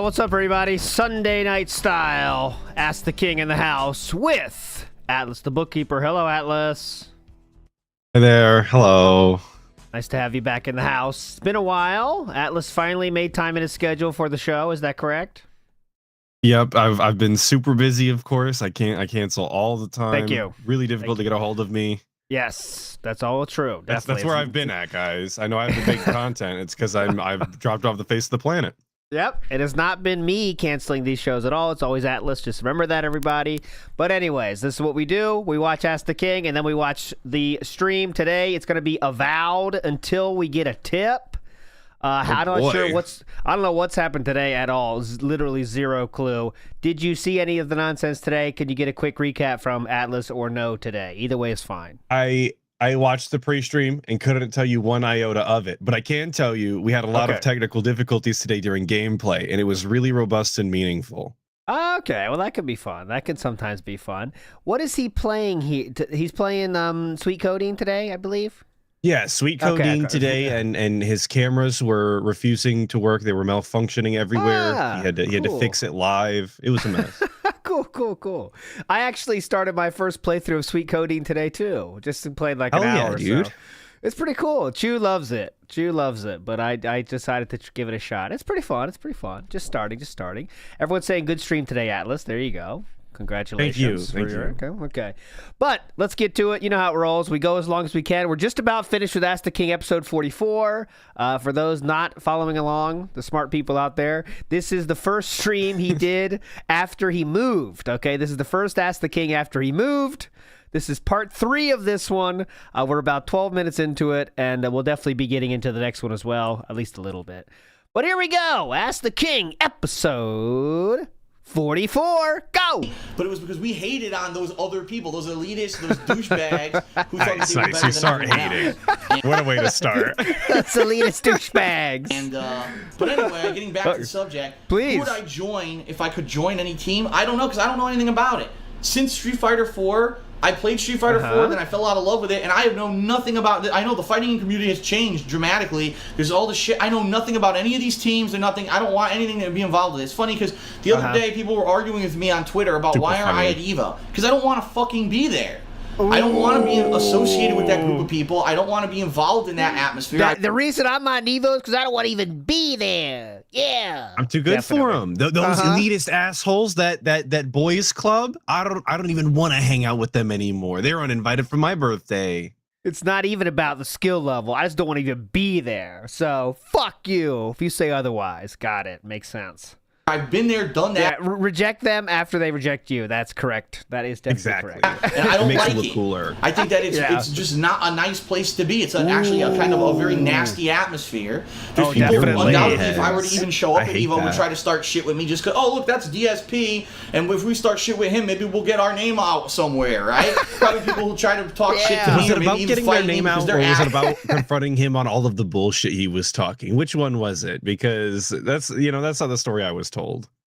what's up, everybody? Sunday night style. Ask the King in the house with Atlus the bookkeeper. Hello, Atlus. Hi there. Hello. Nice to have you back in the house. It's been a while. Atlus finally made time in his schedule for the show. Is that correct? Yep, I've been super busy, of course. I cancel all the time. Thank you. Really difficult to get a hold of me. Yes, that's all true. That's where I've been at, guys. I know I have to make content. It's because I've dropped off the face of the planet. Yep, it has not been me canceling these shows at all. It's always Atlus. Just remember that, everybody. But anyways, this is what we do. We watch Ask the King, and then we watch the stream today. It's going to be Avowed until we get a tip. I don't know what's happened today at all. It's literally zero clue. Did you see any of the nonsense today? Can you get a quick recap from Atlus or no today? Either way is fine. I watched the pre-stream and couldn't tell you one iota of it, but I can tell you we had a lot of technical difficulties today during gameplay, and it was really robust and meaningful. Okay, well, that could be fun. That could sometimes be fun. What is he playing? He's playing Sweet Codeine today, I believe. Yeah, Sweet Codeine today, and his cameras were refusing to work. They were malfunctioning everywhere. He had to fix it live. It was a mess. Cool. I actually started my first playthrough of Sweet Codeine today too. Just played like an hour or dude. So. It's pretty cool. Chew loves it. But I decided to give it a shot. It's pretty fun. Just starting. Everyone's saying good stream today, Atlus. There you go. Congratulations. Thank you. Okay. But let's get to it. You know how it rolls. We go as long as we can. We're just about finished with Ask the King episode 44. For those not following along, the smart people out there, this is the first stream he did after he moved. Okay, this is the first Ask the King after he moved. This is part 3 of this one. We're about 12 minutes into it, and we'll definitely be getting into the next one as well, at least a little bit. But here we go. Ask the King episode 44, go! But it was because we hated on those other people, those elitists, those douchebags who thought Nice. they were better You than start everyone hating. else. What a way to start. That's elitist douchebags. And but anyway, getting back to the subject, please. Who would I join if I could join any team? I don't know, because I don't know anything about it. Since Street Fighter 4, I played Street Fighter 4, then I fell out of love with it, and I have known nothing about it. I know the fighting community has changed dramatically. There's all this shit. I know nothing about any of these teams or nothing. I don't want anything to be involved with it. It's funny because the other day people were arguing with me on Twitter about why aren't I at EVO? Because I don't want to fucking be there. Ooh. I don't want to be associated with that group of people. I don't want to be involved in that atmosphere. The reason I'm on EVO is because I don't want to even be there. Yeah, I'm too good for them. Those elitist assholes, that boys club. I don't even want to hang out with them anymore. They're uninvited for my birthday. It's not even about the skill level. I just don't want to even be there. So fuck you if you say otherwise. Got it. Makes sense. I've been there, done that. Yeah, reject them after they reject you. That's correct. That is definitely correct. And I don't makes like it look cooler. I think that it's just not a nice place to be. It's actually a kind of a very nasty atmosphere. There's people undoubtedly, if I were to even show up at EVO, would try to start shit with me just because, oh, look, that's DSP, and if we start shit with him, maybe we'll get our name out somewhere, right? Probably people who try to talk shit to me. Was it about maybe getting their name out, or was it about confronting him on all of the bullshit he was talking? Which one was it? Because that's not the story I was told.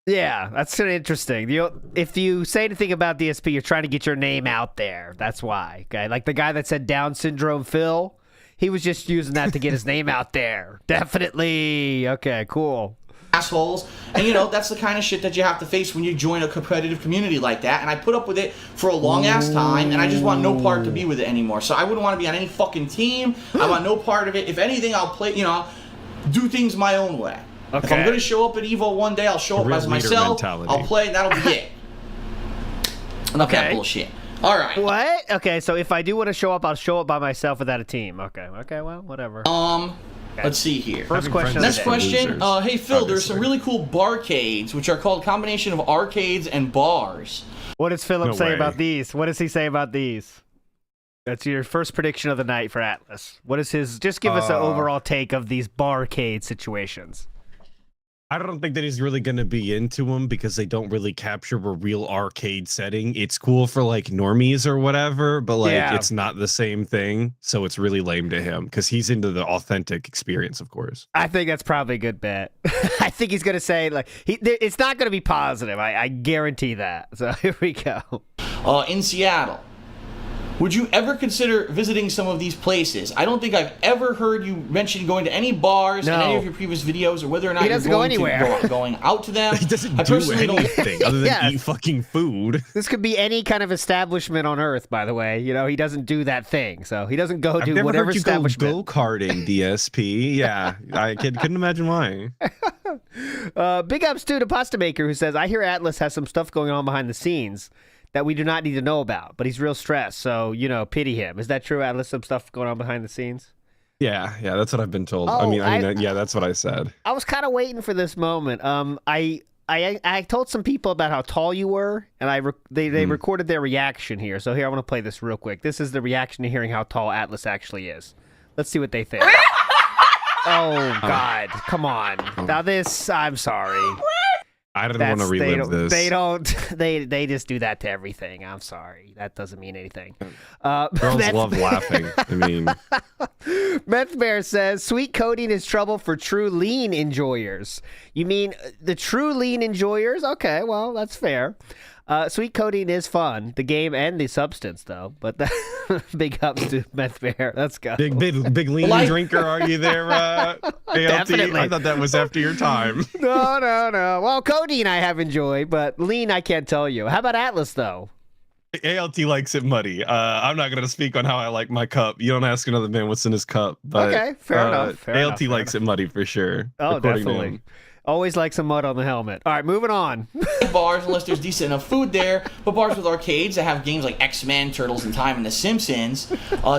Yeah, that's sort of interesting. If you say anything about DSP, you're trying to get your name out there. That's why. Okay, like the guy that said Down syndrome Phil, he was just using that to get his name out there. Definitely. Okay, cool. Assholes, and that's the kind of shit that you have to face when you join a competitive community like that. And I put up with it for a long ass time, and I just want no part to be with it anymore. So I wouldn't want to be on any fucking team. I want no part of it. If anything, I'll play. Do things my own way. Okay. If I'm going to show up at EVO one day, I'll show up as myself, I'll play, and that'll be it. Enough of that bullshit. All right. What? Okay, so if I do want to show up, I'll show up by myself without a team. Okay, well, whatever. Let's see here. First question. Next question. Hey, Phil, there's some really cool barcades, which are called combination of arcades and bars. What does Philip say about these? What does he say about these? That's your first prediction of the night for Atlus. What is his... Just give us an overall take of these barcade situations. I don't think that he's really going to be into them because they don't really capture a real arcade setting. It's cool for like normies or whatever, but like it's not the same thing. So it's really lame to him because he's into the authentic experience, of course. I think that's probably a good bet. I think he's going to say like it's not going to be positive. I guarantee that. So here we go. In Seattle, Would you ever consider visiting some of these places? I don't think I've ever heard you mention going to any bars in any of your previous videos, or whether or not you're going out to them. He doesn't do anything other than eat fucking food. This could be any kind of establishment on Earth, by the way. You know, he doesn't do that thing, so he doesn't go to whatever establishment. Go-karting, DSP. Yeah, I couldn't imagine why. Big ups to the pasta maker who says, I hear Atlus has some stuff going on behind the scenes that we do not need to know about, but he's real stressed, so, you know, pity him. Is that true, Atlus? Some stuff going on behind the scenes? Yeah, that's what I've been told. Oh, I mean, yeah, that's what I said. I was kind of waiting for this moment. I told some people about how tall you were, and they recorded their reaction here. So here, I want to play this real quick. This is the reaction to hearing how tall Atlus actually is. Let's see what they think. Oh, God. Come on. Now this, I'm sorry. I don't want to relive this. They just do that to everything. I'm sorry. That doesn't mean anything. Girls love laughing. I mean. Meth Bear says, sweet coating is trouble for true lean enjoyers. You mean the true lean enjoyers? Okay, well, that's fair. Sweet coating is fun, the game and the substance, though. But big ups to Meth Bear. Let's go. Big lean drinker, are you there? Definitely. I thought that was after your time. No. Well, codeine I have enjoyed, but lean I can't tell you. How about Atlus, though? ALT likes it muddy. I'm not going to speak on how I like my cup. You don't ask another man what's in his cup. But, okay, fair enough. ALT likes it muddy for sure. Oh, definitely. Always like some mud on the helmet. All right, moving on. Bars, unless there's decent enough food there, but bars with arcades that have games like X-Men, Turtles in Time, and The Simpsons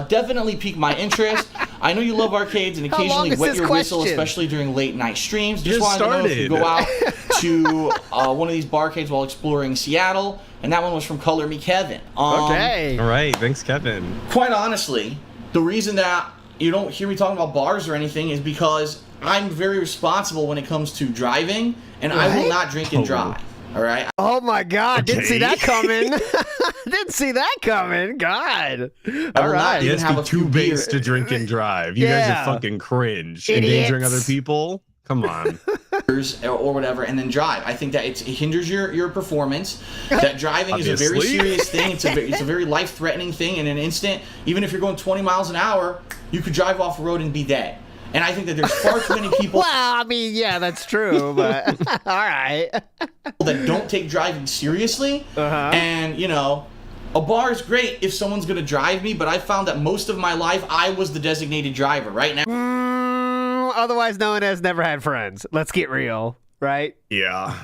definitely pique my interest. I know you love arcades and occasionally wet your whistle, especially during late night streams. Just wanted to know if you go out to one of these barcades while exploring Seattle, and that one was from Color Me Kevin. Okay. All right, thanks, Kevin. Quite honestly, the reason that you don't hear me talking about bars or anything is because I'm very responsible when it comes to driving, and I will not drink and drive. All right. Oh my God! Didn't see that coming. Didn't see that coming. God. All right. You have two base to drink and drive. You guys are fucking cringe. Idiots. Endangering other people. Come on. Or whatever, and then drive. I think that it hinders your performance. That driving is a very serious thing. It's a very life-threatening thing. In an instant, even if you're going 20 miles an hour, you could drive off the road and be dead. And I think that there's far too many people. Well, I mean, yeah, that's true, but all right. That don't take driving seriously. And, you know, a bar is great if someone's going to drive me, but I found that most of my life I was the designated driver. Right now. Otherwise known as never had friends. Let's get real. Right? Yeah.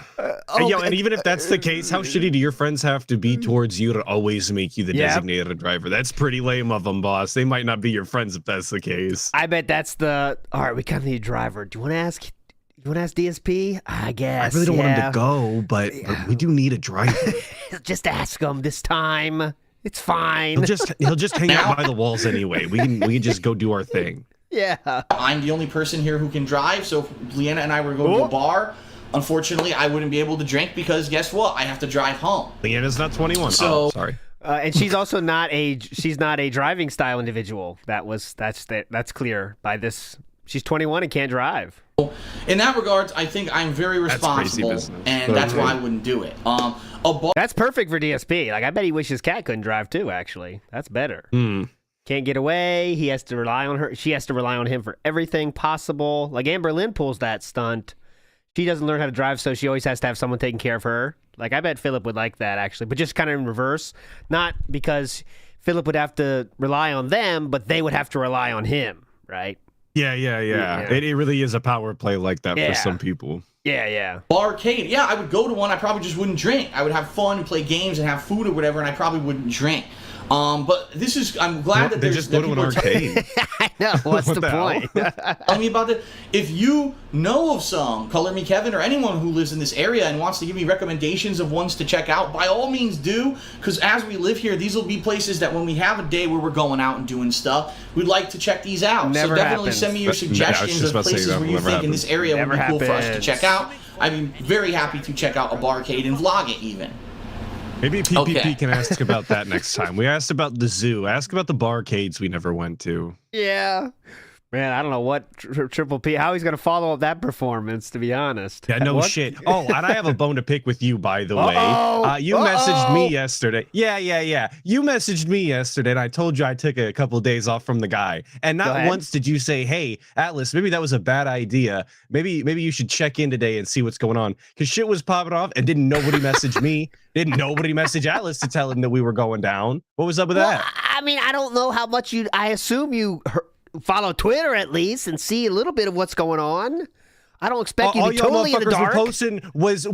And even if that's the case, how shitty do your friends have to be towards you to always make you the designated driver? That's pretty lame of them, boss. They might not be your friends if that's the case. I bet that's all right, we kind of need a driver. Do you want to ask DSP? I guess. I really don't want him to go, but we do need a driver. Just ask him this time. It's fine. He'll just hang out by the walls anyway. We can just go do our thing. Yeah. I'm the only person here who can drive, so if Leanna and I were going to a bar, unfortunately, I wouldn't be able to drink because guess what? I have to drive home. Leanna's not 21. So, sorry. And she's also not a driving style individual. That's clear by this. She's 21 and can't drive. In that regards, I think I'm very responsible, and that's why I wouldn't do it. That's perfect for DSP. Like, I bet he wishes Kat couldn't drive too. Actually, that's better. Can't get away. He has to rely on her. She has to rely on him for everything possible. Like Amber Lynn pulls that stunt. She doesn't learn how to drive, so she always has to have someone taking care of her. Like, I bet Philip would like that, actually, but just kind of in reverse. Not because Philip would have to rely on them, but they would have to rely on him, right? Yeah. It really is a power play like that for some people. Yeah. Barcade. Yeah, I would go to one. I probably just wouldn't drink. I would have fun and play games and have food or whatever, and I probably wouldn't drink. But I'm glad that there's just go to an arcade. I know. What's the point? Tell me about it. If you know of some, Color Me Kevin or anyone who lives in this area and wants to give me recommendations of ones to check out, by all means do. Because as we live here, these will be places that when we have a day where we're going out and doing stuff, we'd like to check these out. So definitely send me your suggestions of places where you think in this area would be cool for us to check out. I'd be very happy to check out a barcade and vlog it even. Maybe PPP can ask about that next time. We asked about the zoo. Ask about the barcades we never went to. Yeah. Man, I don't know what Triple P, how he's going to follow up that performance, to be honest. Yeah, no shit. Oh, and I have a bone to pick with you, by the way. You messaged me yesterday. Yeah. You messaged me yesterday, and I told you I took a couple of days off from the guy. And not once did you say, hey, Atlus, maybe that was a bad idea. Maybe you should check in today and see what's going on. Because shit was popping off, and didn't nobody message me. Didn't nobody message Atlus to tell him that we were going down. What was up with that? I mean, I don't know how much I assume you follow Twitter at least and see a little bit of what's going on. I don't expect you to be totally in the dark. Were posting was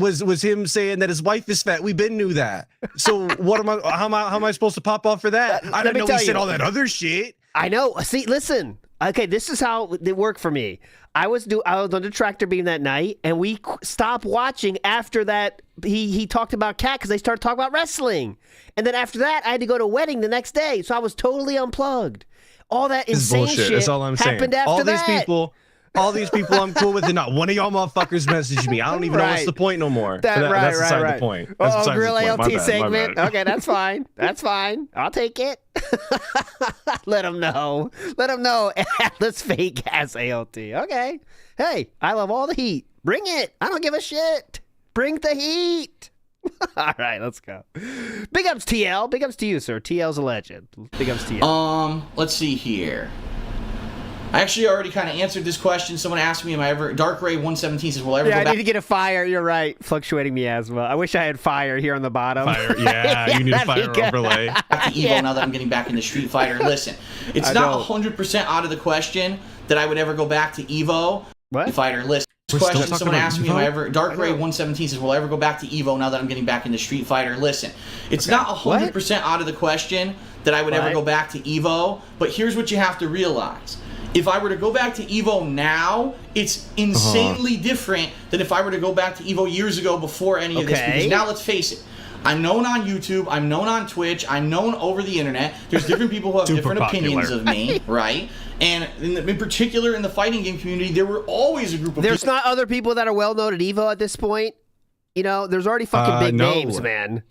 him saying that his wife is fat. We been knew that. So what am I? How am I supposed to pop off for that? I didn't know he said all that other shit. I know. See, listen. Okay, this is how it worked for me. I was on the tractor beam that night, and we stopped watching after that. He talked about Cat because they started talking about wrestling, and then after that, I had to go to a wedding the next day, so I was totally unplugged. All that insane shit That's all I'm saying. happened after that. All these people I'm cool with, and not one of y'all motherfuckers messaged me. I don't even know what's the point no more. That's beside the point. That's Grill ALT segment. Okay, that's fine. That's fine. I'll take it. Let them know. Let them know. Atlas fake ass ALT. Okay. Hey, I love all the heat. Bring it. I don't give a shit. Bring the heat. All right, let's go. Big ups TL. Big ups to you, sir. TL's a legend. Big ups to you. Let's see here. I actually already kind of answered this question. Someone asked me, am I ever... Dark Ray 117 says, will I ever go back... I need to get a fire. You're right. Fluctuating miasma. I wish I had fire here on the bottom. Fire, yeah. You need a fire overlay. Back to Evo now that I'm getting back into Street Fighter. Listen, it's not 100% out of the question that I would ever go back to Evo. What? Street Fighter. Listen, question. Someone asked me, am I ever... Dark Ray 117 says, will I ever go back to Evo now that I'm getting back into Street Fighter? Listen, it's not 100% out of the question that I would ever go back to Evo, but here's what you have to realize. If I were to go back to Evo now, it's insanely different than if I were to go back to Evo years ago before any of this. Because now, let's face it, I'm known on YouTube, I'm known on Twitch, I'm known over the internet. There's different people who have different opinions of me, right? And in particular, in the fighting game community, there were always a group of There's not other people that are well known at Evo at this point? You know, there's already fucking big names, man.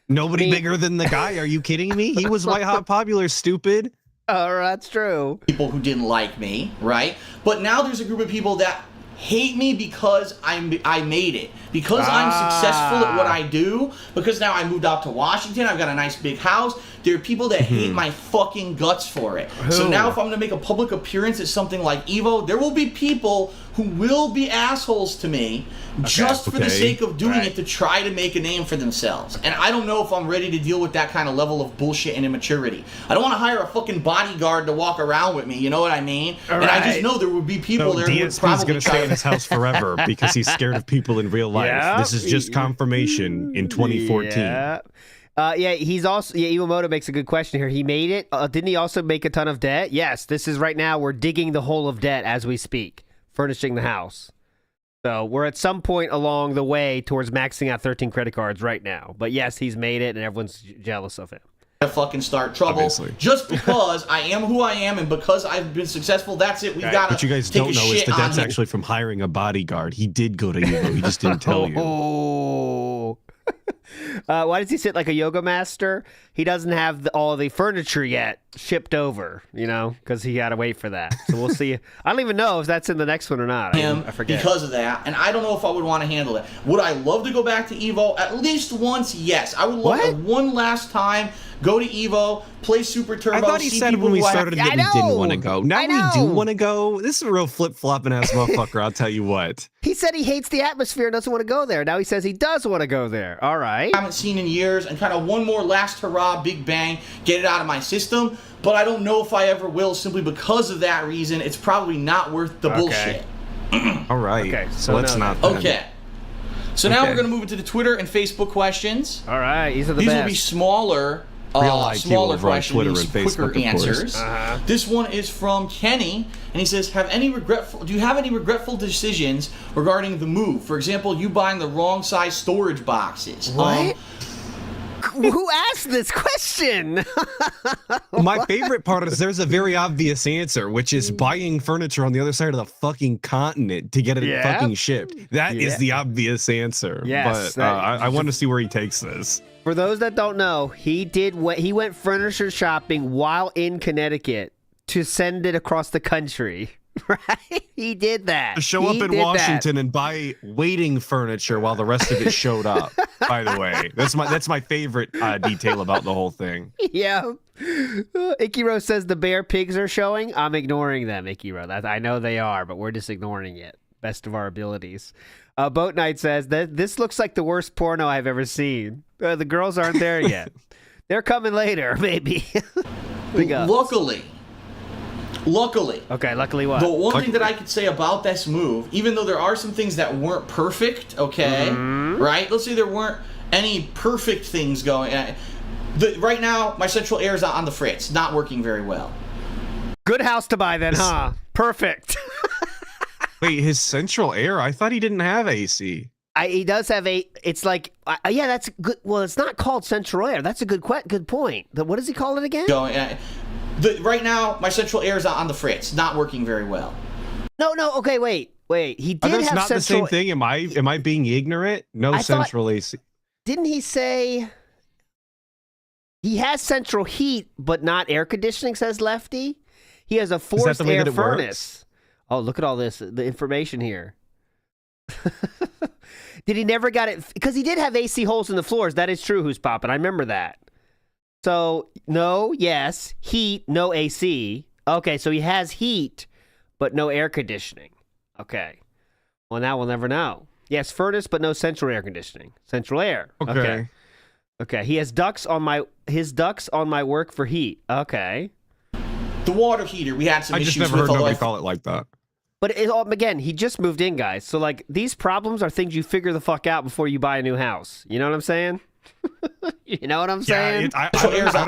Nobody bigger than the guy. Are you kidding me? He was white hot popular, stupid. Oh, that's true. People who didn't like me, right? But now there's a group of people that hate me because I made it. Because I'm successful at what I do. Because now I moved out to Washington. I've got a nice big house. There are people that hate my fucking guts for it. So now if I'm going to make a public appearance at something like Evo, there will be people who will be assholes to me just for the sake of doing it to try to make a name for themselves. And I don't know if I'm ready to deal with that kind of level of bullshit and immaturity. I don't want to hire a fucking bodyguard to walk around with me, you know what I mean? And I just know there would be people there who would probably going to stay in his house forever because he's scared of people in real life. Yep. This is just confirmation in 2014. Yeah. He's also Iwamoto makes a good question here. He made it. Didn't he also make a ton of debt? Yes. This is right now. We're digging the hole of debt as we speak, furnishing the house. So we're at some point along the way towards maxing out 13 credit cards right now. But yes, he's made it, and everyone's jealous of him. To fucking start trouble just because I am who I am and because I've been successful. That's it. We've got to. What you guys don't know is that that's actually from hiring a bodyguard. He did go to Evo. He just didn't tell you. Why does he sit like a yoga master? He doesn't have all the furniture yet shipped over, you know, because he got to wait for that. So we'll see. I don't even know if that's in the next one or not. I forget. Because of that, and I don't know if I would want to handle it. Would I love to go back to Evo at least once? Yes. I would love one last time. Go to Evo, play Super Turbo. I thought he said when we started that he didn't want to go. Now we do want to go. This is a real flip-flopping ass motherfucker, I'll tell you what. He said he hates the atmosphere and doesn't want to go there. Now he says he does want to go there. All right. I haven't seen in years, and kind of one more last hurrah, big bang, get it out of my system. But I don't know if I ever will simply because of that reason. It's probably not worth the bullshit. All right. Okay. So let's not. Okay. So now we're going to move into the Twitter and Facebook questions. All right. These are the best. These will be smaller questions, quicker answers. This one is from Kenny, and he says, do you have any regretful decisions regarding the move? For example, you buying the wrong size storage boxes. What? Who asked this question? My favorite part is there's a very obvious answer, which is buying furniture on the other side of the fucking continent to get it fucking shipped. That is the obvious answer. Yes, but I want to see where he takes this. For those that don't know, he went furniture shopping while in Connecticut to send it across the country. Right? He did that. To show up in Washington and buy waiting furniture while the rest of it showed up. By the way, that's my favorite detail about the whole thing. Yeah. Ikiro says the bear pigs are showing. I'm ignoring them, Ikiro. I know they are, but we're just ignoring it. Best of our abilities. Boat Knight says that this looks like the worst porno I've ever seen. The girls aren't there yet. They're coming later, maybe. Luckily. Okay, luckily what? The one thing that I could say about this move, even though there are some things that weren't perfect, okay, right? Let's say there weren't any perfect things going. Right now, my central air is on the fritz, not working very well. Good house to buy then, huh? Perfect. Wait, his central air? I thought he didn't have AC. He does have it's like, yeah, that's good. Well, it's not called central air. That's a good point. What does he call it again? Right now, my central air is on the fritz, not working very well. No, okay, wait. He did have not central... the same thing? Am I being ignorant? No central AC. Didn't he say he has central heat, but not air conditioning, says Lefty? He has a forced air furnace. Oh, look at all this, the information here. Did he never got it? Because he did have AC holes in the floors. That is true, Who's Poppin'. I remember that. So, no, yes, heat, no AC. Okay, so he has heat, but no air conditioning. Okay. Well, now we'll never know. Yes, furnace, but no central air conditioning. Central air. Okay. He has his ducts on my work for heat. Okay. The water heater, we had some issues with. I just never heard nobody call it like that. But again, he just moved in, guys. So, like, these problems are things you figure the fuck out before you buy a new house. You know what I'm saying? You know what I'm saying? I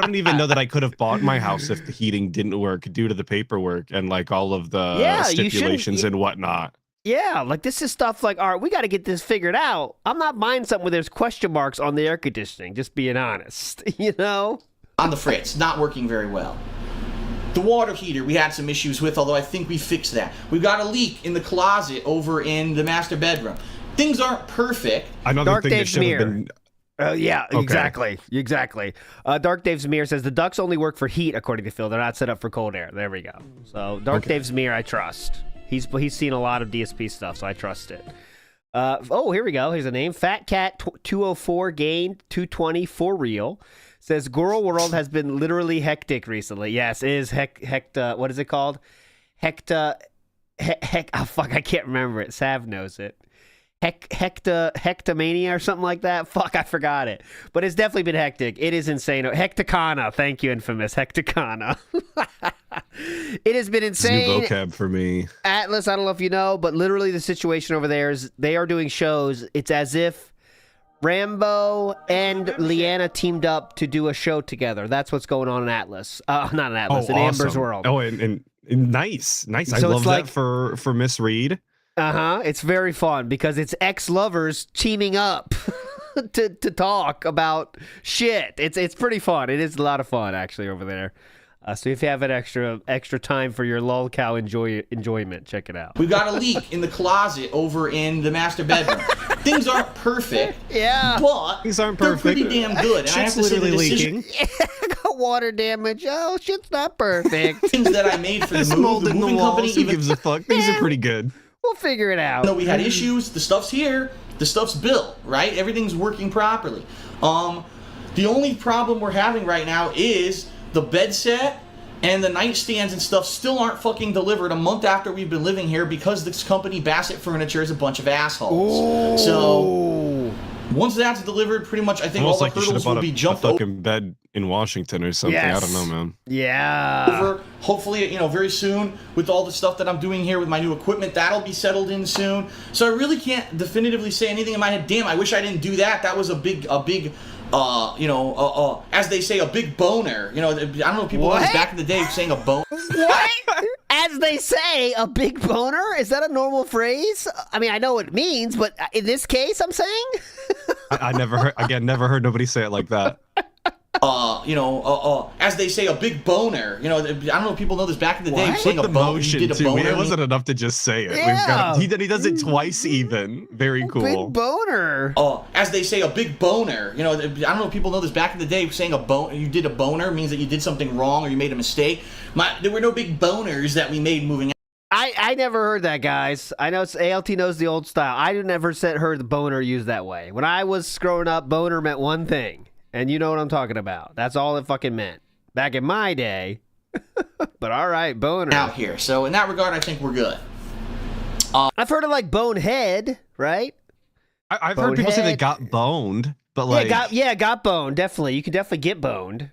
don't even know that I could have bought my house if the heating didn't work due to the paperwork and like all of the stipulations and whatnot. Yeah, like this is stuff like, all right, we got to get this figured out. I'm not buying something where there's question marks on the air conditioning, just being honest, you know? On the fritz, not working very well. The water heater, we had some issues with, although I think we fixed that. We've got a leak in the closet over in the master bedroom. Things aren't perfect. Another thing that should have been... yeah, okay. Exactly. Dark Dave's Mirror says the ducts only work for heat, according to Phil. They're not set up for cold air. There we go. So Dark Dave's Mirror, I trust. He's seen a lot of DSP stuff, so I trust it. Here we go. Here's a name. Fat Cat 204 gained 220 for real. Says Girl World has been literally hectic recently. Yes, it is what is it called? Oh fuck, I can't remember it. Sav knows it. Hectomania or something like that. Fuck, I forgot it. But it's definitely been hectic. It is insane. Hecticana. Thank you, Infamous. Hecticana. It has been insane. It's new vocab for me. Atlus, I don't know if you know, but literally the situation over there is they are doing shows. It's as if Rambo and Leanna teamed up to do a show together. That's what's going on in Atlus. Not in Atlus, in awesome. Amber's World. Oh, and nice. So I love that for Miss Reed. It's very fun because it's ex-lovers teaming up to talk about shit. It's pretty fun. It is a lot of fun actually over there. So if you have an extra time for your Lolcow enjoyment, check it out. We've got a leak in the closet over in the master bedroom. Things aren't perfect. Yeah. But things aren't they're perfect. pretty damn good. And Shit's I have to literally say the leaking. Got water damage. Oh, shit's not perfect. Things that I made for the move, the moving company. Who gives a fuck? Things are pretty good. We'll figure it out. No, we had issues. The stuff's here. The stuff's built, right? Everything's working properly. The only problem we're having right now is the bed set and the nightstands and stuff still aren't fucking delivered a month after we've been living here because this company, Bassett Furniture, is a bunch of assholes. Ooh. So once that's delivered, pretty much I think almost all the hurdles will be jumped over. Fucking bed in Washington or something. Yes. I don't know, man. Yeah. Hopefully, very soon with all the stuff that I'm doing here with my new equipment, that'll be settled in soon. So I really can't definitively say anything in my head. Damn, I wish I didn't do that. That was a big as they say, a big boner. I don't know if people always back in the day saying a boner. What? As they say, a big boner? Is that a normal phrase? I mean, I know what it means, but in this case, I'm saying? I never heard nobody say it like that. As they say, a big boner. You know, I don't know if people know this. Back in the day, What? saying With a the boner, motion, you did a too. boner. It wasn't enough to just say it. Yeah. He does it twice even. Very cool. Big boner. As they say, a big boner. You know, I don't know if people know this. Back in the day, saying you did a boner means that you did something wrong or you made a mistake. There were no big boners that we made moving. I never heard that, guys. I know ALT knows the old style. I never heard the boner used that way. When I was growing up, boner meant one thing, and you know what I'm talking about. That's all it fucking meant back in my day. But all right, boner Out here. So in that regard, I think we're good. I've heard of like bonehead, right? I've heard people say they got boned, but like got boned. Definitely, you can definitely get boned.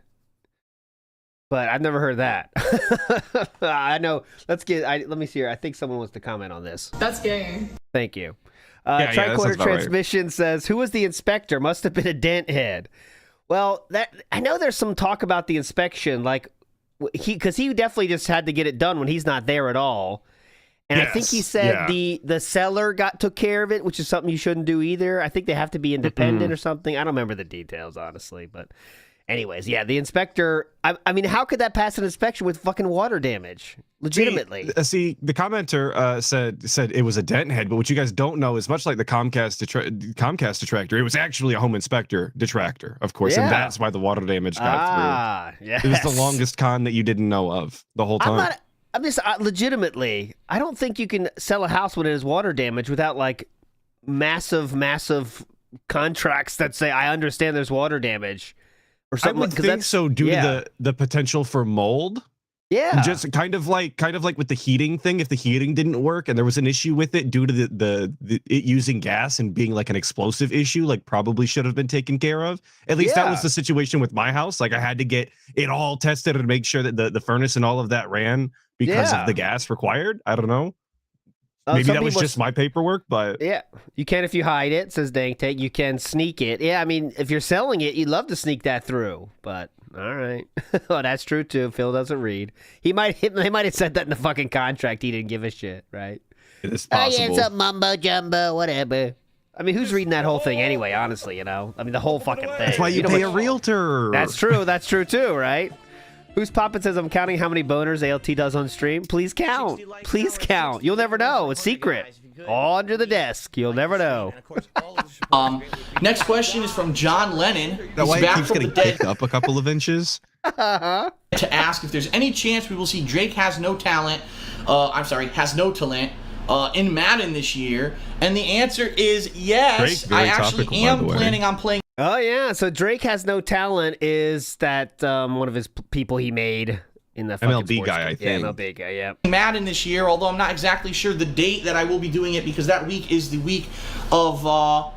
But I've never heard that. I know. Let me see here. I think someone wants to comment on this. That's gay. Thank you. that Tricorder sounds Transmission says, "Who was the inspector? Must have been a dent head." Well, I know there's some talk about the inspection, like because he definitely just had to get it done when he's not there at all. And I think he said the seller took care of it, which is something you shouldn't do either. I think they have to be independent or something. I don't remember the details, honestly, but anyways, yeah, the inspector, I mean, how could that pass an inspection with fucking water damage? Legitimately. See, the commenter said it was a dent head, but what you guys don't know is much like the Comcast detractor, it was actually a home inspector detractor, of course, and that's why the water damage got through. Yes. It was the longest con that you didn't know of the whole time. I'm just legitimately, I don't think you can sell a house when it has water damage without like massive contracts that say, I understand there's water damage. Or I would think so due to the potential for mold. Yeah. Just kind of like with the heating thing. If the heating didn't work and there was an issue with it due to it using gas and being like an explosive issue, like probably should have been taken care of. At least that was the situation with my house. Like I had to get it all tested and make sure that the furnace and all of that ran because of the gas required. I don't know. Maybe that was just my paperwork, but yeah, you can if you hide it, says Dang Tank. You can sneak it. Yeah, I mean, if you're selling it, you'd love to sneak that through. But all right, well, that's true too. Phil doesn't read. They might have said that in the fucking contract. He didn't give a shit, right? it is possible. Oh, yeah, it's a mumbo jumbo, whatever. I mean, who's reading that whole thing anyway? Honestly, you know, I mean, the whole fucking thing. That's why you pay a realtor. That's true. That's true too, right? Who's Poppin says, I'm counting how many boners ALT does on stream. Please count. Please count. You'll never know. It's secret. All under the desk. You'll never know. Next question is from John Lennon. That way He's it back keeps from the getting dead kicked up a couple of inches. to ask if there's any chance we will see Drake has no talent. Has no talent in Madden this year. And the answer is yes. Drake, I actually am planning on playing. Oh, yeah. So Drake has no talent is that one of his people he made in the MLB guy, I think. Yeah, MLB guy, yeah. Madden this year, although I'm not exactly sure the date that I will be doing it because that week is the week of,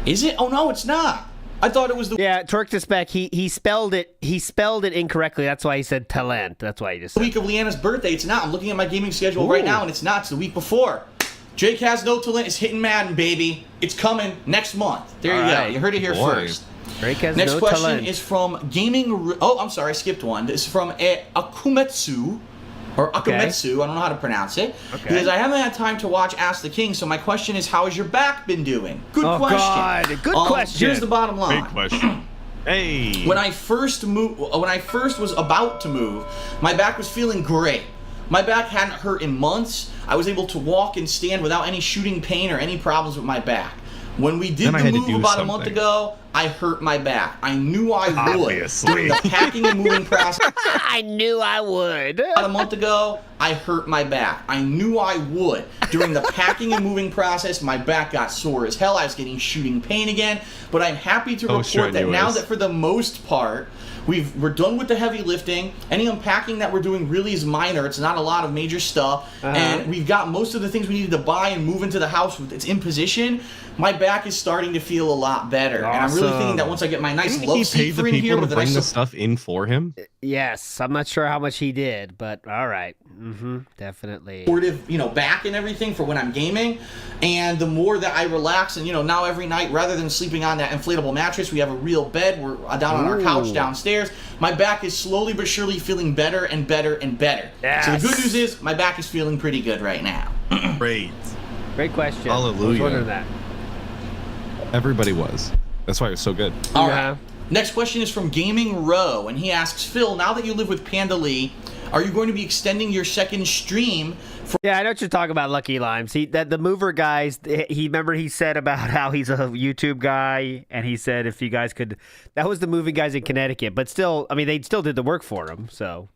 is it? Oh, no, it's not. I thought it was the Torque to spec. He spelled it incorrectly. That's why he said talent. That's why he just said week of Leanna's birthday. It's not. I'm looking at my gaming schedule right now, and it's not. It's the week before. Drake has no talent. It's hitting Madden, baby. It's coming next month. There you go. You heard it here first. Drake has Next no question talent. is from Gaming. Oh, I'm sorry, I skipped one. This is from Akumetsu. Or Akametsu, I don't know how to pronounce it. Okay. Because I haven't had time to watch Ask the King, so my question is, how has your back been doing? Good question. God. Good question. Here's the bottom line. Big question. Hey. When I first was about to move, my back was feeling great. My back hadn't hurt in months. I was able to walk and stand without any shooting pain or any problems with my back. When we did the move about a month ago, I hurt my back. I knew I would. During the packing and moving process. I knew I would. About a month ago, I hurt my back. I knew I would. During the packing and moving process, my back got sore as hell. I was getting shooting pain again. But I'm happy to report that now that for the most part, we're done with the heavy lifting. Any unpacking that we're doing really is minor. It's not a lot of major stuff. And we've got most of the things we needed to buy and move into the house. It's in position. My back is starting to feel a lot better. Awesome. And I'm really thinking that once I get my nice love seat for in here with to a bring nice the stuff in for him. Yes, I'm not sure how much he did, but all right. Definitely. supportive, back and everything for when I'm gaming. And the more that I relax and, now every night, rather than sleeping on that inflatable mattress, we have a real bed. We're down on our couch downstairs. My back is slowly but surely feeling better and better and better. Yes. So the good news is my back is feeling pretty good right now. Great. Great question. Hallelujah. I was wondering that. Everybody was. That's why it was so good. All right. Next question is from Gaming Row, and he asks, Phil, now that you live with Panda Lee, are you going to be extending your second stream? Yeah, I know what you're talking about, Lucky Limes. The mover guys, he said about how he's a YouTube guy, and he said if you guys could, that was the moving guys in Connecticut, but still, I mean, they still did the work for him, so.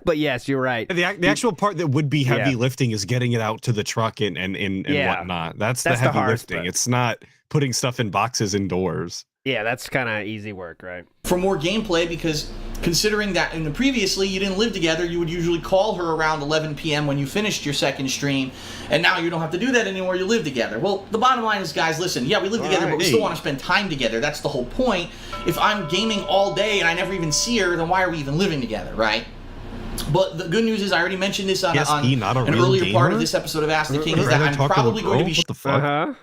But yes, you're right. The actual part that would be heavy lifting is getting it out to the truck and whatnot. That's the heavy lifting. Part. It's not putting stuff in boxes indoors. Yeah, that's kind of easy work, right? For more gameplay, because considering that previously you didn't live together, you would usually call her around 11 p.m. when you finished your second stream, and now you don't have to do that anymore, you live together. Well, the bottom line is, guys, listen, yeah, we live together, but we still want to spend time together. That's the whole point. If I'm gaming all day and I never even see her, then why are we even living together, right? But the good news is, I already mentioned this on an earlier part of this episode of Ask the King, is that I'm probably going to be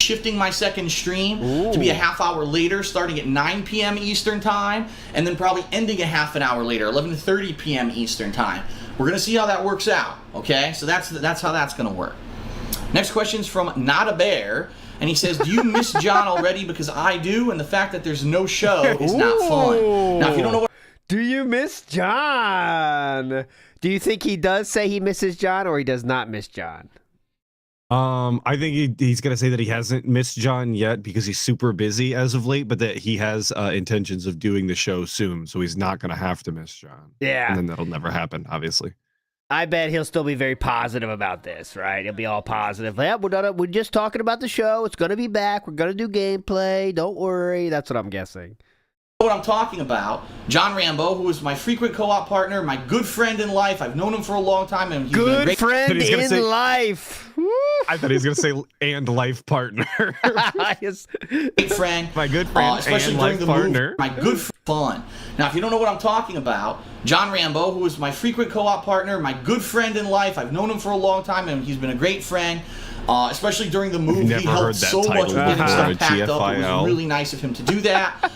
shifting my second stream to be a half hour later, starting at 9 p.m. Eastern time, and then probably ending a half an hour later, 11:30 p.m. Eastern time. We're going to see how that works out, okay? So that's how that's going to work. Next question is from Not a Bear, and he says, do you miss John already? Because I do, and the fact that there's no show is not fun. Now, if you don't know what... Do you miss John? Do you think he does say he misses John, or he does not miss John? I think he's going to say that he hasn't missed John yet because he's super busy as of late, but that he has intentions of doing the show soon, so he's not going to have to miss John. Yeah. And then that'll never happen, obviously. I bet he'll still be very positive about this, right? He'll be all positive. Yeah, we're just talking about the show. It's going to be back. We're going to do gameplay. Don't worry. That's what I'm guessing. What I'm talking about, John Rambo, who is my frequent co-op partner, my good friend in life. I've known him for a long time, and he's good been a friend in life. I thought he was going to say and life partner. Great friend, my good friend, especially and during life the partner. Move, my good fun. Now, if you don't know what I'm talking about, John Rambo, who is my frequent co-op partner, my good friend in life. I've known him for a long time, and he's been a great friend. Especially during the move, he helped so much with getting stuff packed up. It was really nice of him to do that.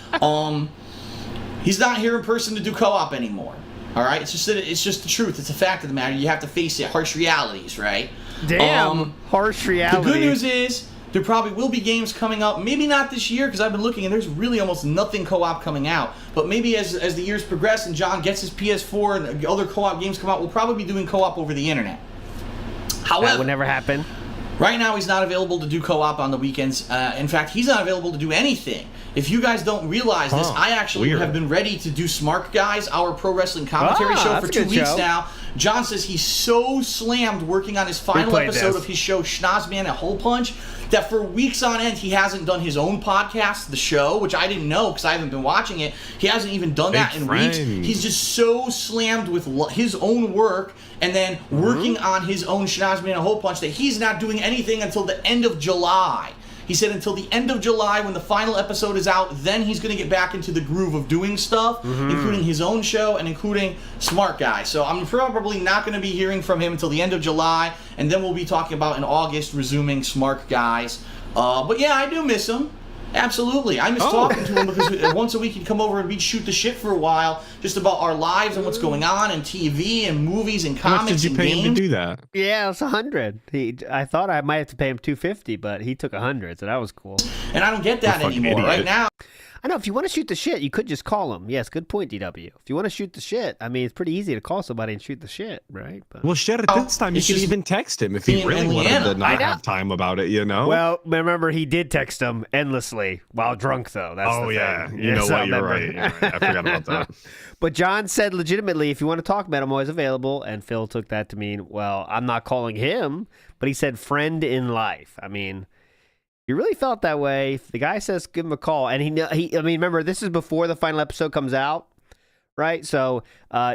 He's not here in person to do co-op anymore. All right, it's just the truth. It's a fact of the matter. You have to face it, harsh realities, right? Damn, harsh reality. The good news is there probably will be games coming up. Maybe not this year, because I've been looking and there's really almost nothing co-op coming out. But maybe as the years progress and John gets his PS4 and other co-op games come out, we'll probably be doing co-op over the internet. However, that would never happen. Right now, he's not available to do co-op on the weekends. In fact, he's not available to do anything. If you guys don't realize this, I actually have been ready to do Smart Guys, our pro wrestling commentary show, for 2 weeks now. John says he's so slammed working on his final episode of his show, Schnozman at Hole Punch, that for weeks on end, he hasn't done his own podcast, The Show, which I didn't know because I haven't been watching it. He hasn't even done that in weeks. He's just so slammed with his own work and then working on his own Schnozman at Hole Punch that he's not doing anything until the end of July. He said until the end of July, when the final episode is out, then he's going to get back into the groove of doing stuff, including his own show and including Smart Guy. So I'm probably not going to be hearing from him until the end of July, and then we'll be talking about in August resuming Smart Guys. But yeah, I do miss him. Absolutely. I miss talking to him because once a week he'd come over and we'd shoot the shit for a while just about our lives and what's going on and TV and movies and comics and games. How much did you pay him to do that? Yeah, it was $100. I thought I might have to pay him $250, but he took $100, so that was cool. And I don't get that anymore. Right now, I know, if you want to shoot the shit, you could just call him. Yes, good point, DW. If you want to shoot the shit, I mean, it's pretty easy to call somebody and shoot the shit, right? But, well, shit, at this time, you could even text him if he really wanted to not have time about it, you know? Well, remember, he did text him endlessly while drunk, though. That's the thing. You know what? You're right. I forgot about that. But John said legitimately, if you want to talk about it, I'm always available. And Phil took that to mean, well, I'm not calling him, but he said friend in life. I mean, he really felt that way. If the guy says give him a call, and I mean, remember, this is before the final episode comes out, right? So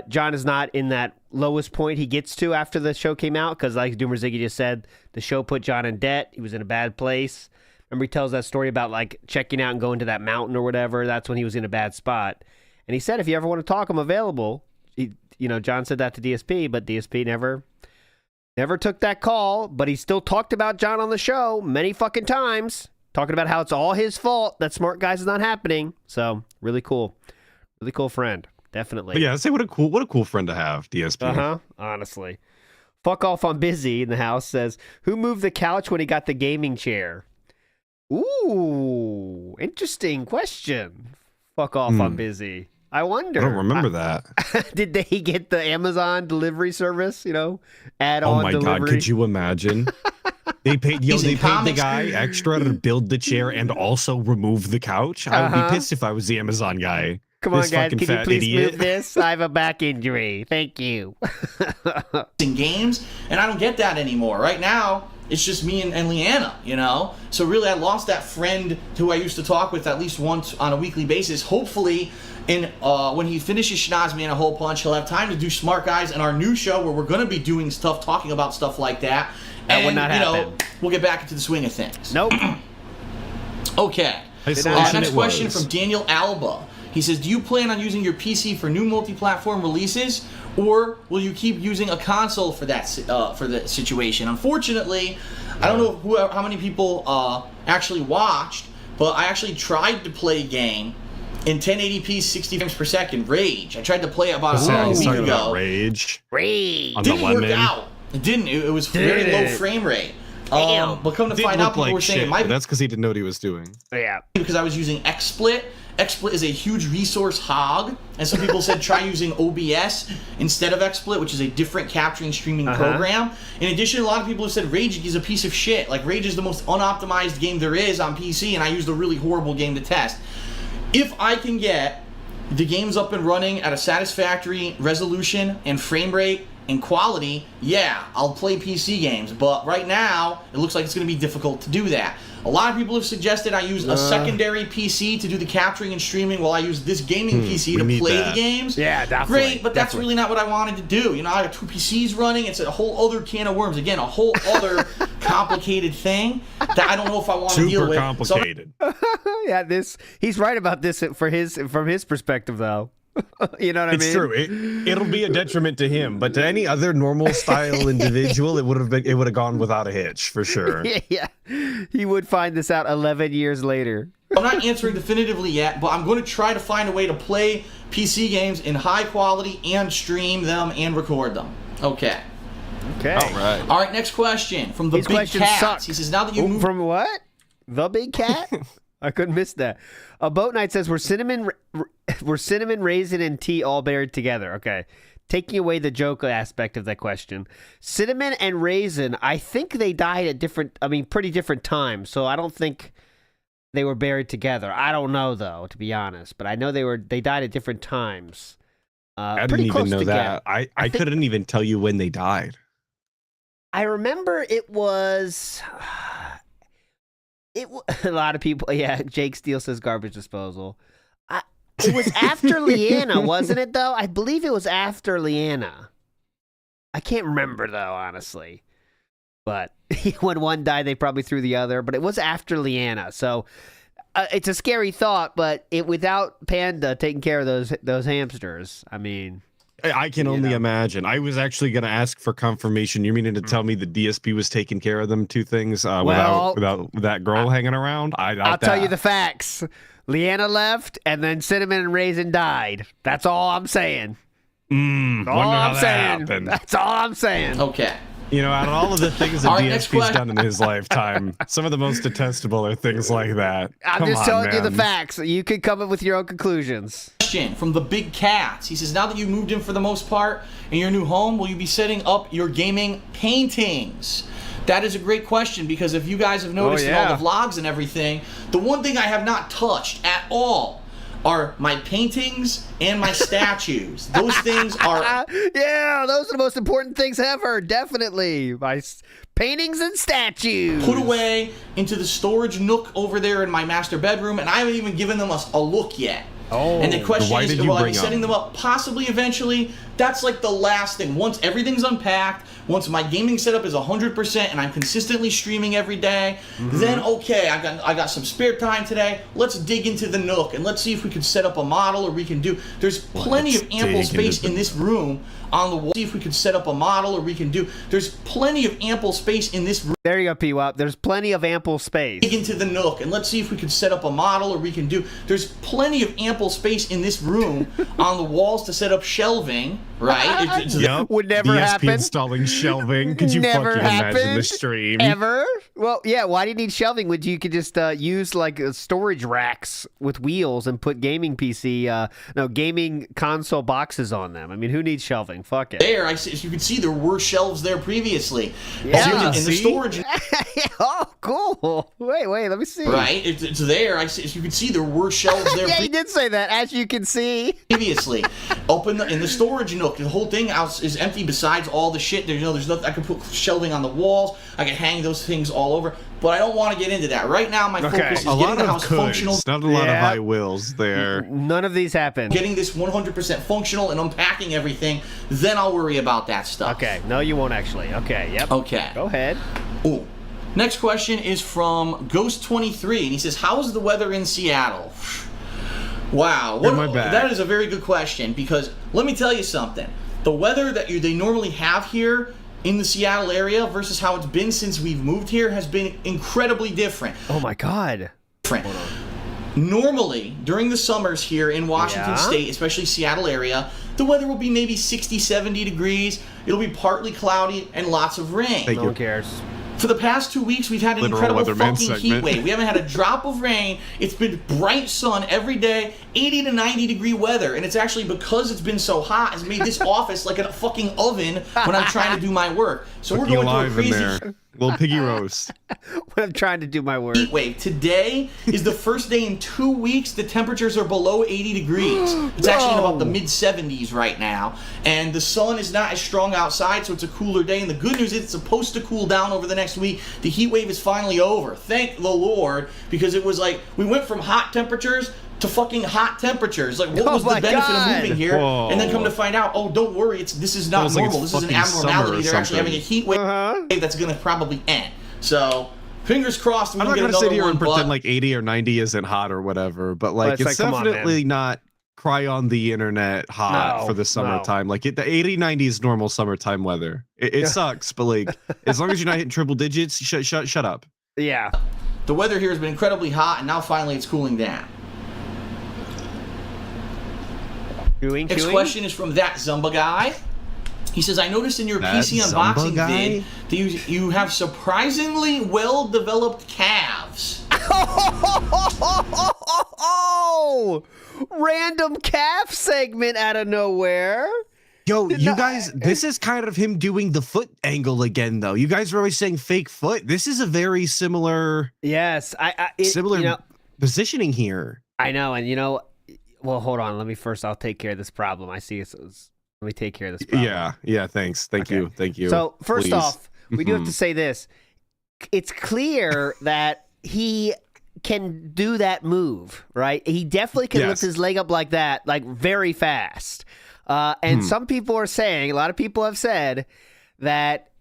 John is not in that lowest point he gets to after the show came out, because like Doomer Ziggy just said, the show put John in debt. He was in a bad place. Remember, he tells that story about like checking out and going to that mountain or whatever. That's when he was in a bad spot. And he said, if you ever want to talk, I'm available. John said that to DSP, but DSP never took that call, but he still talked about John on the show many fucking times, talking about how it's all his fault that Smart Guys is not happening. So really cool friend, definitely. But yeah, say what a cool friend to have, DSP. Honestly, fuck off. I'm busy in the house. Says, who moved the couch when he got the gaming chair? Ooh, interesting question. Fuck off, I'm busy. I wonder. I don't remember that. Did they get the Amazon delivery service, add Oh on my delivery? God, could you imagine? They paid the comics. guy extra to build the chair and also remove the couch. I would be pissed if I was the Amazon guy. Come on, This guys, fucking can you fat please idiot. move this? I have a back injury. Thank you. in games, and I don't get that anymore. Right now, it's just me and Leanna, So really, I lost that friend who I used to talk with at least once on a weekly basis. Hopefully, when he finishes Schnoz Me in a Hole Punch, he'll have time to do Smart Guys and our new show where we're going to be doing stuff, talking about stuff like that. That would not happen. We'll get back into the swing of things. Nope. Okay. Isolation Next it question was. from Daniel Alba. He says, do you plan on using your PC for new multi-platform releases, or will you keep using a console for that for the situation? Unfortunately, I don't know how many people actually watched, but I actually tried to play a game in 1080p 60 frames per second, Rage. I tried to play it about a week ago. Rage. Rage. On the Didn't work lemon. out. It didn't. It was very low frame rate. But come to Didn't find out, look people like were saying shit, it might but that's because he didn't know what he was doing. Yeah. because I was using XSplit. XSplit is a huge resource hog, and some people said try using OBS instead of XSplit, which is a different capturing streaming program. In addition, a lot of people have said Rage is a piece of shit. Like, Rage is the most unoptimized game there is on PC, and I used a really horrible game to test. If I can get the games up and running at a satisfactory resolution and frame rate and quality, yeah, I'll play PC games. But right now, it looks like it's going to be difficult to do that. A lot of people have suggested I use a secondary PC to do the capturing and streaming while I use this gaming PC to play the games. Yeah, definitely. Great, but that's really not what I wanted to do. I have two PCs running. It's a whole other can of worms. Again, a whole other complicated thing that I don't know if I want to deal Super with. complicated. Yeah, he's right about this from his perspective, though. You know what I mean? It's true. It'll be a detriment to him, but to any other normal style individual, it would have gone without a hitch for sure. Yeah, he would find this out 11 years later. I'm not answering definitively yet, but I'm going to try to find a way to play PC games in high quality and stream them and record them. Okay. Okay. All right, next question from the These Big questions Cat. suck. He says, now that you moved... From what? The Big Cat? I couldn't miss that. A Boat Knight says, we're cinnamon, raisin, and tea all buried together. Okay. Taking away the joke aspect of that question. Cinnamon and raisin, I think they died at pretty different times. So I don't think they were buried together. I don't know, though, to be honest. But I know they died at different times. I didn't even know that. I couldn't even tell you when they died. I remember it was... a lot of people, yeah. Jake Steele says garbage disposal. It was after Leanna, wasn't it? Though I believe it was after Leanna. I can't remember though, honestly. But when one died, they probably threw the other. But it was after Leanna, so it's a scary thought. But without Panda taking care of those hamsters, I mean. I can only imagine. I was actually going to ask for confirmation. You meaning to tell me the DSP was taking care of them two things without that girl hanging around? I'll tell you the facts. Leanna left, and then Cinnamon and Raisin died. That's all I'm saying. Wonder how that happened. That's all I'm saying. Okay. Out of all of the things that DSP's done in his lifetime, some of the most detestable are things like that. I'm just telling you the facts. You could come up with your own conclusions. Question from the Big Cats. He says, now that you've moved in for the most part in your new home, will you be setting up your gaming paintings? That is a great question, because if you guys have noticed in all the vlogs and everything, the one thing I have not touched at all are my paintings and my statues. Those things are... Yeah, those are the most important things ever. Definitely. My paintings and statues. Put away into the storage nook over there in my master bedroom, and I haven't even given them a look yet. Oh, and the question is, will I be setting them up possibly eventually? That's like the last thing. Once everything's unpacked, once my gaming setup is 100% and I'm consistently streaming every day, then okay, I got some spare time today. Let's dig into the nook and let's see if we can set up a model, or we can do. There's plenty of ample space in this room on the wall. See if we could set up a model, or we can do. There's plenty of ample space in this room. There you go, P-Wop. There's plenty of ample space. Dig into the nook and let's see if we could set up a model, or we can do. There's plenty of ample ample space in this room on the walls to set up shelving, right? Yep. Would never DSP happen. installing shelving. Could you Never fucking imagine the happened, stream? Ever? Well, yeah. Why do you need shelving? Would you could just use like storage racks with wheels and put gaming gaming console boxes on them? I mean, who needs shelving? Fuck it. There, as you can see, there were shelves there previously. Yeah. In the storage. Oh, cool. Wait, let me see. Right, it's there. As you can see, there were shelves there. Yeah, you did say that. As you can see. Previously, in the storage nook, the whole thing out is empty. Besides all the shit, there's nothing. I can put shelving on the walls. I can hang those things all over. But I don't want to get into that right now. My focus is getting the house functional. Not a lot of I wills there. None of these happen. Getting this 100% functional and unpacking everything. Then I'll worry about that stuff. Okay. No, you won't actually. Okay. Yep. Okay. Go ahead. Ooh. Next question is from Ghost23, and he says, "How's the weather in Seattle?" Wow, that is a very good question, because let me tell you something. The weather that they normally have here in the Seattle area versus how it's been since we've moved here has been incredibly different. Oh my God. Normally, during the summers here in Washington State, especially Seattle area, the weather will be maybe 60, 70 degrees. It'll be partly cloudy and lots of rain. No one cares. For the past 2 weeks, we've had an incredible fucking heat wave. We haven't had a drop of rain. It's been bright sun every day, 80 to 90 degree weather. And it's actually because it's been so hot, it's made this office like a fucking oven when I'm trying to do my work. So we're going through a crazy little piggy roast. When I'm trying to do my work. Heat wave. Today is the first day in 2 weeks the temperatures are below 80 degrees. It's actually in about the mid 70s right now. And the sun is not as strong outside, so it's a cooler day. And the good news is it's supposed to cool down over the next week. The heat wave is finally over. Thank the Lord, because it was like we went from hot temperatures to fucking hot temperatures. Like, what was the benefit of moving here? Whoa. And then come to find out, oh, don't worry, this is not normal. This is an abnormality. They're actually having a heat wave that's going to probably end. So, fingers crossed. I'm not going to sit here and pretend like 80 or 90 isn't hot or whatever, but like it's definitely not cry on the internet hot for the summertime. Like the 80, 90 is normal summertime weather. It sucks, but like as long as you're not hitting triple digits, shut up. Yeah. The weather here has been incredibly hot, and now finally it's cooling down. Next question is from that Zumba guy. He says, "I noticed in your PC unboxing vid that you have surprisingly well-developed calves." Oh! Random calf segment out of nowhere. Yo, you guys, this is kind of him doing the foot angle again, though. You guys are always saying fake foot. This is a very similar... Yes. Similar positioning here. I know, and well, hold on. I'll take care of this problem. I see. Let me take care of this problem. Yeah. Thanks. Thank you. So first off, we do have to say this. It's clear that he can do that move, right? He definitely can lift his leg up like that, like very fast. And some people are saying, a lot of people have said that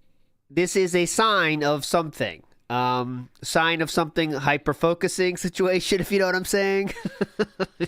this is a sign of something. Hyper-focusing situation, if you know what I'm saying.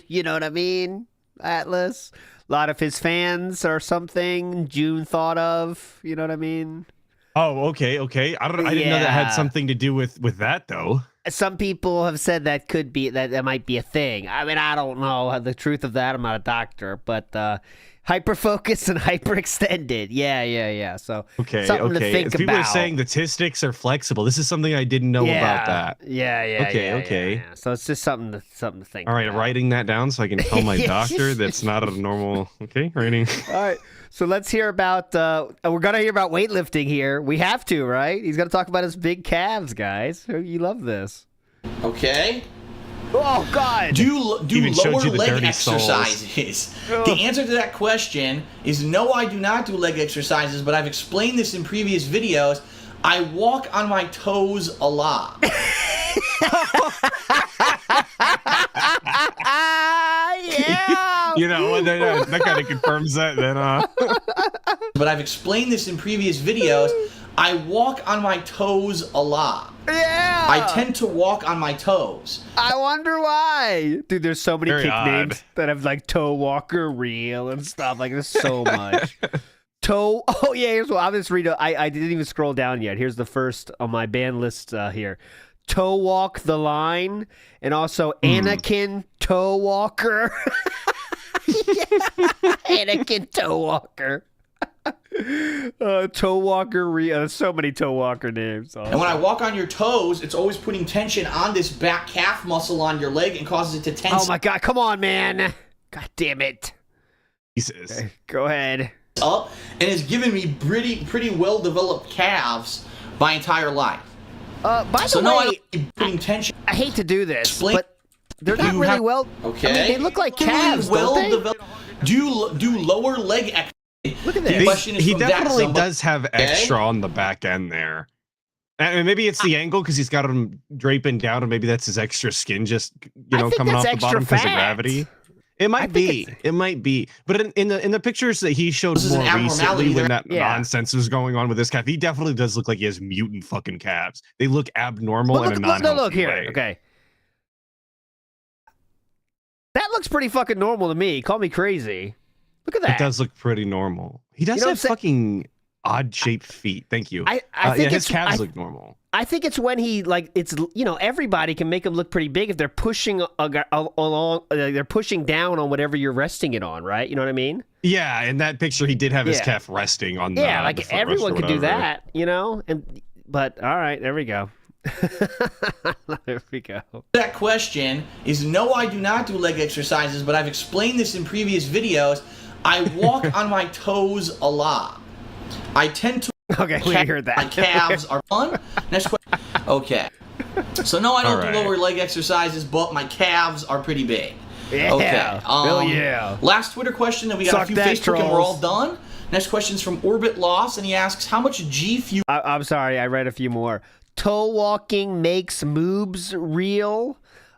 You know what I mean, Atlus? A lot of his fans or something June thought of, you know what I mean? Oh, okay. I didn't know that had something to do with that, though. Some people have said that could be, that might be a thing. I mean, I don't know the truth of that. I'm not a doctor, but hyper-focused and hyper-extended. Yeah. So something to think about. People are saying the statistics are flexible. This is something I didn't know about that. Yeah. Okay. Yeah. So it's just something to think All right, about. writing that down so I can tell my doctor that's not a normal... Okay, writing. All right. So let's hear about... we're going to hear about weightlifting here. We have to, right? He's going to talk about his big calves, guys. You love this. Okay. Oh, God. Do lower leg exercises? The answer to that question is no, I do not do leg exercises, but I've explained this in previous videos. I walk on my toes a lot. Yeah. That kind of confirms that then. But I've explained this in previous videos. I walk on my toes a lot. Yeah. I tend to walk on my toes. I wonder why. Dude, there's so many Very kick odd. names that have like toe walker reel and stuff. Like there's so much. Toe. Oh yeah, here's what I'll just read. I didn't even scroll down yet. Here's the first on my band list here. toe walk the line, and also Anakin toe walker. Anakin toe walker. Toe walker. So many toe walker names. And when I walk on your toes, it's always putting tension on this back calf muscle on your leg and causes it to tense. Oh my god! Come on, man! God damn it! Jesus. Okay, go ahead. Up and has given me pretty well developed calves my entire life. By the So no, I way, don't keep putting tension. I hate to do this, Explain- but they're not You really have- well. Okay. I mean, they look like calves, well don't they? developed. Do lower leg activity. Look at The this. question is He from that definitely somebody. does have extra on the back end there. And maybe it's the angle because he's got him draping down, and maybe that's his extra skin just think coming that's off the extra bottom because of fat. gravity. It might be. It might be. But in the pictures that he showed This is more an abnormality recently when there. that Yeah. nonsense was going on with his calf, he definitely does look like he has mutant fucking calves. They look abnormal But in a non-healthy look here. way. Okay. That looks pretty fucking normal to me. Call me crazy. Look at that. It does look pretty normal. He does You know what have I'm fucking odd-shaped feet. Thank you. I think his it's calves look normal. I think it's when he everybody can make them look pretty big if they're pushing along. They're pushing down on whatever you're resting it on, right? You know what I mean? Yeah, in that picture, he did have his Yeah. calf resting on the Yeah, like the footrest everyone or could do whatever. that, but all right, there we go. There we go. That question is no, I do not do leg exercises, but I've explained this in previous videos. I walk on my toes a lot. I tend to. Okay, we heard that. My calves are fun. Next question. Okay. So no, I don't All right. do lower leg exercises, but my calves are pretty big. Yeah. Okay. Hell yeah. Last Twitter question, then we got Suck a few that, Facebook, and we're all trolls. done. Next question's from Orbit Loss, and he asks, how much G Fuel? I'm sorry, I read a few more. Toe walking makes moobs real.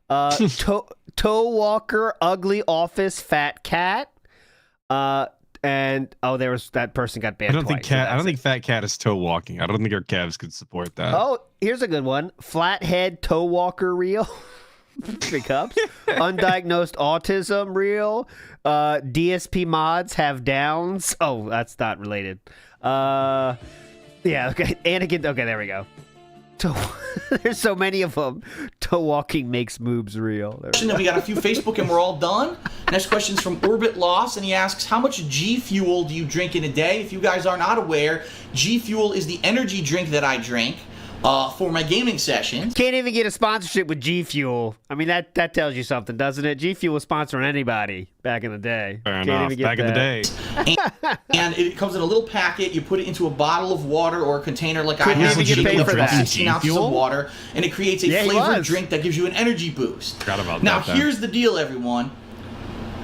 Toe walker, ugly office, fat cat. And there was that person got banned. I don't think twice, so I don't that's think fat cat is toe walking. I don't think our calves could support that. Oh, here's a good one. Flathead toe walker reel. Big cups. Undiagnosed autism reel. DSP mods have downs. Oh, that's not related. Yeah, okay. Anakin. Okay, there we go. There's so many of them. Toe walking makes moobs real. Then we got a few Facebook, and we're all done. Next question's from Orbit Loss, and he asks, how much G Fuel do you drink in a day? If you guys are not aware, G Fuel is the energy drink that I drink for my gaming sessions. Can't even get a sponsorship with G Fuel. I mean, that tells you something, doesn't it? G Fuel was sponsoring anybody back in the day. Fair Can't enough. even get Back in the that. day. And it comes in a little packet. You put it into a bottle of water or a container like I Couldn't have. even get You paid fill for up that. 16 ounces G-Fuel? of water, and it creates a Yeah, he flavored was. drink that gives you an energy boost. Forgot about Now, that then. here's the deal, everyone.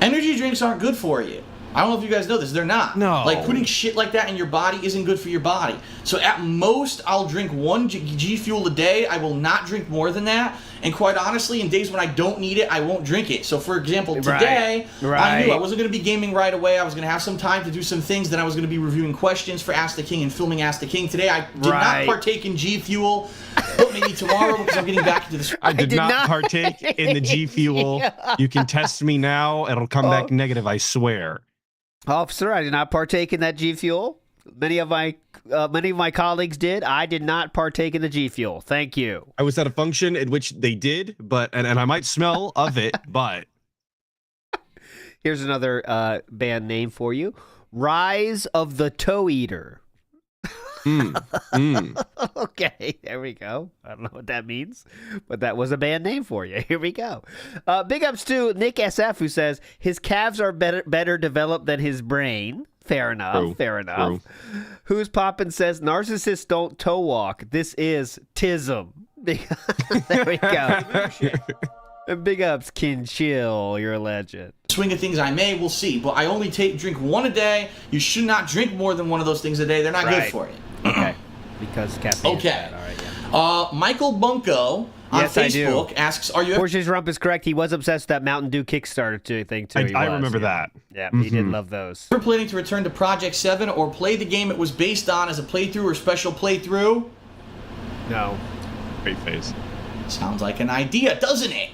Energy drinks aren't good for you. I don't know if you guys know this. They're not. No. Like, putting shit like that in your body isn't good for your body. So at most, I'll drink one G Fuel a day. I will not drink more than that. And quite honestly, in days when I don't need it, I won't drink it. So for example, today, I knew I wasn't going to be gaming right away. I was going to have some time to do some things. Then I was going to be reviewing questions for Ask the King and filming Ask the King. Today, I did not partake in G Fuel. But maybe tomorrow, because I'm getting back into this. I did not partake in the G Fuel. You can test me now. It'll come back negative, I swear. Officer, I did not partake in that G Fuel. Many of my colleagues did. I did not partake in the G Fuel. Thank you. I was at a function in which they did, but and I might smell of it, but Here's another band name for you. Rise of the Toe Eater. Okay, there we go. I don't know what that means, but that was a band name for you. Here we go. Big ups to Nick SF, who says his calves are better developed than his brain. Fair enough. True. Fair enough. Who's Poppin' says narcissists don't toe walk. This is tism. There we go. And big ups, Kin Chill. You're a legend. Swing of things I may, we'll see. But I only drink one a day. You should not drink more than one of those things a day. They're not good for you. Okay. Because caffeine. Okay. Is bad. All right, yeah. Michael Bunko on Yes, I do. Facebook asks, "Are you ever Porsche's Rump is correct. He was obsessed with that Mountain Dew Kickstarter thing too. He I was, remember yeah. that. Yeah, he did love those. planning to return to Project 7 or play the game it was based on as a playthrough or special playthrough?" No. Great face. Sounds like an idea, doesn't it?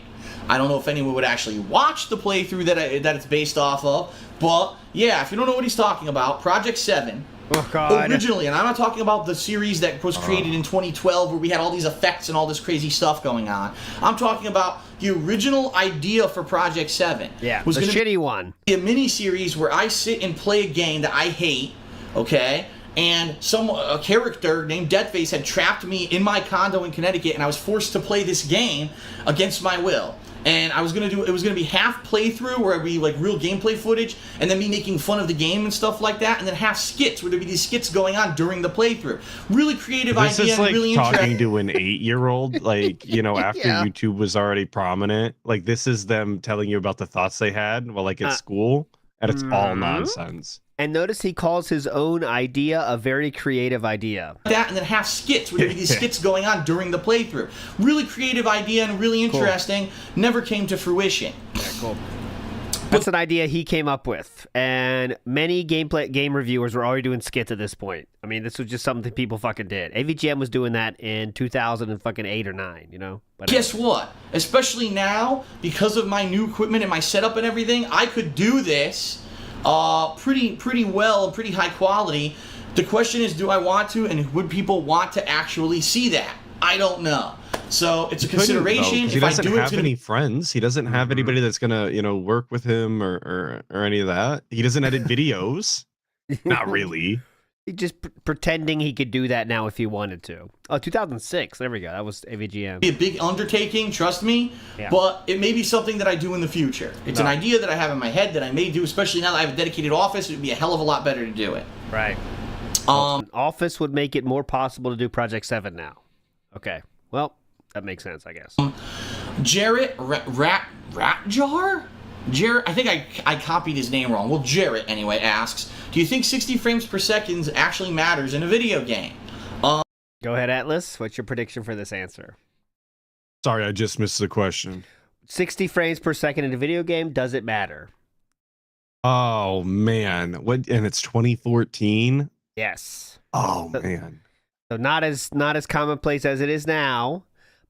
I don't know if anyone would actually watch the playthrough that it's based off of. But yeah, if you don't know what he's talking about, Project 7. Oh, God. Originally, and I'm not talking about the series that was created in 2012 where we had all these effects and all this crazy stuff going on. I'm talking about the original idea for Project 7. Yeah, was the gonna shitty one. be a mini-series where I sit and play a game that I hate, okay? And a character named Deadface had trapped me in my condo in Connecticut, and I was forced to play this game against my will. And it was gonna be half playthrough where it'd be like real gameplay footage, and then me making fun of the game and stuff like that, and then half skits where there'd be these skits going on during the playthrough. Really creative idea. This is like really talking to an 8-year-old, like, you know, after Yeah. YouTube was already prominent. Like, this is them telling you about the thoughts they had while like at school, and it's all nonsense. And notice he calls his own idea a very creative idea. that, and then half skits where there'd be these skits going on during the playthrough. Really creative idea and really interesting. Never came to fruition. Yeah, cool. That's an idea he came up with, and many game reviewers were already doing skits at this point. I mean, this was just something people fucking did. AVGM was doing that in 2008 or 9, you know. But Guess what? Especially now, because of my new equipment and my setup and everything, I could do this pretty well and pretty high quality. The question is, do I want to, and would people want to actually see that? I don't know. So it's a consideration. He If I doesn't do it, have any friends. He doesn't have anybody that's gonna, you know, work with him or any of that. He doesn't edit videos. Not really. He just pretending he could do that now if he wanted to. Oh, 2006. There we go. That was AVGM. be a big undertaking, trust me, Yeah. but it may be something that I do in the future. It's an idea that I have in my head that I may do, especially now that I have a dedicated office. It would be a hell of a lot better to do it. Right. An office would make it more possible to do Project 7 now. Okay. Well, that makes sense, I guess. Jarrett Ratjar? Jarrett, I think I copied his name wrong. Well, Jarrett, anyway, asks, do you think 60 frames per second actually matters in a video game? Go ahead, Atlus. What's your prediction for this answer? Sorry, I just missed the question. 60 frames per second in a video game, does it matter? Oh man, what? And it's 2014. Yes. Oh man. So not as commonplace as it is now,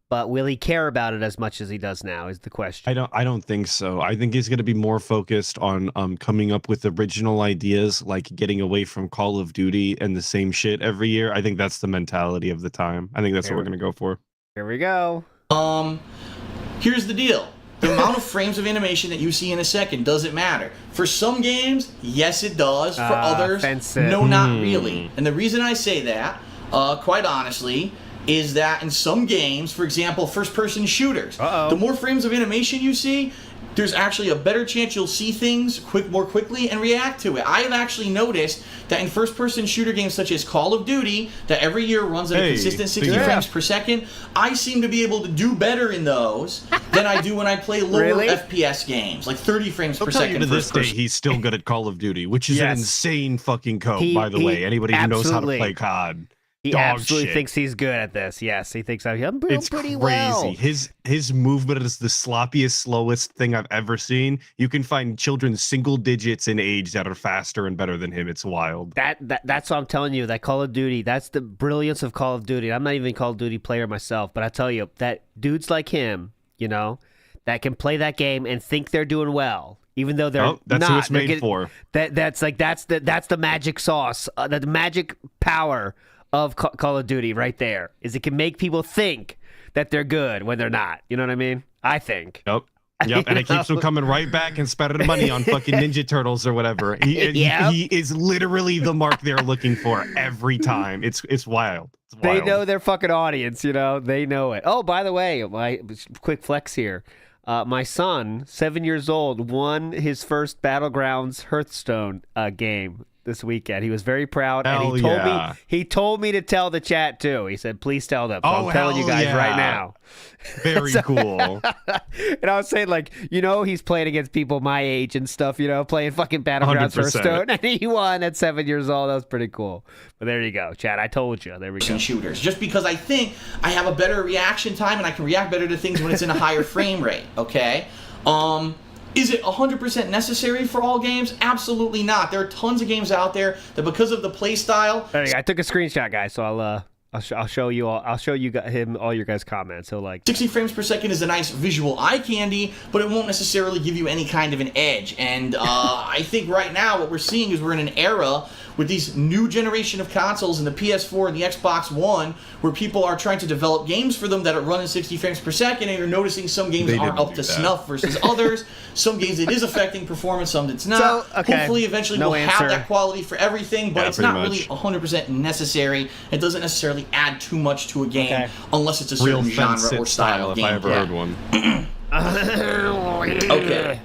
but will he care about it as much as he does now is the question. I don't think so. I think he's going to be more focused on coming up with original ideas, like getting away from Call of Duty and the same shit every year. I think that's the mentality of the time. I think that's what we're going to go for. Here we go. Here's the deal. The amount of frames of animation that you see in a second doesn't matter. For some games, yes, it does. For others, offensive. no, not really. And the reason I say that, quite honestly, is that in some games, for example, first-person shooters, the more frames of animation you see, there's actually a better chance you'll see things more quickly and react to it. I have actually noticed that in first-person shooter games such as Call of Duty, that every year runs at a consistent 60 frames per second, I seem to be able to do better in those than I do when I play lower FPS games, like 30 frames per second. To this day, he's still good at Call of Duty, which is an insane fucking code, by the way. Anybody who knows how to play COD. He absolutely thinks he's good at this. Yes, he thinks I'm doing pretty well. His movement is the sloppiest, slowest thing I've ever seen. You can find children single digits in age that are faster and better than him. It's wild. That's what I'm telling you. That Call of Duty, that's the brilliance of Call of Duty. I'm not even a Call of Duty player myself, but I tell you, that dudes like him, you know, that can play that game and think they're doing well. Even though they're that's not. Who it's made for. That's the magic sauce, the magic power of Call of Duty right there, is it can make people think that they're good when they're not. You know what I mean? I think. Yep. And it keeps them coming right back and spending money on fucking Ninja Turtles or whatever. He is literally the mark they're looking for every time. It's wild. It's wild. They know their fucking audience, you know? They know it. Oh, by the way, my quick flex here. My son, 7 years old, won his first Battlegrounds Hearthstone game this weekend. He was very proud, and he told me to tell the chat too. He said, "Please tell them." So I'm telling you guys right now. Very cool. And I was saying, like, you know, he's playing against people my age and stuff, you know, playing fucking Battlegrounds Hearthstone, and he won at 7 years old. That was pretty cool. But there you go, chat. I told you. There we go. Shooters, just because I think I have a better reaction time and I can react better to things when it's in a higher frame rate. Okay. Is it 100% necessary for all games? Absolutely not. There are tons of games out there that, because of the play style... There you go. I took a screenshot, guys, so I'll show you all. I'll show you him all your guys' comments. So like 60 frames per second is a nice visual eye candy, but it won't necessarily give you any kind of an edge. And I think right now what we're seeing is we're in an era with these new generation of consoles and the PS4 and the Xbox One, where people are trying to develop games for them that are running 60 frames per second, and you're noticing some games aren't up to snuff versus others. Some games it is affecting performance, some it's not. So, okay. Hopefully, eventually we'll have that quality for everything, but it's not really 100% necessary. It doesn't necessarily add too much to a game unless it's a certain genre or style of game. If I ever heard one. Okay.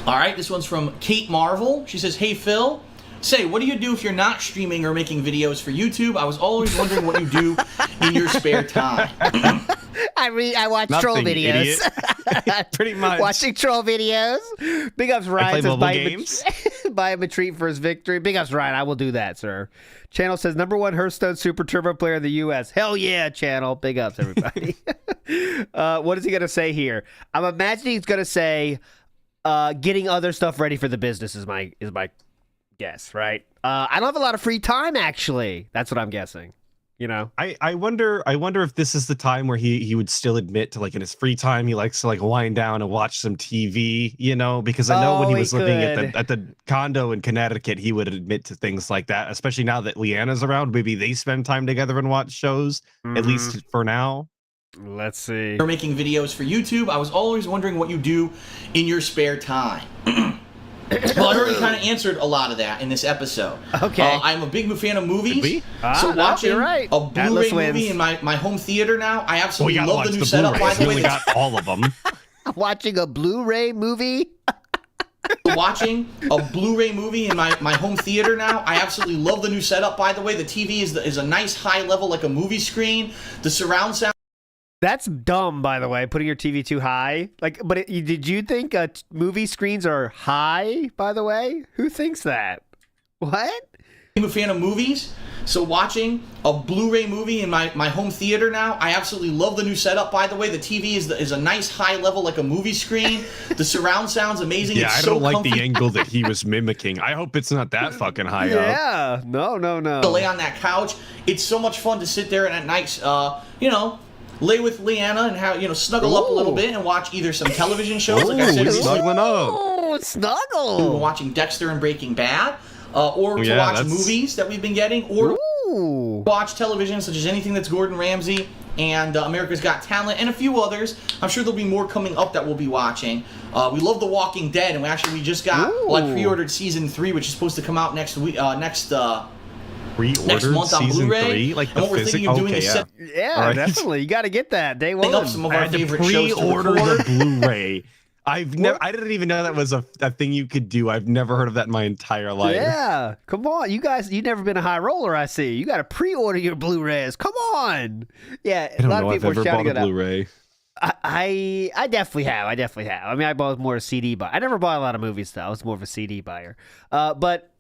All right, this one's from Kate Marvel. She says, "Hey Phil, say, what do you do if you're not streaming or making videos for YouTube? I was always wondering what you do in your spare time." I watch troll videos. Pretty much. Watching troll videos. Big ups, Ryan. I play mobile games. Buy him a treat for his victory. Big ups, Ryan. I will do that, sir. Channel says, #1 Hearthstone Super Turbo player in the U.S. Hell yeah, Channel. Big ups, everybody. What is he going to say here? I'm imagining he's going to say, getting other stuff ready for the business is my guess, right? I don't have a lot of free time, actually. That's what I'm guessing. You know, I wonder if this is the time where he would still admit to, like, in his free time he likes to like wind down and watch some TV, you know, because I know when he was living at the condo in Connecticut, he would admit to things like that, especially now that Leanna's around. Maybe they spend time together and watch shows, at least for now. Let's see. You're making videos for YouTube. I was always wondering what you do in your spare time. Well, I already kind of answered a lot of that in this episode. Okay. I'm a big fan of movies. So watching a Blu-ray movie in my home theater now, I absolutely love the new setup. By the way, got all of them. Watching a Blu-ray movie. Watching a Blu-ray movie in my home theater now, I absolutely love the new setup. By the way, the TV is a nice high level, like a movie screen. The surround sound. That's dumb, by the way, putting your TV too high. Like, but did you think movie screens are high, by the way? Who thinks that? What? I'm a fan of movies, so watching a Blu-ray movie in my home theater now, I absolutely love the new setup. By the way, the TV is a nice high level, like a movie screen. The surround sound's amazing. Yeah, it's I so don't like comfy. the angle that he was mimicking. I hope it's not that fucking high up. Yeah, no. To lay on that couch, it's so much fun to sit there and at night, lay with Leanna and have snuggle up a little bit and watch either some television shows, like I said, snuggling up. Oh, snuggle. We're watching Dexter and Breaking Bad, or to watch movies that we've been getting, or watch television such as anything that's Gordon Ramsay and America's Got Talent and a few others. I'm sure there'll be more coming up that we'll be watching. We love The Walking Dead, and we just got pre-ordered season 3, which is supposed to come out next week. Next month on Blu-ray. Like and what we're thinking of doing is set definitely. You got to get that day one. up some of our favorite shows to pre-order record. the Blu-ray. I didn't even know that was a thing you could do. I've never heard of that in my entire life. Yeah, come on, you guys. You've never been a high roller, I see. You got to pre-order your Blu-rays. Come on. Yeah, I don't a lot know of if people I've are ever shouting bought it a out. Blu-ray. I definitely have. I mean, I bought more a CD buy. I never bought a lot of movies though. I was more of a CD buyer. But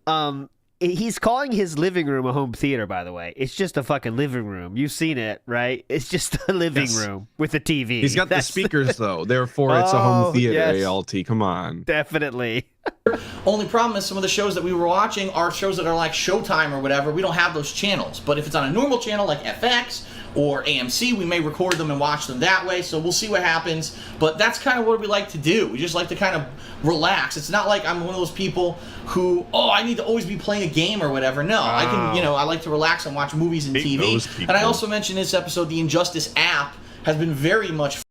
he's calling his living room a home theater, by the way. It's just a fucking living room. You've seen it, right? It's just a living room with a TV. He's got the speakers, though. Therefore, it's a home theater, yes. ALT. Come on. Definitely. Only problem is some of the shows that we were watching are shows that are like Showtime or whatever. We don't have those channels. But if it's on a normal channel like FX or AMC, we may record them and watch them that way. So we'll see what happens. But that's kind of what we like to do. We just like to kind of relax. It's not like I'm one of those people who, I need to always be playing a game or whatever. No, I can, I like to relax and watch movies and TV. And I also mentioned in this episode, the Injustice app has been very much.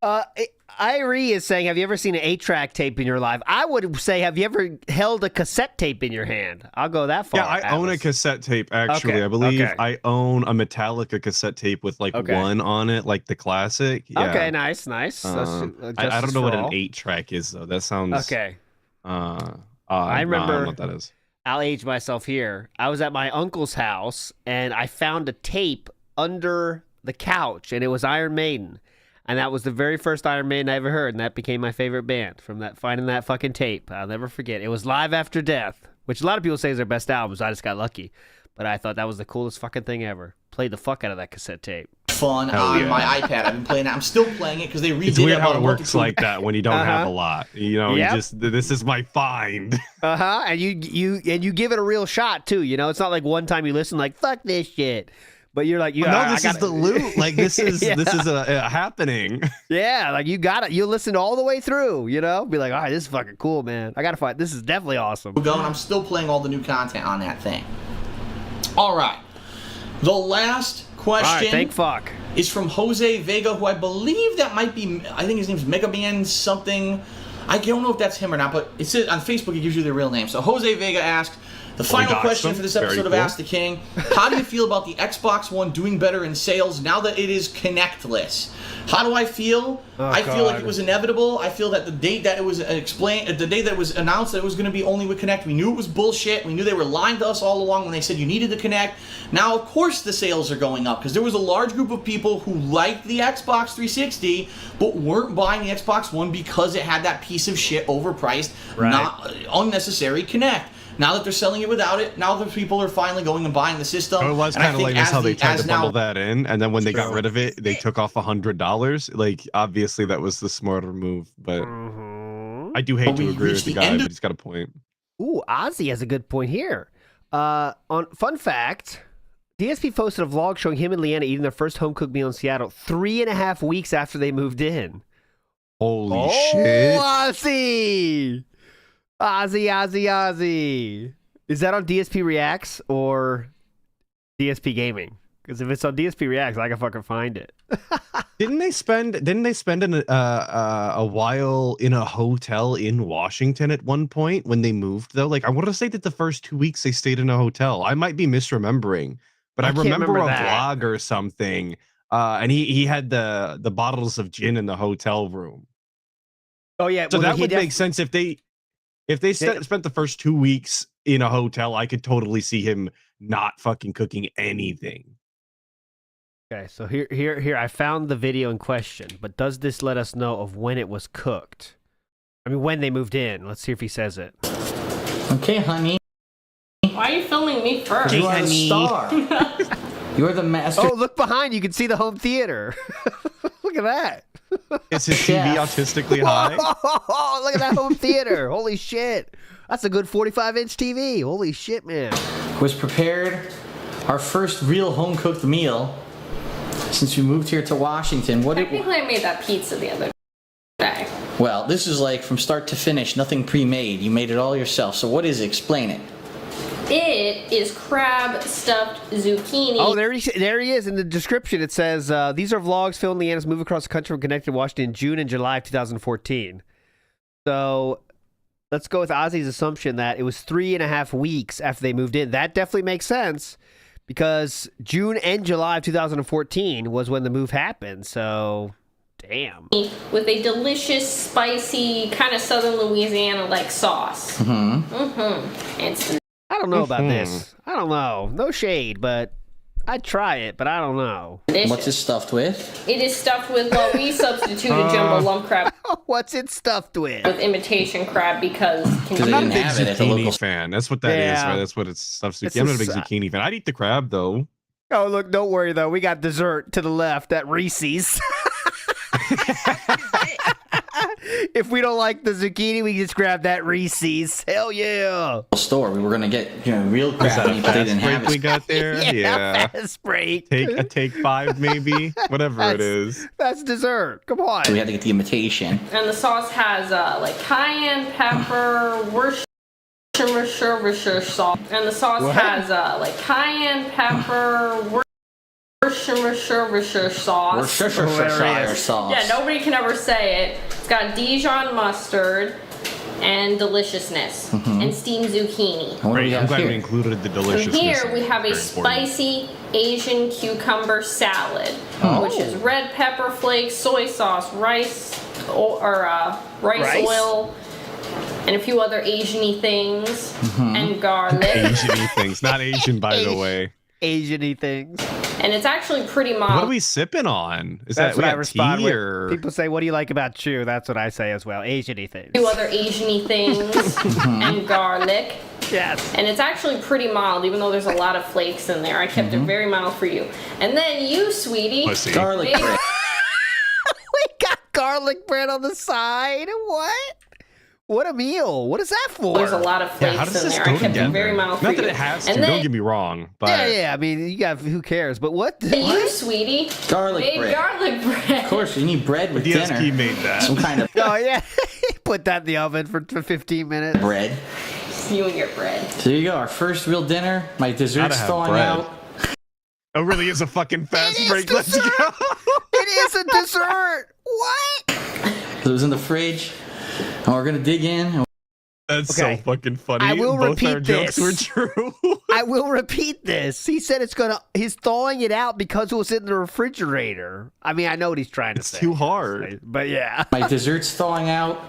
Irie is saying, have you ever seen an 8-track tape in your life? I would say, have you ever held a cassette tape in your hand? I'll go that far. Yeah, I own a cassette tape, actually. Okay, I believe I own a Metallica cassette tape with like one on it, like the classic. Yeah. Okay, nice. I don't know what an 8-track is, though. That sounds... Okay. I remember... I don't know what that is. I'll age myself here. I was at my uncle's house, and I found a tape under the couch, and it was Iron Maiden. And that was the very first Iron Maiden I ever heard, and that became my favorite band from finding that fucking tape. I'll never forget. It was Live After Death, which a lot of people say is their best album, so I just got lucky. But I thought that was the coolest fucking thing ever. Played the fuck out of that cassette tape. fun on my iPad. I've been playing it. I'm still playing it because they redid it's weird it how about it works like that when you don't have a lot. You know, you just this is my find. And you give it a real shot too. You know, it's not like one time you listen like fuck this shit. But you're like, no, this is the loot. Like this is a happening. Yeah, like you got it. You listen all the way through. You know, be like, all right, this is fucking cool, man. I gotta find. This is definitely awesome. We're going. I'm still playing all the new content on that thing. All right, the last question. All right, thank fuck. Is from Jose Vega, who I believe that might be. I think his name's Mega Man something. I don't know if that's him or not, but it says on Facebook it gives you their real name. So Jose Vega asked. The final question for this episode of Ask the King. How do you feel about the Xbox One doing better in sales now that it is connectless? How do I feel? I feel like it was inevitable. I feel that the date that it was the day that it was announced that it was going to be only with Connect, we knew it was bullshit. We knew they were lying to us all along when they said you needed to Connect. Now, of course, the sales are going up because there was a large group of people who liked the Xbox 360 but weren't buying the Xbox One because it had that piece of shit overpriced, not unnecessary Connect. Now that they're selling it without it, now the people are finally going and buying the system. Oh, it was kind of like this how they tried to bundle that in, and then when they got rid of it, they took off $100. Like, obviously, that was the smarter move, but I do hate to agree with the guy, but he's got a point. Ooh, Ozzy has a good point here. On fun fact, DSP posted a vlog showing him and Leanna eating their first home-cooked meal in Seattle 3.5 weeks after they moved in. Holy shit. Ozzy! Ozzy. Is that on DSP Reacts or DSP Gaming? Because if it's on DSP Reacts, I can fucking find it. Didn't they spend a while in a hotel in Washington at one point when they moved though? Like I want to say that the first 2 weeks they stayed in a hotel. I might be misremembering, but I remember a vlog or something. And he had the bottles of gin in the hotel room. Oh yeah, so that would make sense if they spent the first 2 weeks in a hotel. I could totally see him not fucking cooking anything. Okay, so here, I found the video in question, but does this let us know of when it was cooked? I mean, when they moved in. Let's see if he says it. Okay, honey. Why are you filming me first? You are the star. You're the master. Oh, look behind. You can see the home theater. Look at that. Is his TV autistically high? Oh, look at that home theater. Holy shit. That's a good 45-inch TV. Holy shit, man. Was prepared our first real home-cooked meal since we moved here to Washington. Technically, I made that pizza the other day. Well, this is like from start to finish, nothing pre-made. You made it all yourself. So what is it? Explain it. It is crab stuffed zucchini. Oh, there he is in the description. It says, these are vlogs filmed in Leanna's move across the country from Connecticut, Washington in June and July of 2014. So let's go with Ozzy's assumption that it was 3.5 weeks after they moved in. That definitely makes sense because June and July of 2014 was when the move happened. So, damn. With a delicious, spicy, kind of Southern Louisiana-like sauce. It's I don't know about this. I don't know. No shade, but I'd try it, but I don't know. delicious. What's it stuffed with? It is stuffed with, well, we substituted jumbo lump crab What's it stuffed with? with imitation crab because I'm not a big have it at the zucchini local- fan. That's what that is, right? That's what it's stuffed zucchini. I'm not a big zucchini fan. I'd eat the crab though. Oh, look, don't worry, though. We got dessert to the left at Reese's. If we don't like the zucchini, we just grab that Reese's. Hell yeah. Store. We were going to get real crab meat, but they didn't have We it. got there. Yeah. Fast break. Take 5 maybe. Whatever it is. That's dessert. Come on. So we had to get the imitation. and the sauce has like cayenne pepper, Worcestershire sauce, and the sauce has like cayenne pepper, Worcestershire sauce. Worcestershire sauce. Yeah, nobody can ever say it. It's got Dijon mustard and deliciousness and steamed zucchini. And what do we I'm have glad here? we included the And deliciousness. here we have a Very important. spicy Asian cucumber salad, which is red pepper flakes, soy sauce, rice Rice? oil, and a few other Asian-y things, and garlic. Asian-y things. Not Asian, by the way. Asian-y things. And it's actually pretty mild. What are we sipping on? Is That's that what I tea respond with. or People say, what do you like about chew? That's what I say as well. Asian-y things. Few other Asian-y things, and garlic, Yes. And it's actually pretty mild, even though there's a lot of flakes in there. I kept it very mild for you. And then you, sweetie, Garlic made- bread. We got garlic bread on the side. What? What a meal. What is that for? There's a lot of flakes how does in this there. go I kept together? it very mild for Not you. that it has to. And then Don't get me wrong, but Yeah. I mean, you got who cares? But what? you, sweetie, Garlic made bread. garlic bread. Of course, you need bread with DSP dinner. made that. Some kind of Oh yeah. Put that in the oven for 15 minutes. bread. You and your bread. So there you go. Our first real dinner. My dessert's have thawing bread. out. Oh, really is a fucking fast It is break. Let's dessert. go. It is a dessert. What? It was in the fridge. And we're going to dig in. That's Okay. so fucking funny. I will Both our repeat jokes were this. true. I will repeat this. He said he's thawing it out because it was in the refrigerator. I mean, I know what he's trying to It's say. too hard. But yeah. My dessert's thawing out.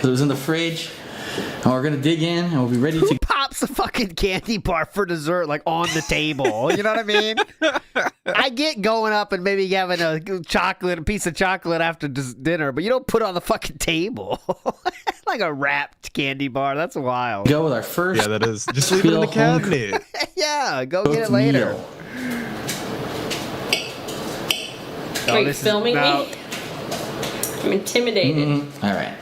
It was in the fridge. And we're going to dig in and we'll be ready Who to pops a fucking candy bar for dessert like on the table? You know what I mean? I get going up and maybe having a piece of chocolate after dinner, but you don't put it on the fucking table. Like a wrapped candy bar. That's wild. go with our first Yeah, that is. Just leave it in the Real home cabinet. Yeah, go get it cooked later. meal. Are you this is- filming no. me? I'm intimidated. All right.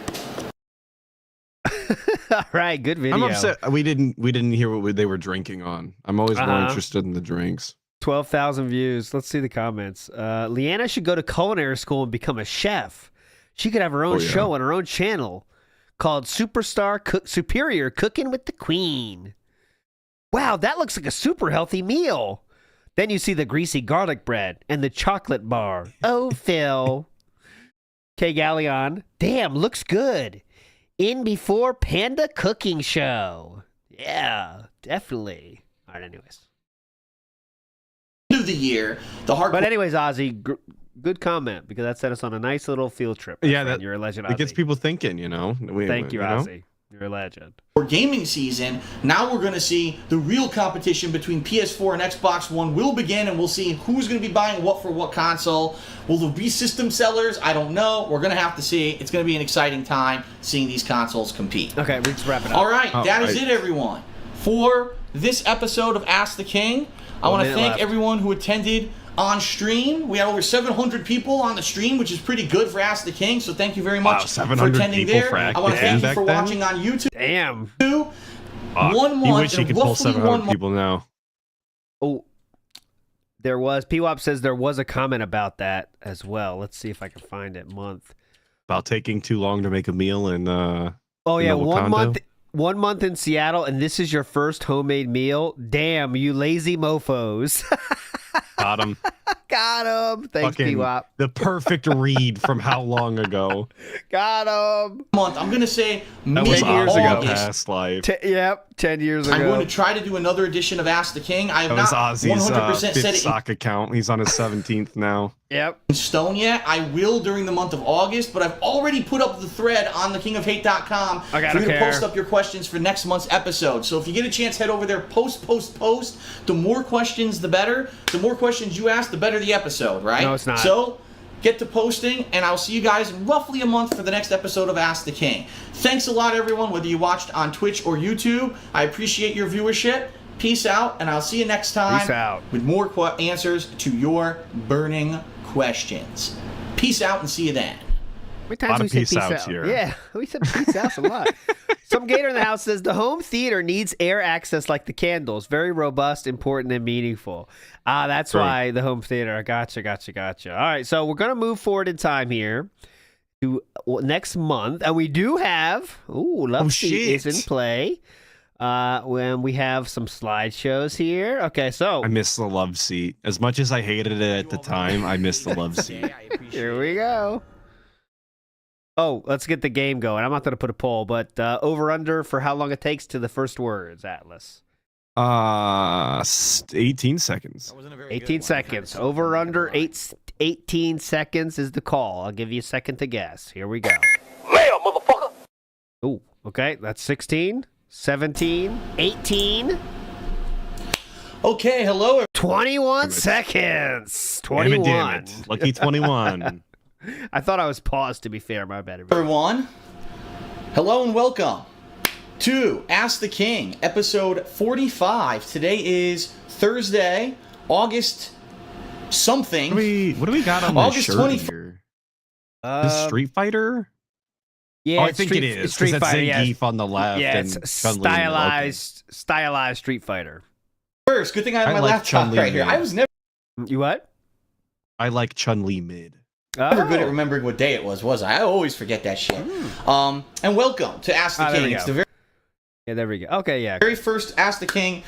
All right, good video. I'm upset we didn't hear what they were drinking on. I'm always more Uh-huh. interested in the drinks. 12,000 views. Let's see the comments. Leanna should go to culinary school and become a chef. She could have her own Oh, yeah. show on her own channel called Superior Cooking with the Queen. Wow, that looks like a super healthy meal. Then you see the greasy garlic bread and the chocolate bar. Oh, Phil. K. Galleon. Damn, looks good. In before Panda Cooking Show. Yeah, definitely. All right, anyways. Of the year, the hard. But anyways, Ozzy, good comment because that set us on a nice little field trip. my Yeah, friend. You're a legend, Ozzy. It gets people thinking, you know. Thank you, know? Ozzy. You're a legend. For gaming season, now we're going to see the real competition between PS4 and Xbox One will begin, and we'll see who's going to be buying what for what console. Will there be system sellers? I don't know. We're going to have to see. It's going to be an exciting time seeing these consoles compete. Okay, we just wrap it up. All right, Oh, that is it, everyone, for this episode of Ask the King. I want to minute thank left. everyone who attended on stream. We had over 700 people on the stream, which is pretty good for Ask the King. So thank you very much for 700 attending people there. for I want to Ask the thank King you back for then? watching on YouTube. Damn. 1 month. You wish he and could pull roughly 700 1 month. people now. Oh, there was. PWOP says there was a comment about that as well. Let's see if I can find it. Month. About taking too long to make a meal and Oh yeah, Noble 1 condo? month. 1 month in Seattle, and this is your first homemade meal. Damn, you lazy mofo's. got him. Got him. Thanks, Fucking PWOP. the perfect read from how long ago? Got him. Month. I'm going to say That was mid-August. past life. Yep, 10 years ago. I'm going to try to do another edition of Ask the King. I have That was not Ozzy's 100% fifth set it in sock account. He's on his 17th now. Yep. stone yet. I will during the month of August, but I've already put up the thread on thekingofhate.com I for you to care. post up your questions for next month's episode. So if you get a chance, head over there, post. The more questions, the better. The more questions you ask, the better the episode, right? No, it's not. So get to posting, and I'll see you guys in roughly a month for the next episode of Ask the King. Thanks a lot, everyone, whether you watched on Twitch or YouTube. I appreciate your viewership. Peace out, and I'll see you next time Peace out. with more answers to your burning questions. Peace out and see you then. How many Lot times of we say peace peace outs out? here. Yeah, we said peace out a lot. Some gator in the house says the home theater needs air access like the candles. Very robust, important, and meaningful. That's True. why the home theater. Gotcha. All right, so we're gonna move forward in time here to next month, and we do have Love Seat is in shit. play. When we have some slideshows here. Okay, so I miss the love seat. As much as I hated it at the time, I miss the love seat. here we go. Oh, let's get the game going. I'm not going to put a poll, but over under for how long it takes to the first words, Atlas. 18 seconds. 18 seconds. Over under 18 seconds is the call. I'll give you a second to guess. Here we go. Mail, motherfucker! Oh, okay. That's 16, 17, 18, Okay, hello. 21 seconds. Damn 21. it. Lucky 21. I thought I was paused, to be fair. My bad. Everyone. Hello and welcome to Ask the King, episode 45. Today is Thursday, August something. What do we got on August the shirt here? Street Fighter? Yeah, I think it is. Street Fighter. Zangief on the left. Yeah, and it's Chun-Li stylized Street Fighter. First, good thing I have my like laptop Chun-Li right here. mid. I was never You what? I like Chun-Li mid. good at remembering what day it was I? I always forget that shit. And welcome to Ask the there King. we It's go. the Yeah, there we go. Okay, yeah. very first Ask the King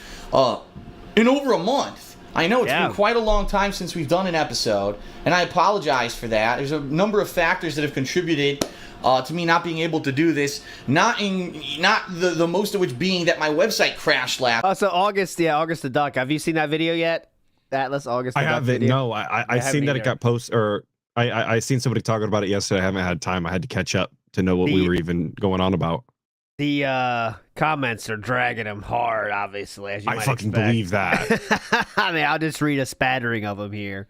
in over a month. I know it's been quite a long time since we've done an episode, and I apologize for that. There's a number of factors that have contributed to me not being able to do this. Not the most of which being that my website crashed last. So August the Duck. Have you seen that video yet? Atlas August the I Duck haven't. video? No, I seen that it got posted, or I seen somebody talking about it yesterday. I haven't had time. I had to catch up to know what we were even going on about. The comments are dragging him hard, obviously, as you might fucking expect. believe that. I mean, I'll just read a spattering of them here.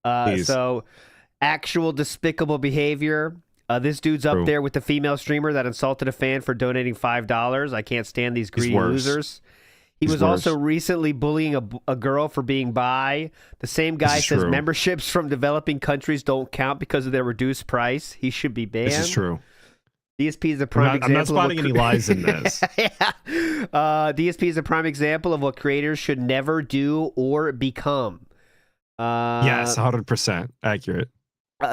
So, actual despicable behavior. This dude's up there with the female streamer that insulted a fan for donating $5. I can't stand these greedy losers. He was also recently bullying a girl for being bi. The same guy says memberships from developing countries don't count because of their reduced price. He should be banned. This is true. DSP is a prime example. I'm not spotting any lies in this. DSP is a prime example of what creators should never do or become. Yes, 100% accurate.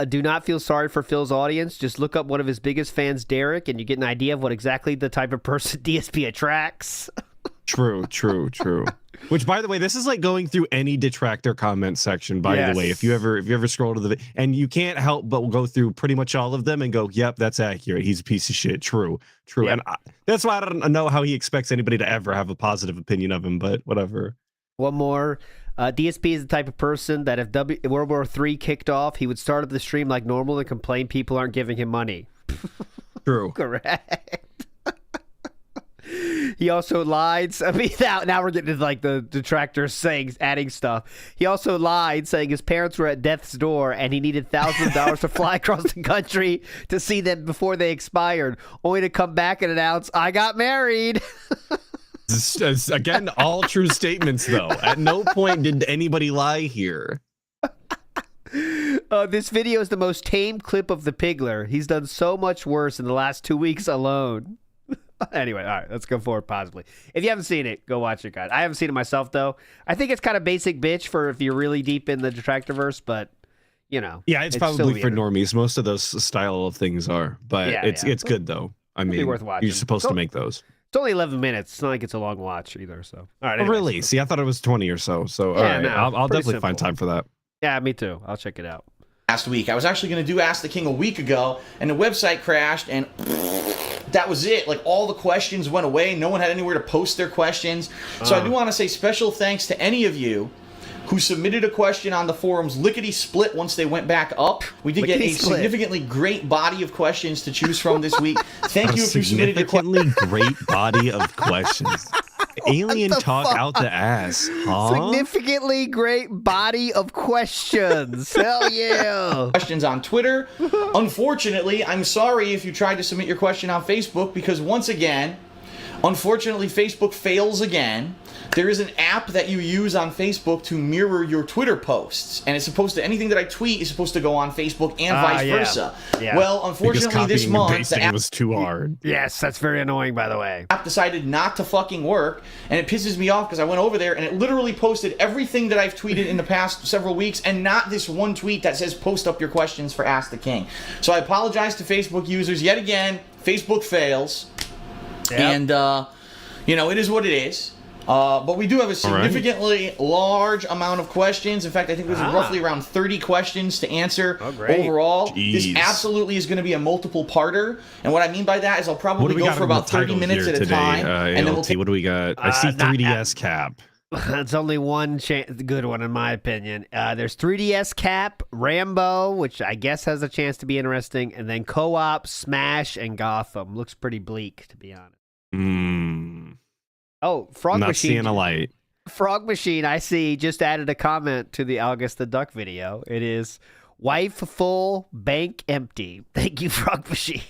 Do not feel sorry for Phil's audience. Just look up one of his biggest fans, Derek, and you get an idea of what exactly the type of person DSP attracts. True. Which, by the way, this is like going through any detractor comment section. By the way, if you ever scroll to the and you can't help but go through pretty much all of them and go, "Yep, that's accurate. He's a piece of shit." True. Yep. And that's why I don't know how he expects anybody to ever have a positive opinion of him. But whatever. One more. DSP is the type of person that if World War III kicked off, he would start up the stream like normal and complain people aren't giving him money. True. Correct. He also lied. I mean, now we're getting to like the detractors adding stuff. He also lied, saying his parents were at death's door and he needed thousands of dollars to fly across the country to see them before they expired, only to come back and announce, "I got married." Again, all true statements, though. At no point did anybody lie here. This video is the most tame clip of the Pigler. He's done so much worse in the last 2 weeks alone. Anyway, all right, let's go forward positively. If you haven't seen it, go watch it, guys. I haven't seen it myself, though. I think it's kind of basic bitch for if you're really deep in the Detractorverse, but, you know. Yeah, it's probably for normies. Most of those style of things are, but it's good, though. I mean, worth watching. You're supposed to make those. It's only 11 minutes. It's not like it's a long watch either, so. All right, anyways. Oh, really? See, I thought it was 20 or so. So, all right, no, I'll definitely find time for that. Yeah, me too. I'll check it out. Last week. I was actually going to do Ask the King a week ago, and the website crashed, and that was it. Like, all the questions went away. No one had anywhere to post their questions. So I do want to say special thanks to any of you who submitted a question on the forums lickety-split once they went back up. We did get a significantly great body of questions to choose from this week. Thank you if you submitted a significantly great body of questions. Alien talk out the ass, huh? Significantly great body of questions. Hell yeah. Questions on Twitter. Unfortunately, I'm sorry if you tried to submit your question on Facebook because once again, unfortunately, Facebook fails again. There is an app that you use on Facebook to mirror your Twitter posts, and it's supposed to, anything that I tweet is supposed to go on Facebook and vice versa. Yeah. Well, unfortunately, this month the app was too hard. Yes, that's very annoying, by the way. The app decided not to fucking work, and it pisses me off because I went over there and it literally posted everything that I've tweeted in the past several weeks, and not this one tweet that says post up your questions for Ask the King. So I apologize to Facebook users yet again. Facebook fails, and you know, it is what it is. But we do have a significantly large amount of questions. In fact, I think there's roughly around 30 questions to answer overall. Jeez. This absolutely is going to be a multiple-parter. And what I mean by that is I'll probably go for about 30 minutes at a time. And then we'll take, what do we got? I see 3DS Cap. It's only one good one, in my opinion. There's 3DS Cap, Rambo, which I guess has a chance to be interesting, and then Co-op, Smash, and Gotham. Looks pretty bleak, to be honest. Oh, Frog Not Machine. Seeing a light. Frog Machine, I see, just added a comment to the August the Duck video. It is, Wife full, bank empty. Thank you, Frog Machine.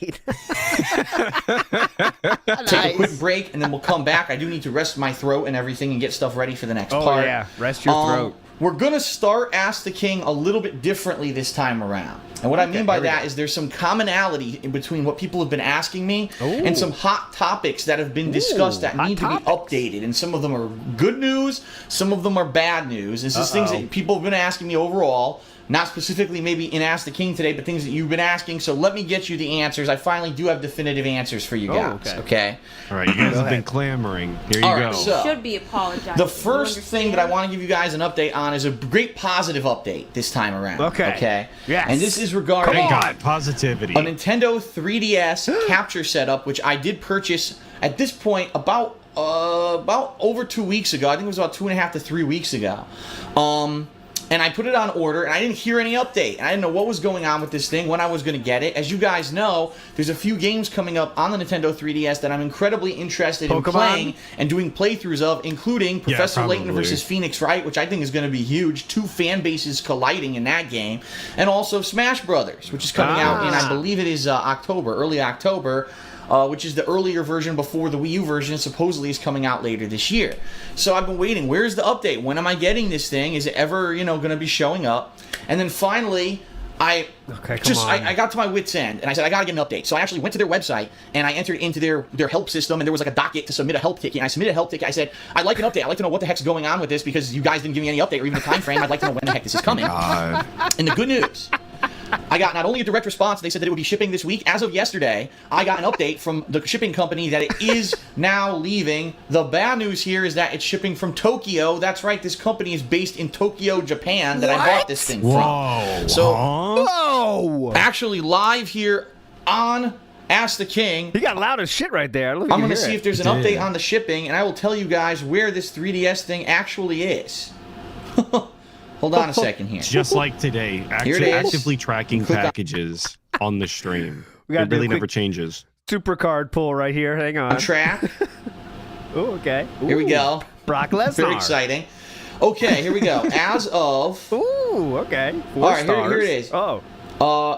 Take a quick break, and then we'll come back. I do need to rest my throat and everything and get stuff ready for the next part. Oh, yeah. Rest your throat. We're going to start Ask the King a little bit differently this time around. And what I mean by that is there's some commonality in between what people have been asking me and some hot topics that have been discussed that need to be updated. And some of them are good news, some of them are bad news. This is things that people have been asking me overall. Not specifically maybe in Ask the King today, but things that you've been asking. So let me get you the answers. I finally do have definitive answers for you guys. Okay? All right, you guys have been clamoring. Here you go. So, Should be apologizing. the first thing that I want to give you guys an update on is a great positive update this time around. Okay. Yes. And this is regarding Thank God, positivity. a Nintendo 3DS capture setup, which I did purchase at this point about over 2 weeks ago. I think it was about 2.5 to 3 weeks ago. And I put it on order, and I didn't hear any update. I didn't know what was going on with this thing, when I was going to get it. As you guys know, there's a few games coming up on the Nintendo 3DS that I'm incredibly interested in playing and doing playthroughs of, including Professor Layton versus Phoenix Wright, which I think is going to be huge. 2 fan bases colliding in that game. And also Smash Brothers, which is coming out in, I believe it is early October. Which is the earlier version before the Wii U version supposedly is coming out later this year. So I've been waiting. Where's the update? When am I getting this thing? Is it ever, going to be showing up? And then finally, I got to my wit's end, and I said, I got to get an update. So I actually went to their website, and I entered into their help system, and there was like a docket to submit a help ticket. And I submitted a help ticket. I said, I'd like an update. I'd like to know what the heck's going on with this, because you guys didn't give me any update or even a time frame. I'd like to know when the heck this is coming. And the good news, I got not only a direct response, they said that it would be shipping this week. As of yesterday, I got an update from the shipping company that it is now leaving. The bad news here is that it's shipping from Tokyo. That's right, this company is based in Tokyo, Japan, that I bought this thing from. So, actually live here on Ask the King. You got loud as shit right there. I'm going to see if there's an update on the shipping, and I will tell you guys where this 3DS thing actually is. Hold on a second here. Just like today, actively tracking packages on the stream. It really never changes. Super card pull right here. Hang on. On track. Oh, okay. Ooh. Here we go. Brock Lesnar. Very exciting. Okay, here we go. As of... Ooh, okay. 4 stars. Here it is. Oh.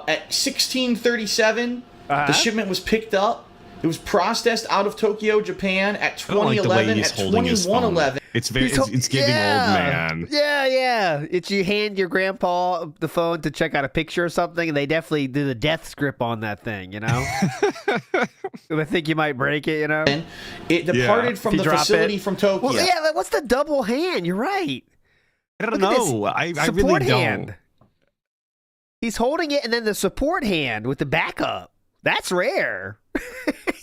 At 16:37, the shipment was picked up. It was processed out of Tokyo, Japan at 2011. At 2111. It's giving old man. Yeah. It's you hand your grandpa the phone to check out a picture or something, and they definitely do the death grip on that thing, I think you might break it, It departed from the facility from Tokyo. Well, yeah, what's the double hand? You're right. I don't know. I really don't. He's holding it, and then the support hand with the backup. That's rare.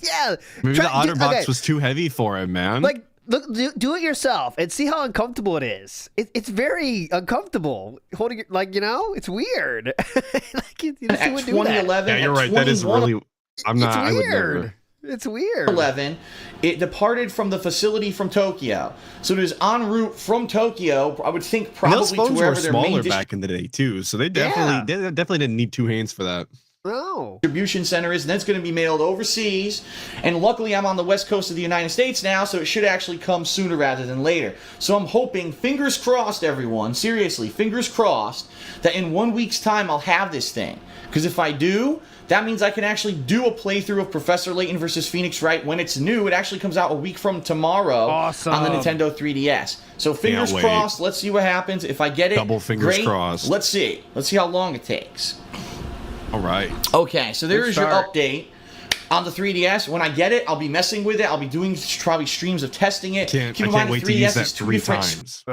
Yeah. Maybe the OtterBox was too heavy for him, man. Like, look, do it yourself and see how uncomfortable it is. It's very uncomfortable holding it, it's weird. At 2011, yeah, you're right. That is really. I'm not. I would never. It's weird. 11, it departed from the facility from Tokyo, so it was en route from Tokyo. I would think probably those phones to wherever were their smaller main back in the day too, so they definitely didn't need 2 hands for that. No. Distribution center is, and that's going to be mailed overseas. And luckily, I'm on the west coast of the United States now, so it should actually come sooner rather than later. So I'm hoping, fingers crossed, everyone, seriously, fingers crossed, that in 1 week's time I'll have this thing. Because if I do, that means I can actually do a playthrough of Professor Layton versus Phoenix Wright when it's new. It actually comes out a week from tomorrow on the Nintendo 3DS. So fingers crossed. Let's see what happens. If I get it, double fingers great. crossed. Let's see. Let's see how long it takes. All right. Okay, so there is your update on the 3DS. When I get it, I'll be messing with it. I'll be doing probably streams of testing it. I can't wait to use that 3 times.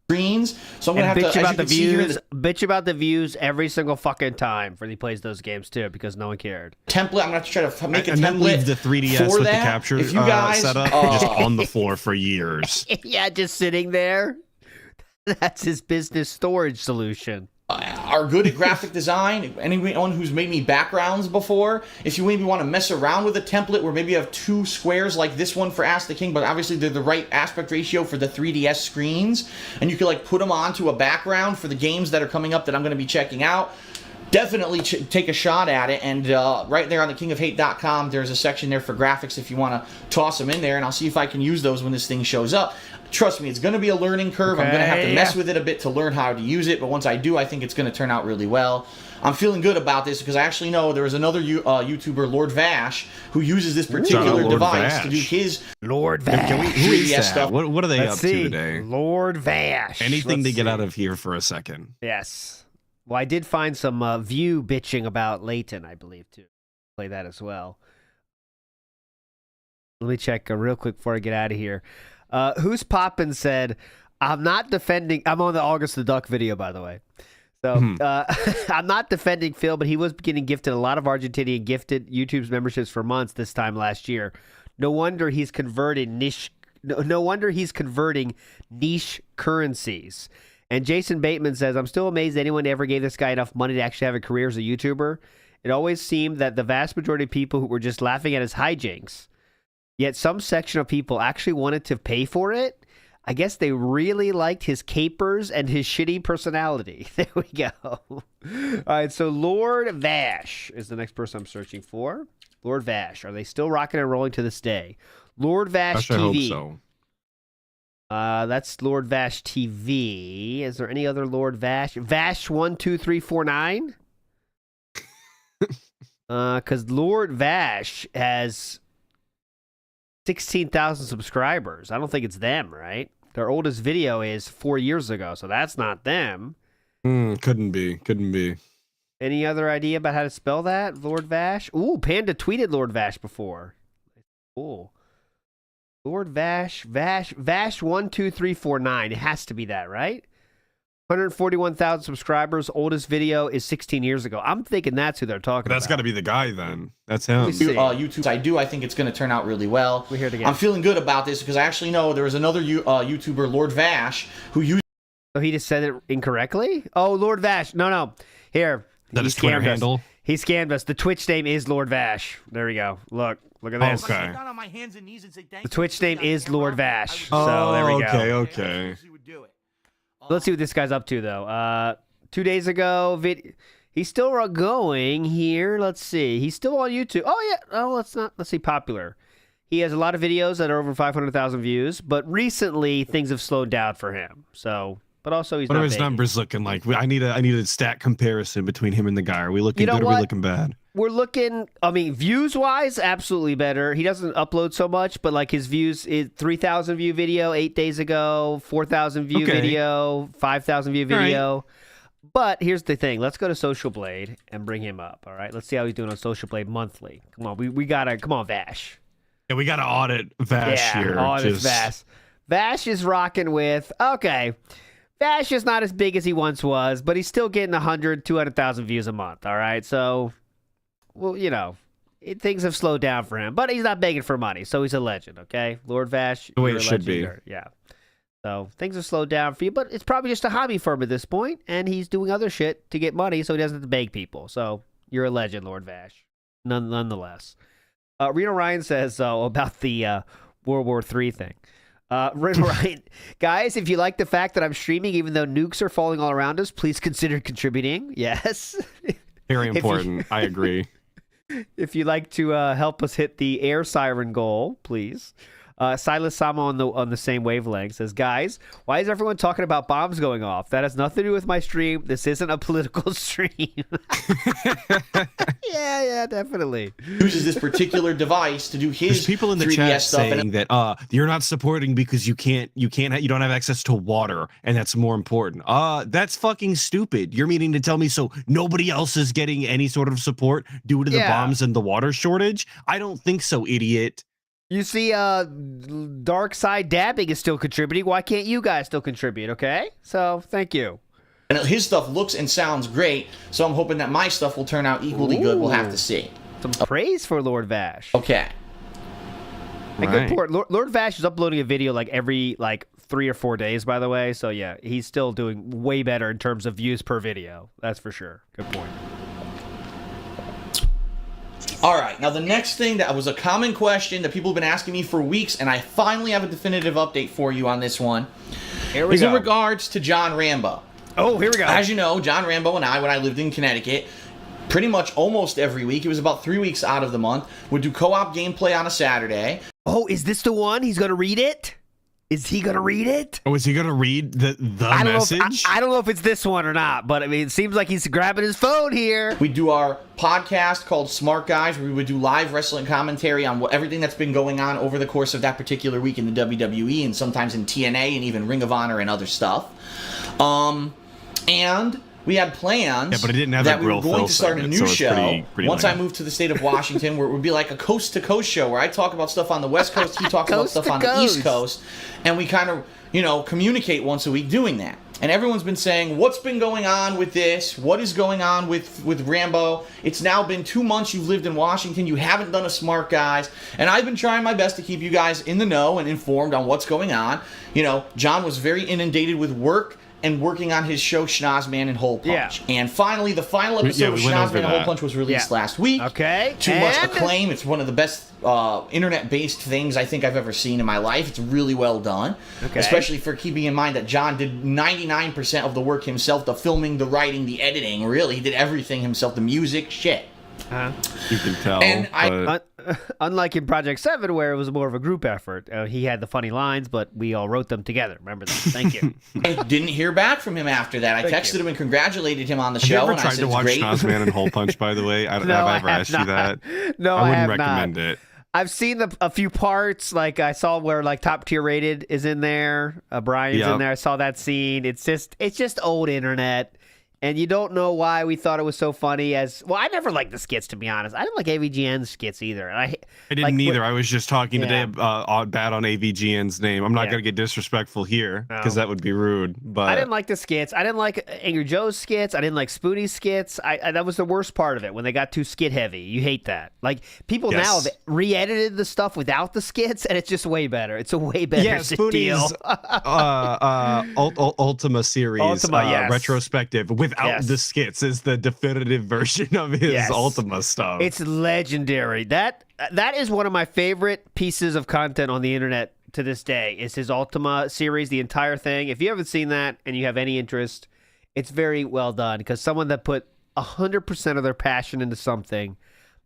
Screens. So I'm gonna have bitch to about the views. Bitch about the views every single fucking time when he plays those games too, because no one cared. Template. I'm gonna have to try to make a template. And then leave the 3DS with the capture if you guys, setup just on the floor for years. Yeah, just sitting there. That's his business storage solution. Are good at graphic design. Anyone who's made me backgrounds before, if you maybe want to mess around with a template where maybe you have 2 squares like this one for Ask the King, but obviously they're the right aspect ratio for the 3DS screens, and you could put them onto a background for the games that are coming up that I'm going to be checking out. definitely take a shot at it. And right there on the kingofhate.com, there's a section there for graphics if you want to toss them in there, and I'll see if I can use those when this thing shows up. Trust me, it's going to be a learning curve. I'm going to have to mess with it a bit to learn how to use it, but once I do, I think it's going to turn out really well. I'm feeling good about this because I actually know there was another YouTuber, Lord Vash, who uses this particular device to do his Lord Vash. Who is that? stuff. What are they up to today? Lord Vash. Anything to get out of here for a second. Yes. Well, I did find some view bitching about Leighton, I believe, too. Play that as well. Let me check real quick before I get out of here. Who's Poppin' said, I'm not defending... I'm on the August the Duck video, by the way. So, I'm not defending Phil, but he was getting gifted a lot of Argentinian gifted YouTube's memberships for months this time last year. No wonder he's converting niche currencies. And Jason Bateman says, I'm still amazed anyone ever gave this guy enough money to actually have a career as a YouTuber. It always seemed that the vast majority of people who were just laughing at his hijinks. Yet some section of people actually wanted to pay for it. I guess they really liked his capers and his shitty personality. There we go. All right, so Lord Vash is the next person I'm searching for. Lord Vash. Are they still rocking and rolling to this day? Lord Vash TV. I hope so. That's Lord Vash TV. Is there any other Lord Vash? Vash12349? Because Lord Vash has 16,000 subscribers. I don't think it's them, right? Their oldest video is 4 years ago, so that's not them. Couldn't be. Any other idea about how to spell that? Lord Vash? Ooh, Panda tweeted Lord Vash before. Cool. Lord Vash, Vash12349. It has to be that, right? 141,000 subscribers. Oldest video is 16 years ago. I'm thinking that's who they're talking about. That's got to be the guy then. That's him. YouTube. I think it's going to turn out really well. We hear it again. I'm feeling good about this because I actually know there was another YouTuber, Lord Vash, who used... So he just said it incorrectly? Oh, Lord Vash. No. Here. That is Twitter handle? He scammed us. The Twitch name is Lord Vash. There we go. Look at this. Okay. The Twitch name is Lord Vash. So there we go. Okay. Let's see what this guy's up to, though. 2 days ago, he's still going here. Let's see. He's still on YouTube. Oh, yeah. Oh, let's see, popular. He has a lot of videos that are over 500,000 views, but recently things have slowed down for him. So, but also he's what not are his numbers looking like? I need a stat comparison between him and the guy. Are we looking good or are we looking bad? We're looking, I mean, views-wise, absolutely better. He doesn't upload so much, but like his views is 3,000 view video 8 days ago, 4,000 view video, 5,000 view video. Right. But here's the thing. Let's go to Social Blade and bring him up, all right? Let's see how he's doing on Social Blade monthly. Come on, we gotta, come on, Vash. Yeah, we gotta audit Vash here. Audit Vash. Vash is rocking with, okay. Vash is not as big as he once was, but he's still getting 100, 200,000 views a month, all right? So... well, you know, things have slowed down for him, but he's not begging for money, so he's a legend, okay? Lord Vash, the way it should be. Yeah. So things have slowed down for you, but it's probably just a hobby for him at this point, and he's doing other shit to get money, so he doesn't have to beg people. So you're a legend, Lord Vash, nonetheless. Reno Ryan says about the World War III thing. Reno Ryan, guys, if you like the fact that I'm streaming, even though nukes are falling all around us, please consider contributing. Yes. Very important. I agree. If you'd like to help us hit the air siren goal, please. Silas Sama on the same wavelength says, guys, why is everyone talking about bombs going off? That has nothing to do with my stream. This isn't a political stream. Yeah, definitely. Uses this particular device to do his There's people in the 3DS chat stuff saying that you're not supporting because you don't have access to water, and that's more important. That's fucking stupid. You're meaning to tell me so nobody else is getting any sort of support due to the bombs and the water shortage? I don't think so, idiot. You see, Dark Side Dabbing is still contributing. Why can't you guys still contribute, okay? So, thank you. And his stuff looks and sounds great, so I'm hoping that my stuff will turn out equally good. We'll have to see. Some praise for Lord Vash. Okay. Good port. Lord Vash is uploading a video like every 3 or 4 days, by the way. So, yeah, he's still doing way better in terms of views per video. That's for sure. Good point. All right, now the next thing that was a common question that people have been asking me for weeks, and I finally have a definitive update for you on this one, is in regards to John Rambo. Oh, here we go. As you know, John Rambo and I, when I lived in Connecticut, pretty much almost every week, it was about 3 weeks out of the month, would do co-op gameplay on a Saturday. Oh, is this the one? He's going to read it? Is he going to read it? Oh, is he going to read the message? I don't know if it's this one or not, but I mean, it seems like he's grabbing his phone here. We do our podcast called Smart Guys, where we would do live wrestling commentary on everything that's been going on over the course of that particular week in the WWE and sometimes in TNA and even Ring of Honor and other stuff. And we had plans but it didn't have that we were real going Phil to start a segment, new so it's show pretty once lame. I moved to the state of Washington, where it would be like a coast-to-coast show where I talk about stuff on the West Coast, he talks about stuff on the East Coast, and we kind of, communicate once a week doing that. And everyone's been saying, what's been going on with this? What is going on with Rambo? It's now been 2 months you've lived in Washington. You haven't done a Smart Guys. And I've been trying my best to keep you guys in the know and informed on what's going on. John was very inundated with work and working on his show Schnozman and Hole Punch. Yeah. And finally, the final episode of Schnozman and Hole Punch was released last week. Okay. To much acclaim. It's one of the best internet-based things I think I've ever seen in my life. It's really well done. Okay. Especially for keeping in mind that John did 99% of the work himself, the filming, the writing, the editing. Really, he did everything himself. The music, shit. You can tell. And unlike in Project 7, where it was more of a group effort, he had the funny lines, but we all wrote them together. Remember that? Thank you. I didn't hear back from him after that. I texted him and congratulated him on the show. Have you ever and tried I said, to watch great. Schnozman and Hole Punch, by the way? Have I ever asked you that? No, I wouldn't have recommend not. it. I've seen a few parts, like I saw where like Top Tier Rated is in there. Brian's in there. I saw that scene. It's just old internet. And you don't know why we thought it was so funny I never liked the skits, to be honest. I didn't like AVGN's skits either. I didn't either. I was just talking today bad on AVGN's name. I'm not going to get disrespectful here because that would be rude. But I didn't like the skits. I didn't like Angry Joe's skits. I didn't like Spoonie's skits. That was the worst part of it, when they got too skit heavy. You hate that. Like, people now have re-edited the stuff without the skits, and it's just way better. It's a way better deal. Spoonie's Ultima series retrospective without the skits is the definitive version of his Ultima stuff. It's legendary. That is one of my favorite pieces of content on the internet to this day, is his Ultima series, the entire thing. If you haven't seen that and you have any interest, it's very well done, because someone that put 100% of their passion into something,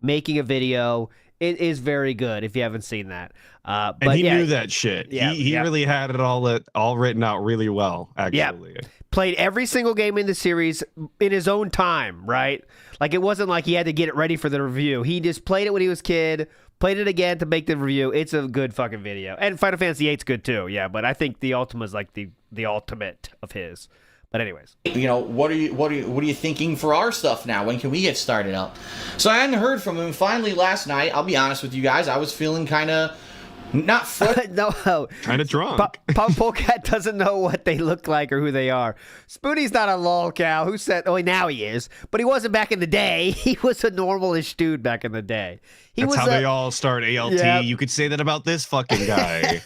making a video, it is very good if you haven't seen that. But and he knew that shit. He really had it all written out really well, actually. Played every single game in the series in his own time, right? Like, it wasn't like he had to get it ready for the review. He just played it when he was a kid, played it again to make the review. It's a good fucking video. And Final Fantasy VIII's good too, but I think the Ultima is like the ultimate of his. But anyways, what are you thinking for our stuff now? When can we get started up? So I hadn't heard from him. Finally, last night, I'll be honest with you guys, I was feeling kind of not no, kind of drunk. Polecat doesn't know what they look like or who they are. Spoonie's not a Lolcow. Who said? Oh, now he is, but he wasn't back in the day. He was a normal-ish dude back in the day. That's how they all start ALT. Yeah. You could say that about this fucking guy.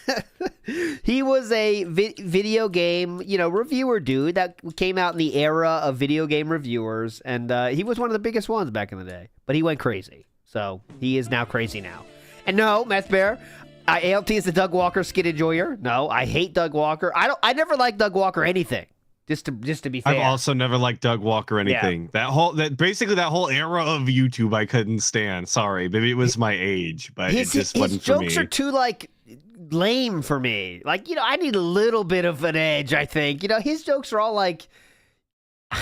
He was a video game, reviewer dude that came out in the era of video game reviewers, and he was one of the biggest ones back in the day. But he went crazy, so he is now crazy now. And no, Meth Bear, ALT is the Doug Walker skit enjoyer. No, I hate Doug Walker. I never liked Doug Walker anything. Just to be fair. I've also never liked Doug Walker anything. Yeah. Basically that whole era of YouTube I couldn't stand. Sorry, maybe it was my age, but it just wasn't for me. His jokes are too lame for me. I need a little bit of an edge, I think. His jokes are all I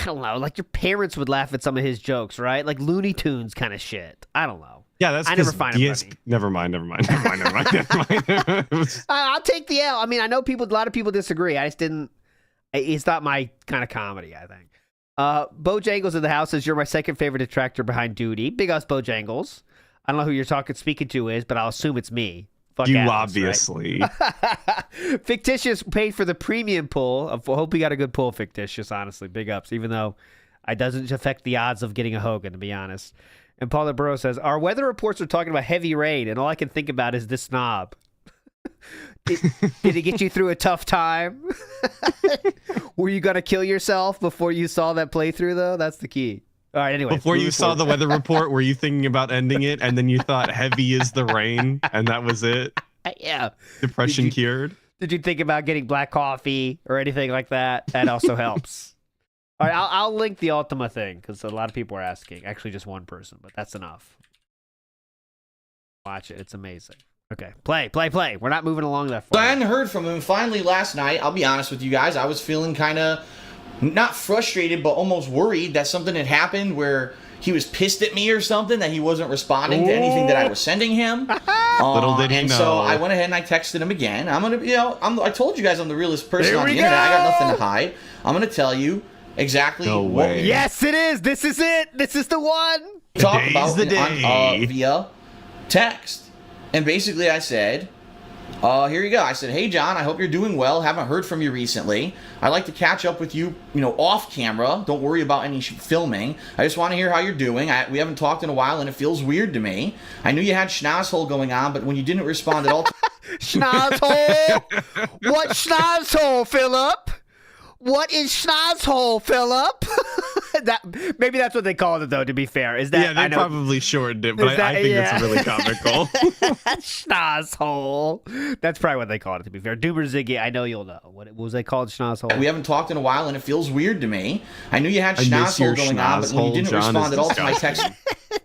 don't know, your parents would laugh at some of his jokes, right? Like Looney Tunes kind of shit. I don't know. Yeah, that's I never find him funny. Never mind. I'll take the L. I mean, I know a lot of people disagree. I just didn't. It's not my kind of comedy, I think. Bojangles in the house says, you're my second favorite detractor behind Duty. Big us, Bojangles. I don't know who you're speaking to is, but I'll assume it's me. Fuck you, Atlus, obviously. Right? Fictitious paid for the premium pull. I hope you got a good pull, Fictitious, honestly. Big ups, even though it doesn't affect the odds of getting a Hogan, to be honest. And Paula Burrow says, our weather reports are talking about heavy rain, and all I can think about is this snob. Did it get you through a tough time? Were you going to kill yourself before you saw that playthrough, though? That's the key. All right, anyway. Before you saw the weather report, were you thinking about ending it, and then you thought heavy is the rain, and that was it? Yeah. Depression cured? Did you think about getting black coffee or anything like that? That also helps. All right, I'll link the Ultima thing because a lot of people are asking. Actually, just one person, but that's enough. Watch it. It's amazing. Okay, play. We're not moving along that far. I hadn't heard from him. Finally, last night, I'll be honest with you guys, I was feeling kind of not frustrated, but almost worried that something had happened where he was pissed at me or something, that he wasn't responding to anything that I was sending him. Little did he know. So I went ahead and I texted him again. I'm gonna, I told you guys I'm the realest person There on the we internet. I got go. nothing to hide. I'm gonna tell you exactly No what way. we Yes, it is. This is it. This is the one. talk Today's about the day. via text. And basically I said, here you go. I said, hey, John, I hope you're doing well. Haven't heard from you recently. I'd like to catch up with you, off camera. Don't worry about any filming. I just want to hear how you're doing. We haven't talked in a while, and it feels weird to me. I knew you had schnozzhole going on, but when you didn't respond at all... Schnozzhole. What schnozzhole, Philip? What is schnozzhole, Philip? Maybe that's what they called it, though, to be fair. Is that, Yeah, they probably shortened it, but I think it's really comical. Schnozzhole. That's probably what they called it, to be fair. Doomer Ziggy, I know you'll know. What was they called, schnozzhole? We haven't talked in a while, and it feels weird to me. I knew you had I miss your schnozzhole going on, but when you didn't schnozzhole, John, respond at all to my disgusting.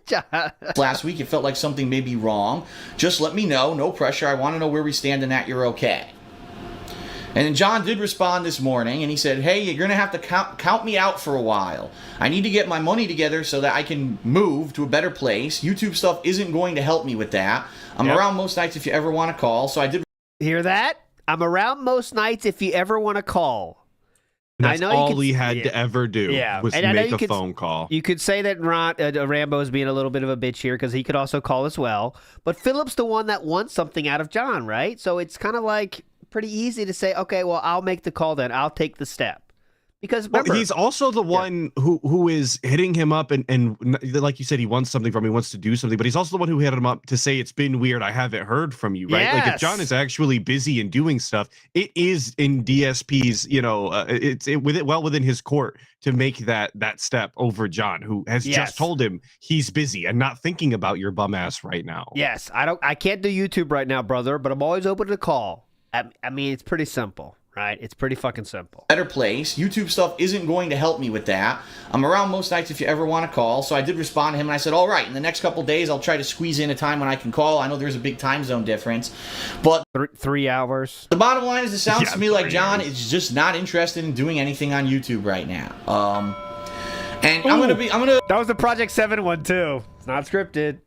text last week, it felt like something may be wrong. Just let me know. No pressure. I want to know where we stand and that you're okay. And then John did respond this morning, and he said, hey, you're going to have to count me out for a while. I need to get my money together so that I can move to a better place. YouTube stuff isn't going to help me with that. I'm around most nights if you ever want to call, so I did... Hear that? I'm around most nights if you ever want to call. That's I know all he had to ever do was And I know make you a could- phone call. You could say that Rambo is being a little bit of a bitch here because he could also call as well. But Philip's the one that wants something out of John, right? So it's kind of like pretty easy to say, okay, well, I'll make the call then. I'll take the step. Because remember, He's also the one who is hitting him up and like you said, he wants something from him, he wants to do something, but he's also the one who hit him up to say it's been weird, I haven't heard from you, right? Like if John is actually busy and doing stuff, it is in DSP's, it's well within his court to make that step over John, who has just told him he's busy and not thinking about your bum ass right now. Yes, I can't do YouTube right now, brother, but I'm always open to call. I mean, it's pretty simple. Right? It's pretty fucking simple. better place. YouTube stuff isn't going to help me with that. I'm around most nights if you ever want to call. So I did respond to him and I said, all right, in the next couple days, I'll try to squeeze in a time when I can call. I know there's a big time zone difference, but 3 hours. the bottom line is it sounds to me like John is just not interested in doing anything on YouTube right now. And I'm gonna That was the Project 7 one too. It's not scripted.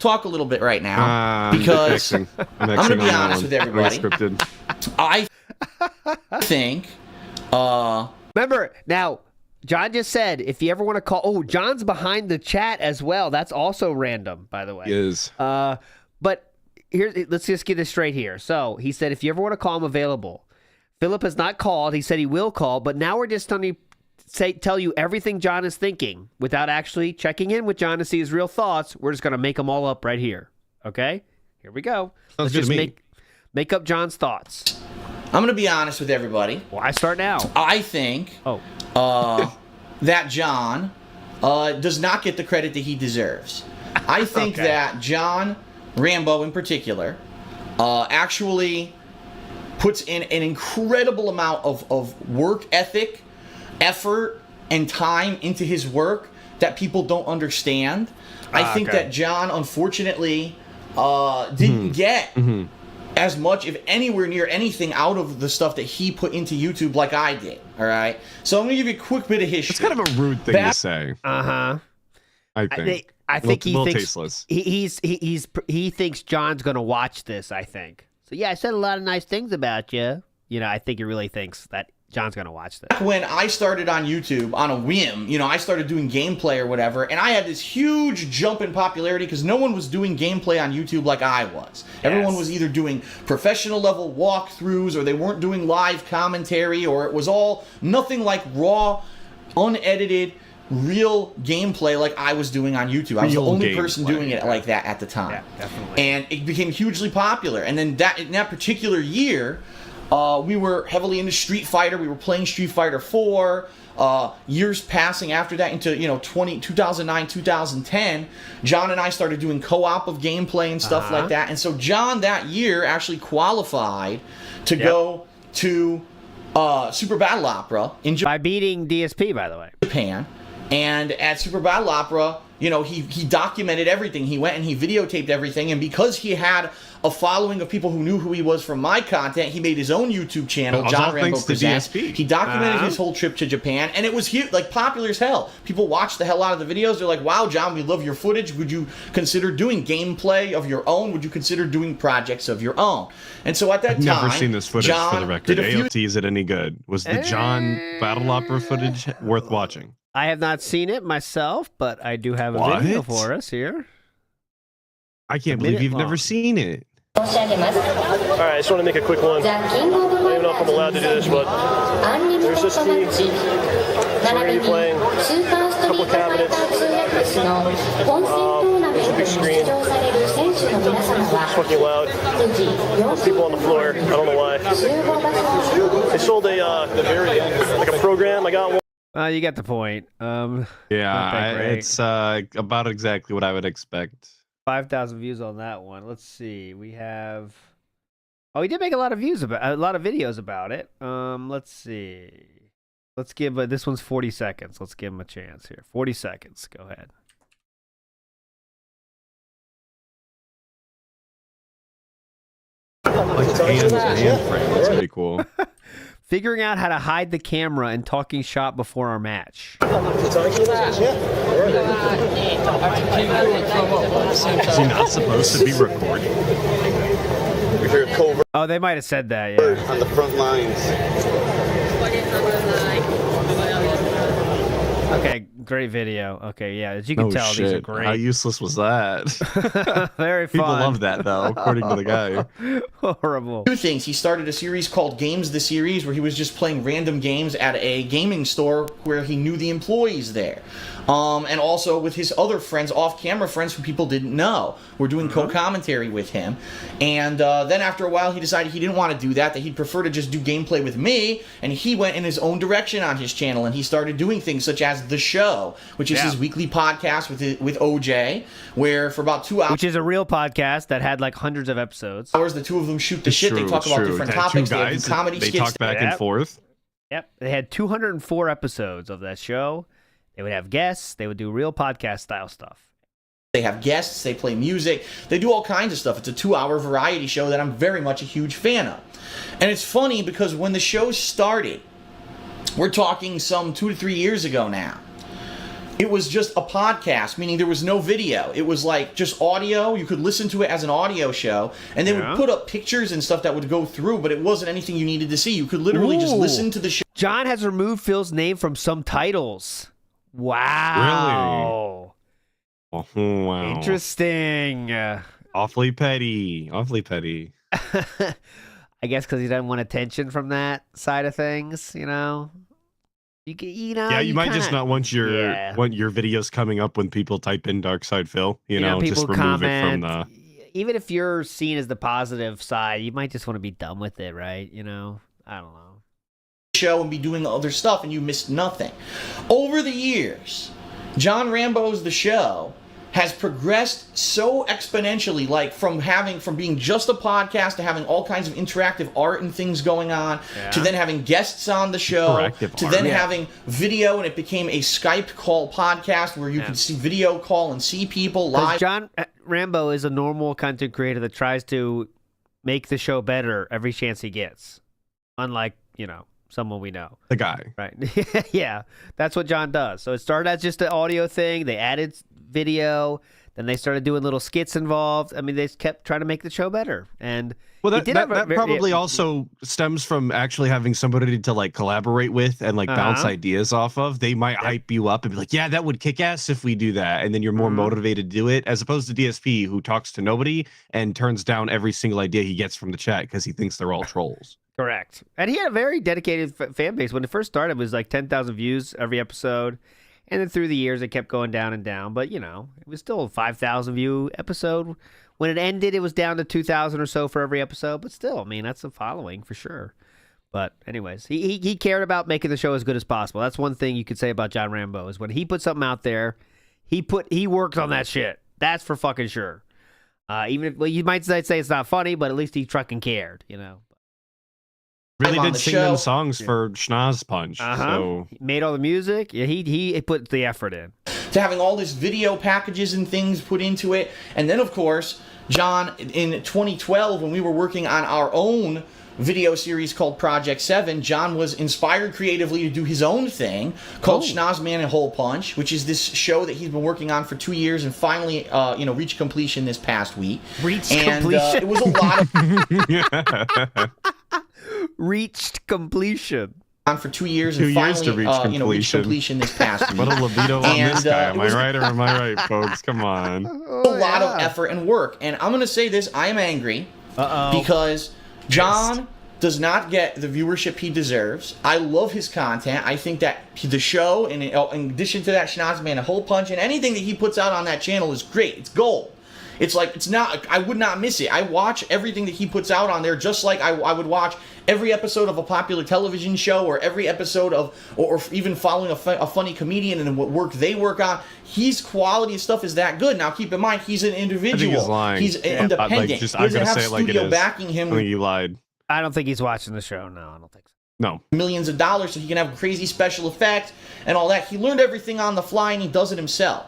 talk a little bit right now because I'm gonna be honest with everybody. I think Remember, now, John just said, if you ever want to call... Oh, John's behind the chat as well. That's also random, by the way. Is. But here, let's just get this straight here. So, he said, if you ever want to call, I'm available. Philip has not called. He said he will call, but now we're just going to tell you everything John is thinking without actually checking in with John to see his real thoughts. We're just going to make them all up right here. Okay? Here we go. Sounds Let's good just to me. make up John's thoughts. I'm gonna be honest with everybody. Well, I start now. I think that John does not get the credit that he deserves. I think that John, Rambo in particular, actually puts in an incredible amount of work ethic, effort, and time into his work that people don't understand. I think that John, unfortunately, didn't get as much, if anywhere near anything, out of the stuff that he put into YouTube like I did. All right. So I'm gonna give you a quick bit of history. It's kind of a rude thing to say. Uh-huh. I think. I think he thinks tasteless. he thinks John's gonna watch this. I think so. Yeah, I said a lot of nice things about you. I think he really thinks that John's gonna watch this. When I started on YouTube on a whim, I started doing gameplay or whatever, and I had this huge jump in popularity because no one was doing gameplay on YouTube like I was. Everyone was either doing professional level walkthroughs, or they weren't doing live commentary, or it was all nothing like raw, unedited, real gameplay like I was doing on YouTube. I was the only person doing it like that at the time. Yeah, definitely. And it became hugely popular. And then in that particular year, we were heavily into Street Fighter. We were playing Street Fighter 4. Years passing after that into 2009, 2010, John and I started doing co-op of gameplay and stuff like that. And so John that year actually qualified to go to Super Battle Opera in By beating DSP, by the way. Japan. And at Super Battle Opera, you know, he documented everything. He went and he videotaped everything. And because he had a following of people who knew who he was from my content, he made his own YouTube channel, John Rambo Presents. He documented his whole trip to Japan, and it was huge, like popular as hell. People watched the hell out of the videos. They're like, wow, John, we love your footage. Would you consider doing gameplay of your own? Would you consider doing projects of your own? And so at that time, never seen this footage John for the record. did a few AOT, is it any good? Was the John Battle Opera footage worth watching? I have not seen it myself, but I do have a video for us here. I can't believe you've never seen it. All right, I just want to make a quick one. I don't even know if I'm allowed to do this, but there's this team. We're going to be playing a couple cabinets. There's a big screen. It's fucking loud. There's people on the floor. I don't know why. They sold like a program. I got one. You get the point. Yeah, it's about exactly what I would expect. 5,000 views on that one. Let's see. We have. Oh, he did make a lot of videos about it. Let's see. Let's give this one's 40 seconds. Let's give him a chance here. 40 seconds. Go ahead. Like hand frame. That's pretty cool. Figuring out how to hide the camera and talking shop before our match. Is he not supposed to be recording? Oh, they might have said that, yeah. On the front lines. Okay, great video. Okay, yeah, as you can tell, these are great. How useless was that? Very fun. People love that, though, according to the guy. Horrible. Two things. He started a series called Games the Series, where he was just playing random games at a gaming store where he knew the employees there. And also with his other friends, off-camera friends who people didn't know. We're doing co-commentary with him. And then after a while, he decided he didn't want to do that he'd prefer to just do gameplay with me, and he went in his own direction on his channel, and he started doing things such as The Show, which is his weekly podcast with OJ, where for about 2 hours... Which is a real podcast that had like hundreds of episodes. The two of them shoot the shit. They talk about different topics. Two guys, they do comedy skits. They talk back and forth. Yep. They had 204 episodes of that show. They would have guests. They would do real podcast style stuff. They have guests. They play music. They do all kinds of stuff. It's a 2-hour variety show that I'm very much a huge fan of. And it's funny because when the show started, we're talking some 2 to 3 years ago now, it was just a podcast, meaning there was no video. It was like just audio. You could listen to it as an audio show, and they would put up pictures and stuff that would go through, but it wasn't anything you needed to see. You could literally just listen to the show. John has removed Phil's name from some titles. Wow. Really? Oh, wow. Interesting. Awfully petty. Awfully petty. I guess because he doesn't want attention from that side of things, you know? Yeah, you might just not want your videos coming up when people type in Dark Side Phil. You know, just remove it from the. Even if you're seen as the positive side, you might just want to be done with it, right? You know, I don't know. Show and be doing other stuff, and you missed nothing. Over the years, John Rambo's The Show has progressed so exponentially, like from being just a podcast to having all kinds of interactive art and things going on, to then having guests on the show, to then having video, and it became a Skype call podcast where you could see video call and see people live. John Rambo is a normal content creator that tries to make the show better every chance he gets, unlike, you know, someone we know. The guy. Right. Yeah, that's what John does. So it started as just an audio thing. They added video. Then they started doing little skits involved. I mean, they kept trying to make the show better. And well, that probably also stems from actually having somebody to like collaborate with and like bounce ideas off of. They might hype you up and be like, yeah, that would kick ass if we do that. And then you're more motivated to do it, as opposed to DSP, who talks to nobody and turns down every single idea he gets from the chat because he thinks they're all trolls. Correct. And he had a very dedicated fan base. When it first started, it was like 10,000 views every episode. And then through the years, it kept going down and down. But, you know, it was still a 5,000 view episode. When it ended, it was down to 2,000 or so for every episode. But still, I mean, that's a following for sure. But anyways, he cared about making the show as good as possible. That's one thing you could say about John Rambo, is when he put something out there, he worked on that shit. That's for fucking sure. Even if, well, you might say it's not funny, but at least he fucking cared, you know. Really on did the sing show. them songs for Schnoz Punch. So He made all the music. Yeah, he put the effort in. To having all this video packages and things put into it. And then, of course, John, in 2012, when we were working on our own video series called Project 7, John was inspired creatively to do his own thing called Schnozman and Hole Punch, which is this show that he's been working on for 2 years and finally, reached completion this past week. Completion? It was a lot of... Reached completion. On for 2 years 2 and years finally, to reach reached completion this past week. what a libido on this guy. Am I was right or am I right, folks? Come on. a lot of effort and work. And I'm going to say this, I am angry because John does not get the viewership he deserves. I love his content. I think that the show, in addition to that Schnozman, a Hole Punch, and anything that he puts out on that channel is great. It's gold. It's like, it's not, I would not miss it. I watch everything that he puts out on there just like I would watch every episode of a popular television show or every episode of, or even following a funny comedian and what work they work on. His quality of stuff is that good. Now, keep in mind, he's an individual. I think he's lying. He's independent. Like, He doesn't have studio backing him. I think you lied. I don't think he's watching the show. No, I don't think so. No. Millions of dollars so he can have crazy special effects and all that. He learned everything on the fly and he does it himself.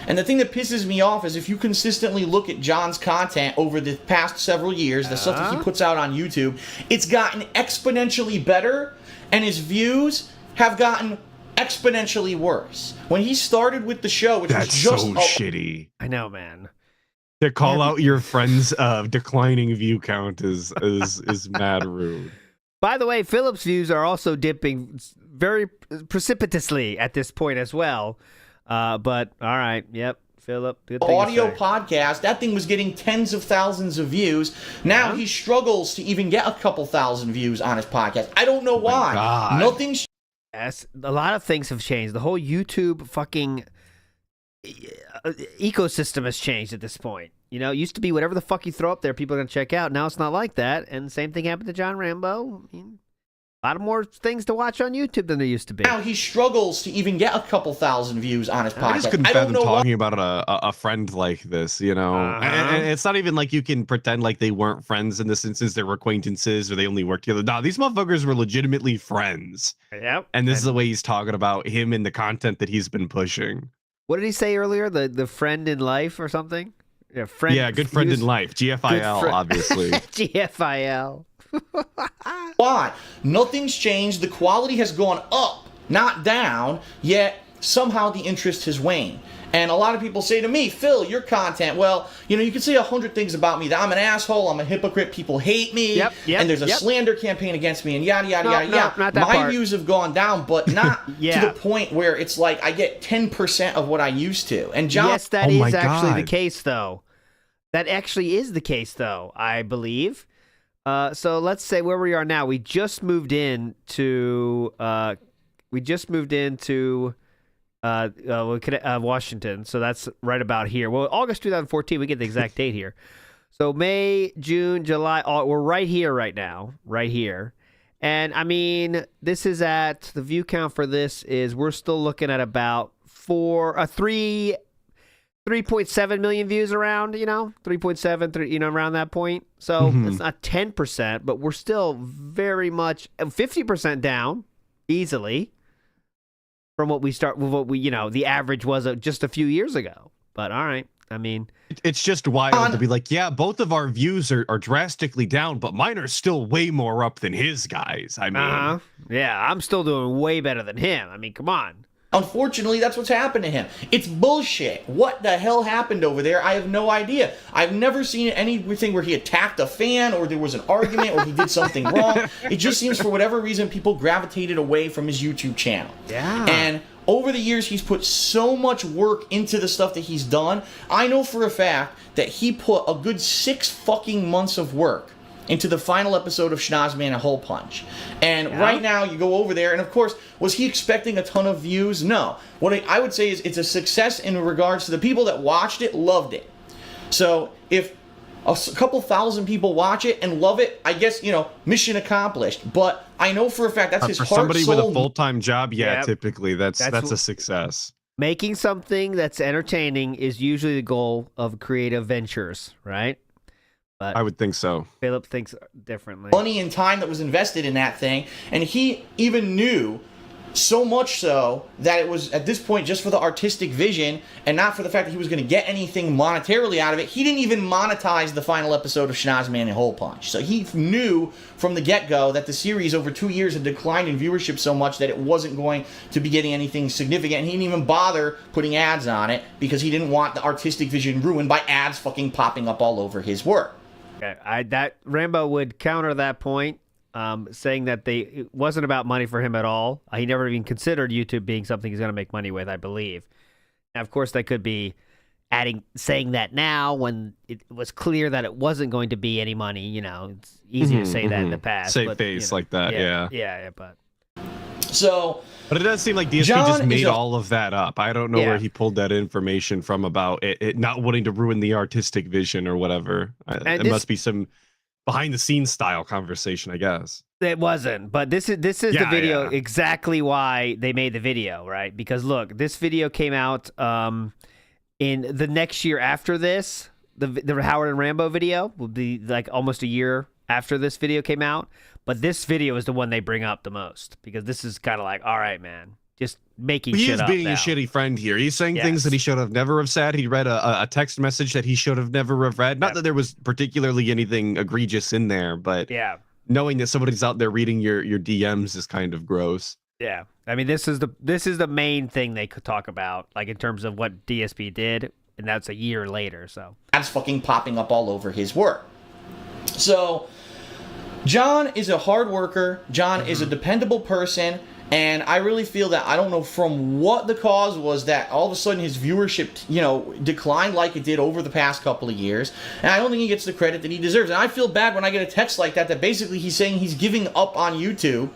And the thing that pisses me off is if you consistently look at John's content over the past several years, the stuff that he puts out on YouTube, it's gotten exponentially better, and his views have gotten exponentially worse. When he started with the show, which was That's just so shitty. I know, man. To call out your friend's declining view count is mad rude. By the way, Philip's views are also dipping very precipitously at this point as well. But all right, yep, Philip. Good thing audio podcast, that thing was getting tens of thousands of views. Now he struggles to even get a couple thousand views on his podcast. I don't know why. God. Nothing's. Yes, a lot of things have changed. The whole YouTube fucking ecosystem has changed at this point. You know, it used to be whatever the fuck you throw up there, people are gonna check out. Now it's not like that. And the same thing happened to John Rambo. I mean, a lot of more things to watch on YouTube than there used to be. Now he struggles to even get a couple thousand views on his podcast. I just couldn't fathom talking about a friend like this, you know. And it's not even like you can pretend like they weren't friends in this instance. They were acquaintances or they only worked together. No, these motherfuckers were legitimately friends. Yep. And this is the way he's talking about him and the content that he's been pushing. What did he say earlier? The friend in life or something? Yeah, friend. Yeah, good friend in life. GFIL, obviously. GFIL. Why? Nothing's changed. The quality has gone up, not down, yet somehow the interest has waned. And a lot of people say to me, Phil, your content, well, you know, you can say 100 things about me. That I'm an asshole, I'm a hypocrite, people hate me, and there's a slander campaign against me, and yada, yada, yada, yada. Not that My part. views have gone down, but not to the point where it's like I get 10% of what I used to. And John, yes, that is actually the case, though. That actually is the case, though, I believe. So let's say where we are now. We just moved into Washington. So that's right about here. Well, August 2014. We get the exact date here. So May, June, July. We're right here right now. Right here. And I mean, this is at the view count for this is we're still looking at about 3.7 million views around, 3.7, around that point. So it's not 10%, but we're still very much 50% down easily from what we the average was just a few years ago. But all right. I mean, it's just wild to be like, yeah, both of our views are drastically down, but mine are still way more up than his guys. I mean, yeah, I'm still doing way better than him. I mean, come on. Unfortunately, that's what's happened to him. It's bullshit. What the hell happened over there? I have no idea. I've never seen anything where he attacked a fan or there was an argument or he did something wrong. It just seems for whatever reason people gravitated away from his YouTube channel. Yeah. And over the years, he's put so much work into the stuff that he's done. I know for a fact that he put a good 6 fucking months of work into the final episode of Schnozman and Hole Punch. And right now, you go over there, and of course, was he expecting a ton of views? No. What I would say is it's a success in regards to the people that watched it, loved it. So if a couple thousand people watch it and love it, I guess, mission accomplished. But I know for a fact that's his for heart, somebody soul, with a full-time job, typically that's a success. Making something that's entertaining is usually the goal of creative ventures, right? But I would think so. Philip thinks differently. Money and time that was invested in that thing, and he even knew so much so that it was at this point just for the artistic vision and not for the fact that he was going to get anything monetarily out of it. He didn't even monetize the final episode of Schnoz Man and Hole Punch. So he knew from the get-go that the series over 2 years had declined in viewership so much that it wasn't going to be getting anything significant. And he didn't even bother putting ads on it because he didn't want the artistic vision ruined by ads fucking popping up all over his work. Okay, that Rambo would counter that point, saying that it wasn't about money for him at all. He never even considered YouTube being something he's going to make money with, I believe. Now, of course, they could be saying that now when it was clear that it wasn't going to be any money. You know, it's easy to say that in the past. Save face like that, yeah. But it does seem like DSP just made all of that up. I don't know where he pulled that information from about it not wanting to ruin the artistic vision or whatever. It must be some behind the scenes style conversation, I guess. It wasn't, but this is the video exactly why they made the video, right? Because look, this video came out in the next year after this. The Howard and Rambo video will be like almost a year after this video came out. But this video is the one they bring up the most because this is kind of like, all right, man, just making shit up. He's being a shitty friend here. He's saying things that he should have never have said. He read a text message that he should have never have read. Not that there was particularly anything egregious in there, but knowing that somebody's out there reading your DMs is kind of gross. Yeah, I mean, this is the main thing they could talk about, like in terms of what DSP did, and that's a year later. So that's fucking popping up all over his work. So John is a hard worker. John is a dependable person. And I really feel that, I don't know from what the cause was, that all of a sudden his viewership, declined like it did over the past couple of years. And I don't think he gets the credit that he deserves. And I feel bad when I get a text like that basically he's saying he's giving up on YouTube,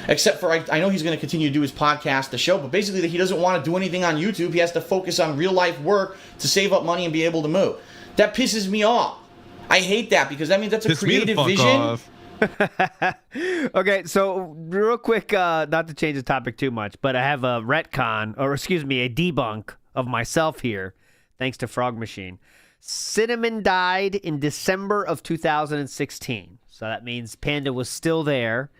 except for, I know he's going to continue to do his podcast, the show, but basically that he doesn't want to do anything on YouTube. He has to focus on real life work to save up money and be able to move. That pisses me off. I hate that because that means that's a creative vision. Okay, so real quick, not to change the topic too much, but I have a retcon, or excuse me, a debunk of myself here, thanks to Frog Machine. Cinnamon died in December of 2016, so that means Panda was still there,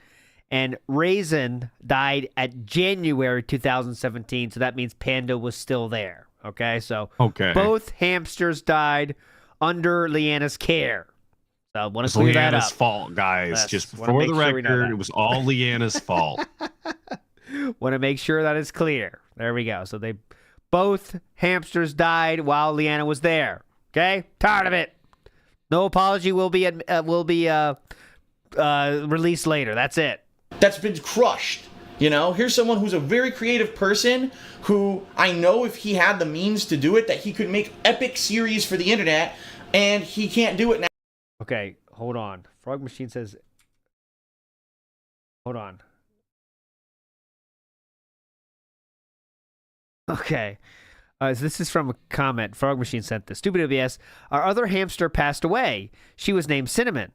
and Raisin died at January 2017, so that means Panda was still there. Okay, so both hamsters died under Leanna's care. So I want to clear that up. Leanna's fault, guys. Just for the record, it was all Leanna's fault. Want to make sure that is clear. There we go. So both hamsters died while Leanna was there. Okay, tired of it. No apology will be released later. That's it. That's been crushed. Here's someone who's a very creative person who I know if he had the means to do it, that he could make epic series for the internet, and he can't do it now. Okay, hold on. Frog Machine says, hold on. Okay. So this is from a comment. Frog Machine sent this. Stupid OBS. Our other hamster passed away. She was named Cinnamon.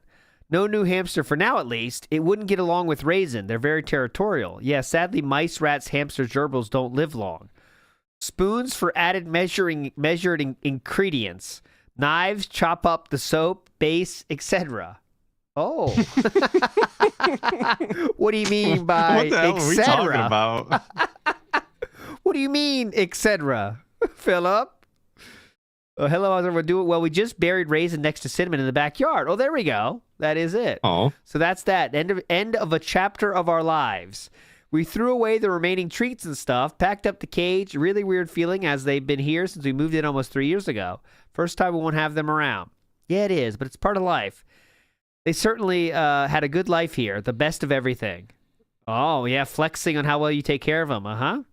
No new hamster for now, at least. It wouldn't get along with Raisin. They're very territorial. Yeah, sadly, mice, rats, hamsters, gerbils don't live long. Spoons for added measured ingredients. Knives chop up the soap, base, etc. Oh. What do you mean by what the hell are we talking about? What do you mean, etc.? Philip? Hello, how's everyone doing? Well, we just buried Raisin next to Cinnamon in the backyard. Oh, there we go. That is it. Oh. So that's that. End of a chapter of our lives. We threw away the remaining treats and stuff, packed up the cage. Really weird feeling as they've been here since we moved in almost 3 years ago. First time we won't have them around. Yeah, it is, but it's part of life. They certainly had a good life here. The best of everything. Oh, yeah, flexing on how well you take care of them. Uh-huh.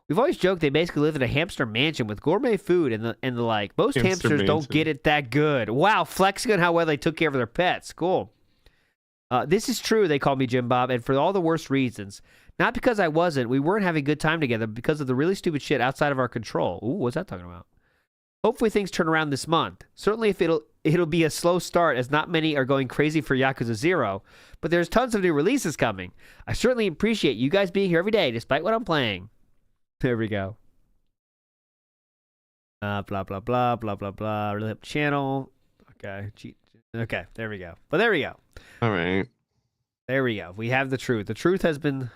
We've always joked they basically live in a hamster mansion with gourmet food and the like. Most hamsters don't get it that good. Wow, flexing on how well they took care of their pets. Cool. This is true, they call me Jim Bob, and for all the worst reasons. Not because I wasn't. We weren't having a good time together, but because of the really stupid shit outside of our control. Ooh, what's that talking about? Hopefully things turn around this month. Certainly if it'll be a slow start as not many are going crazy for Yakuza 0, but there's tons of new releases coming. I certainly appreciate you guys being here every day despite what I'm playing. There we go. Blah, blah, blah, blah, blah, blah. Really help channel. Okay. Okay, there we go. But there we go. All right. There we go. We have the truth. The truth has been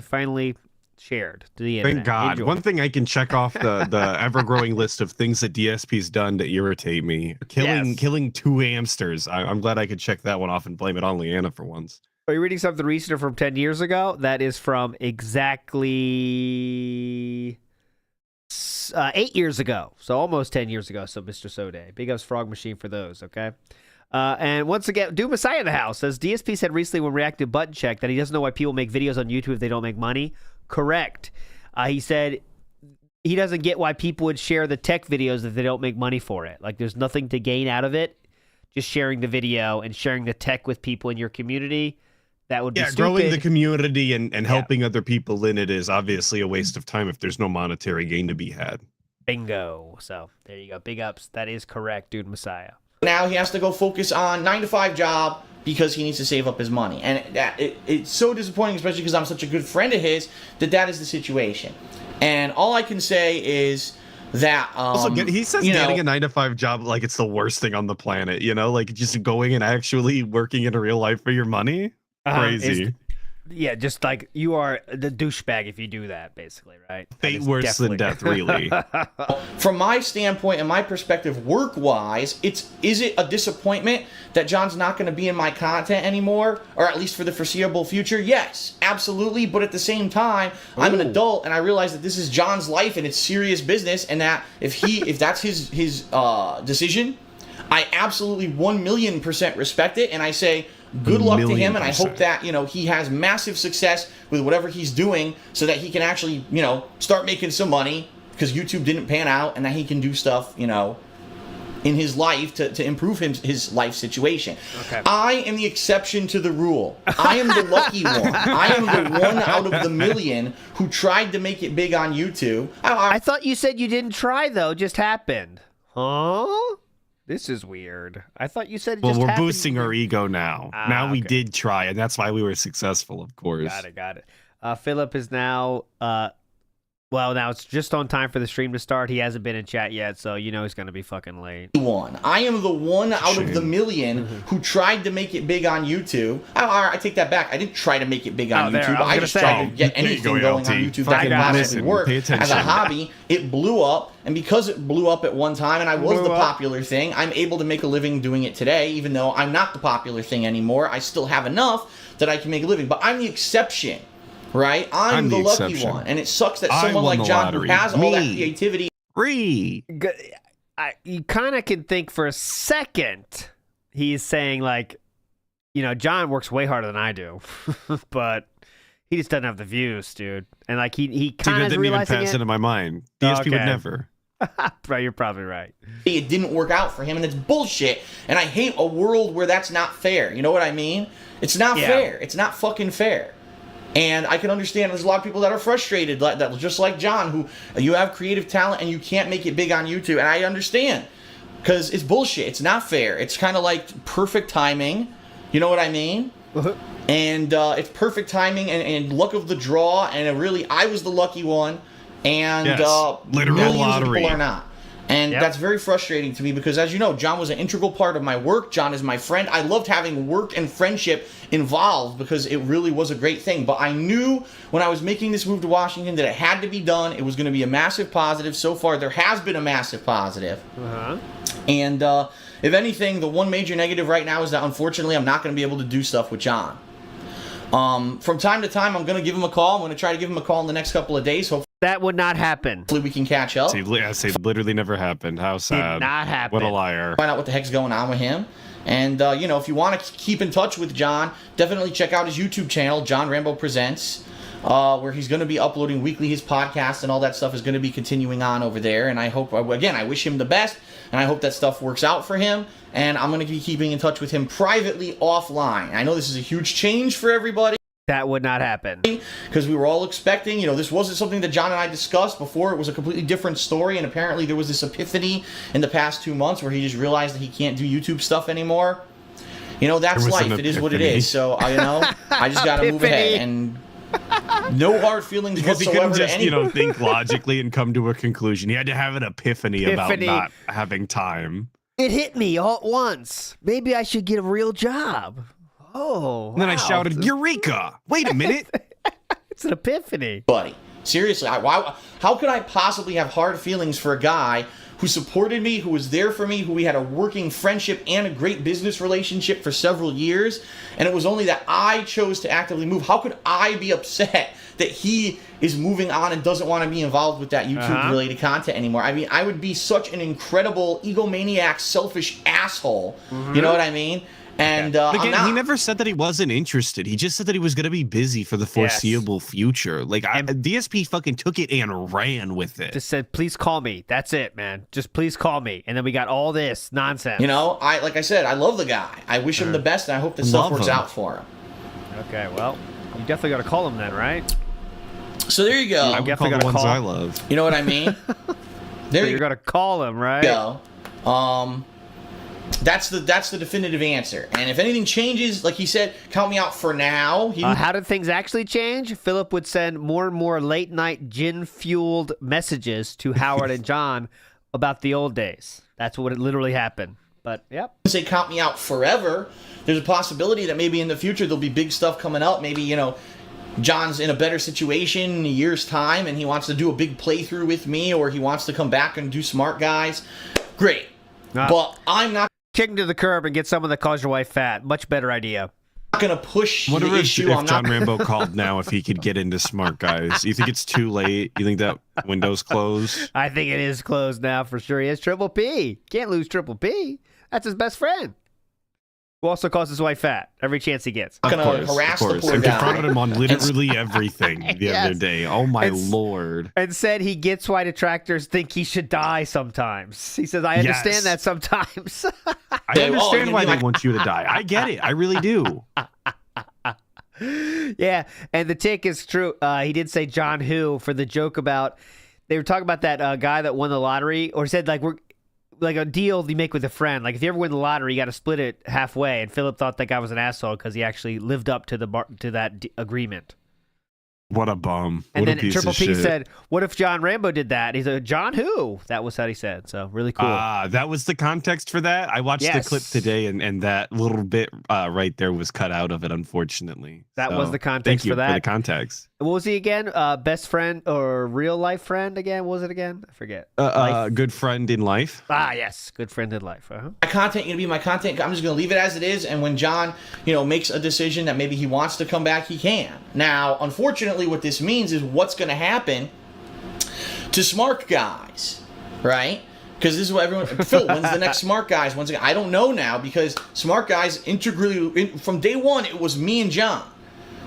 finally shared to the internet. Thank God. Enjoy. One thing I can check off the ever-growing list of things that DSP's done to irritate me. Killing 2 hamsters. I'm glad I could check that one off and blame it on Leanna for once. Are you reading something recent from 10 years ago? That is from exactly 8 years ago. So almost 10 years ago. So Mr. Sode. Big ups Frog Machine for those, okay? And once again, Do Messiah in the house says DSP said recently when reactive button check that he doesn't know why people make videos on YouTube if they don't make money. Correct. He said he doesn't get why people would share the tech videos if they don't make money for it. Like there's nothing to gain out of it. Just sharing the video and sharing the tech with people in your community. That would be stupid. Growing the community and helping other people in it is obviously a waste of time if there's no monetary gain to be had. Bingo. So there you go. Big ups. That is correct, Dude Messiah. Now he has to go focus on 9-to-5 job because he needs to save up his money. And it's so disappointing, especially because I'm such a good friend of his, that is the situation. And all I can say is that also, he says getting a 9-to-5 job like it's the worst thing on the planet, like just going and actually working in real life for your money. Crazy. Yeah, just like you are the douchebag if you do that, basically, right? Fate worse than death, really. From my standpoint and my perspective, work-wise, is it a disappointment that John's not going to be in my content anymore, or at least for the foreseeable future? Yes, absolutely. But at the same time, I'm an adult, and I realize that this is John's life and it's serious business, and that if that's his decision, I absolutely 1,000,000% respect it, and I say, good luck to him, and I hope that, he has massive success with whatever he's doing so that he can actually, start making some money because YouTube didn't pan out, and that he can do stuff, in his life to improve his life situation. Okay. I am the exception to the rule. I am the lucky one. I am the one out of the million who tried to make it big on YouTube. I thought you said you didn't try, though. It just happened. Huh? This is weird. I thought you said it just we're happened. boosting our ego now. Now we did try, and that's why we were successful, of course. Got it. Philip is now, now it's just on time for the stream to start. He hasn't been in chat yet, so he's going to be fucking late. I am the one out of the million who tried to make it big on YouTube. I take that back. I didn't try to make it big on YouTube. I just tried to get anything going on YouTube that could possibly work. As a hobby, it blew up, and because it blew up at one time, and I was the popular thing, I'm able to make a living doing it today, even though I'm not the popular thing anymore. I still have enough that I can make a living, but I'm the exception. Right? I'm the lucky one. And it sucks that someone like John who has all that creativity. You kind of can think for a second he's saying John works way harder than I do. But he just doesn't have the views, dude. And he kind of didn't even pass into my mind. DSP would never. Right, you're probably right. It didn't work out for him, and it's bullshit. And I hate a world where that's not fair. You know what I mean? It's not fair. It's not fucking fair. And I can understand there's a lot of people that are frustrated, that just like John, who you have creative talent and you can't make it big on YouTube. And I understand, because it's bullshit. It's not fair. It's kind of like perfect timing. You know what I mean? And it's perfect timing and luck of the draw. And I was the lucky one. And literal millions lottery. of people are not. And that's very frustrating to me because, as you know, John was an integral part of my work. John is my friend. I loved having work and friendship involved because it really was a great thing. But I knew when I was making this move to Washington that it had to be done. It was going to be a massive positive. So far, there has been a massive positive. And if anything, the one major negative right now is that, unfortunately, I'm not going to be able to do stuff with John. From time to time, I'm going to give him a call. I'm going to try to give him a call in the next couple of days. Hopefully, that would not happen. Hopefully we can catch up. I say literally never happened. How sad. Did not happen. What a liar. Find out what the heck's going on with him. And, if you want to keep in touch with John, definitely check out his YouTube channel, John Rambo Presents, where he's going to be uploading weekly. His podcast and all that stuff is going to be continuing on over there. And I hope, again, I wish him the best, and I hope that stuff works out for him. And I'm going to be keeping in touch with him privately offline. I know this is a huge change for everybody. That would not happen. Because we were all expecting, this wasn't something that John and I discussed before. It was a completely different story, and apparently there was this epiphany in the past 2 months where he just realized that he can't do YouTube stuff anymore. That's life. It is what it is. So, I just got to move ahead. And no hard feelings because whatsoever. He couldn't just, think logically and come to a conclusion. He had to have an epiphany about not having time. It hit me all at once. Maybe I should get a real job. Oh, And then I wow. shouted, Eureka! Wait a minute. It's an epiphany. Buddy, seriously, how could I possibly have hard feelings for a guy who supported me, who was there for me, who we had a working friendship and a great business relationship for several years, and it was only that I chose to actively move? How could I be upset that he is moving on and doesn't want to be involved with that YouTube-related content anymore? I mean, I would be such an incredible egomaniac, selfish asshole. You know what I mean? And Again, he never said that he wasn't interested. He just said that he was going to be busy for the foreseeable future. Like, DSP fucking took it and ran with it. Just said, please call me. That's it, man. Just please call me. And then we got all this nonsense. you know, like I said, I love the guy. I wish him the best, and I hope that stuff works out for him. Okay, well, you definitely got to call him then, right? So there you go. I would definitely call the gotta ones call. I love. You know what I mean? There You're going to call him, right? go. That's the definitive answer. And if anything changes, like he said, count me out for now. How did things actually change? Philip would send more and more late-night gin-fueled messages to Howard and John about the old days. That's what it literally happened. But, yep. Say count me out forever. There's a possibility that maybe in the future there'll be big stuff coming up. Maybe, you know, John's in a better situation in a year's time and he wants to do a big playthrough with me, or he wants to come back and do Smart Guys. Great. But I'm not Kick him to the curb and get someone that calls your wife fat. Much better idea. going to push Wonder the if issue. I'm John not. Rambo called now, if he could get into Smart Guys. You think it's too late? You think that window's closed? I think it is closed now for sure. He has Triple P. Can't lose Triple P. That's his best friend. Who also calls his wife fat every chance he gets. I'm going to harass the poor And guy. confronted him on literally everything the other day. Oh my lord. And said he gets why detractors think he should die sometimes. He says, I understand that sometimes. I understand why they want you to die. I get it. I really do. Yeah, and the tick is true. He did say John Who for the joke about, they were talking about that guy that won the lottery, or said like, we're like a deal you make with a friend. Like if you ever win the lottery, you got to split it halfway. And Philip thought that guy was an asshole because he actually lived up to that agreement. What a bum. And what then a piece Triple of P shit. said, what if John Rambo did that? He said, John Who? That was what he said. So really cool. That was the context for that. I watched the clip today, and that little bit right there was cut out of it, unfortunately. That was the context thank you for that. For the context. What was he again? Best friend or real life friend again? What was it again? I forget. Good friend in life. Ah, yes. Good friend in life. Uh-huh. My content going to be my content. I'm just going to leave it as it is. And when John, makes a decision that maybe he wants to come back, he can. Now, unfortunately, what this means is what's going to happen to Smart Guys, right? Because this is what everyone. Phil, when's the next Smart Guys? Once again, I don't know now because Smart Guys integrally from day one it was me and John.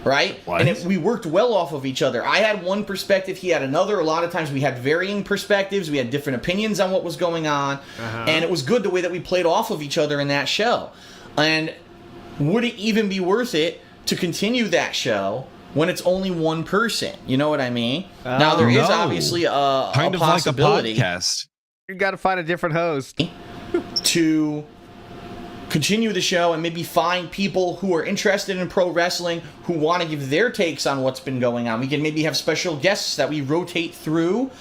Right? What? And we worked well off of each other. I had one perspective, he had another. A lot of times we had varying perspectives. We had different opinions on what was going on. And it was good the way that we played off of each other in that show. And would it even be worth it to continue that show when it's only one person? You know what I mean? Now, there is obviously a possibility. Like a podcast. You got to find a different host. To continue the show and maybe find people who are interested in pro wrestling who want to give their takes on what's been going on. We can maybe have special guests that we rotate through,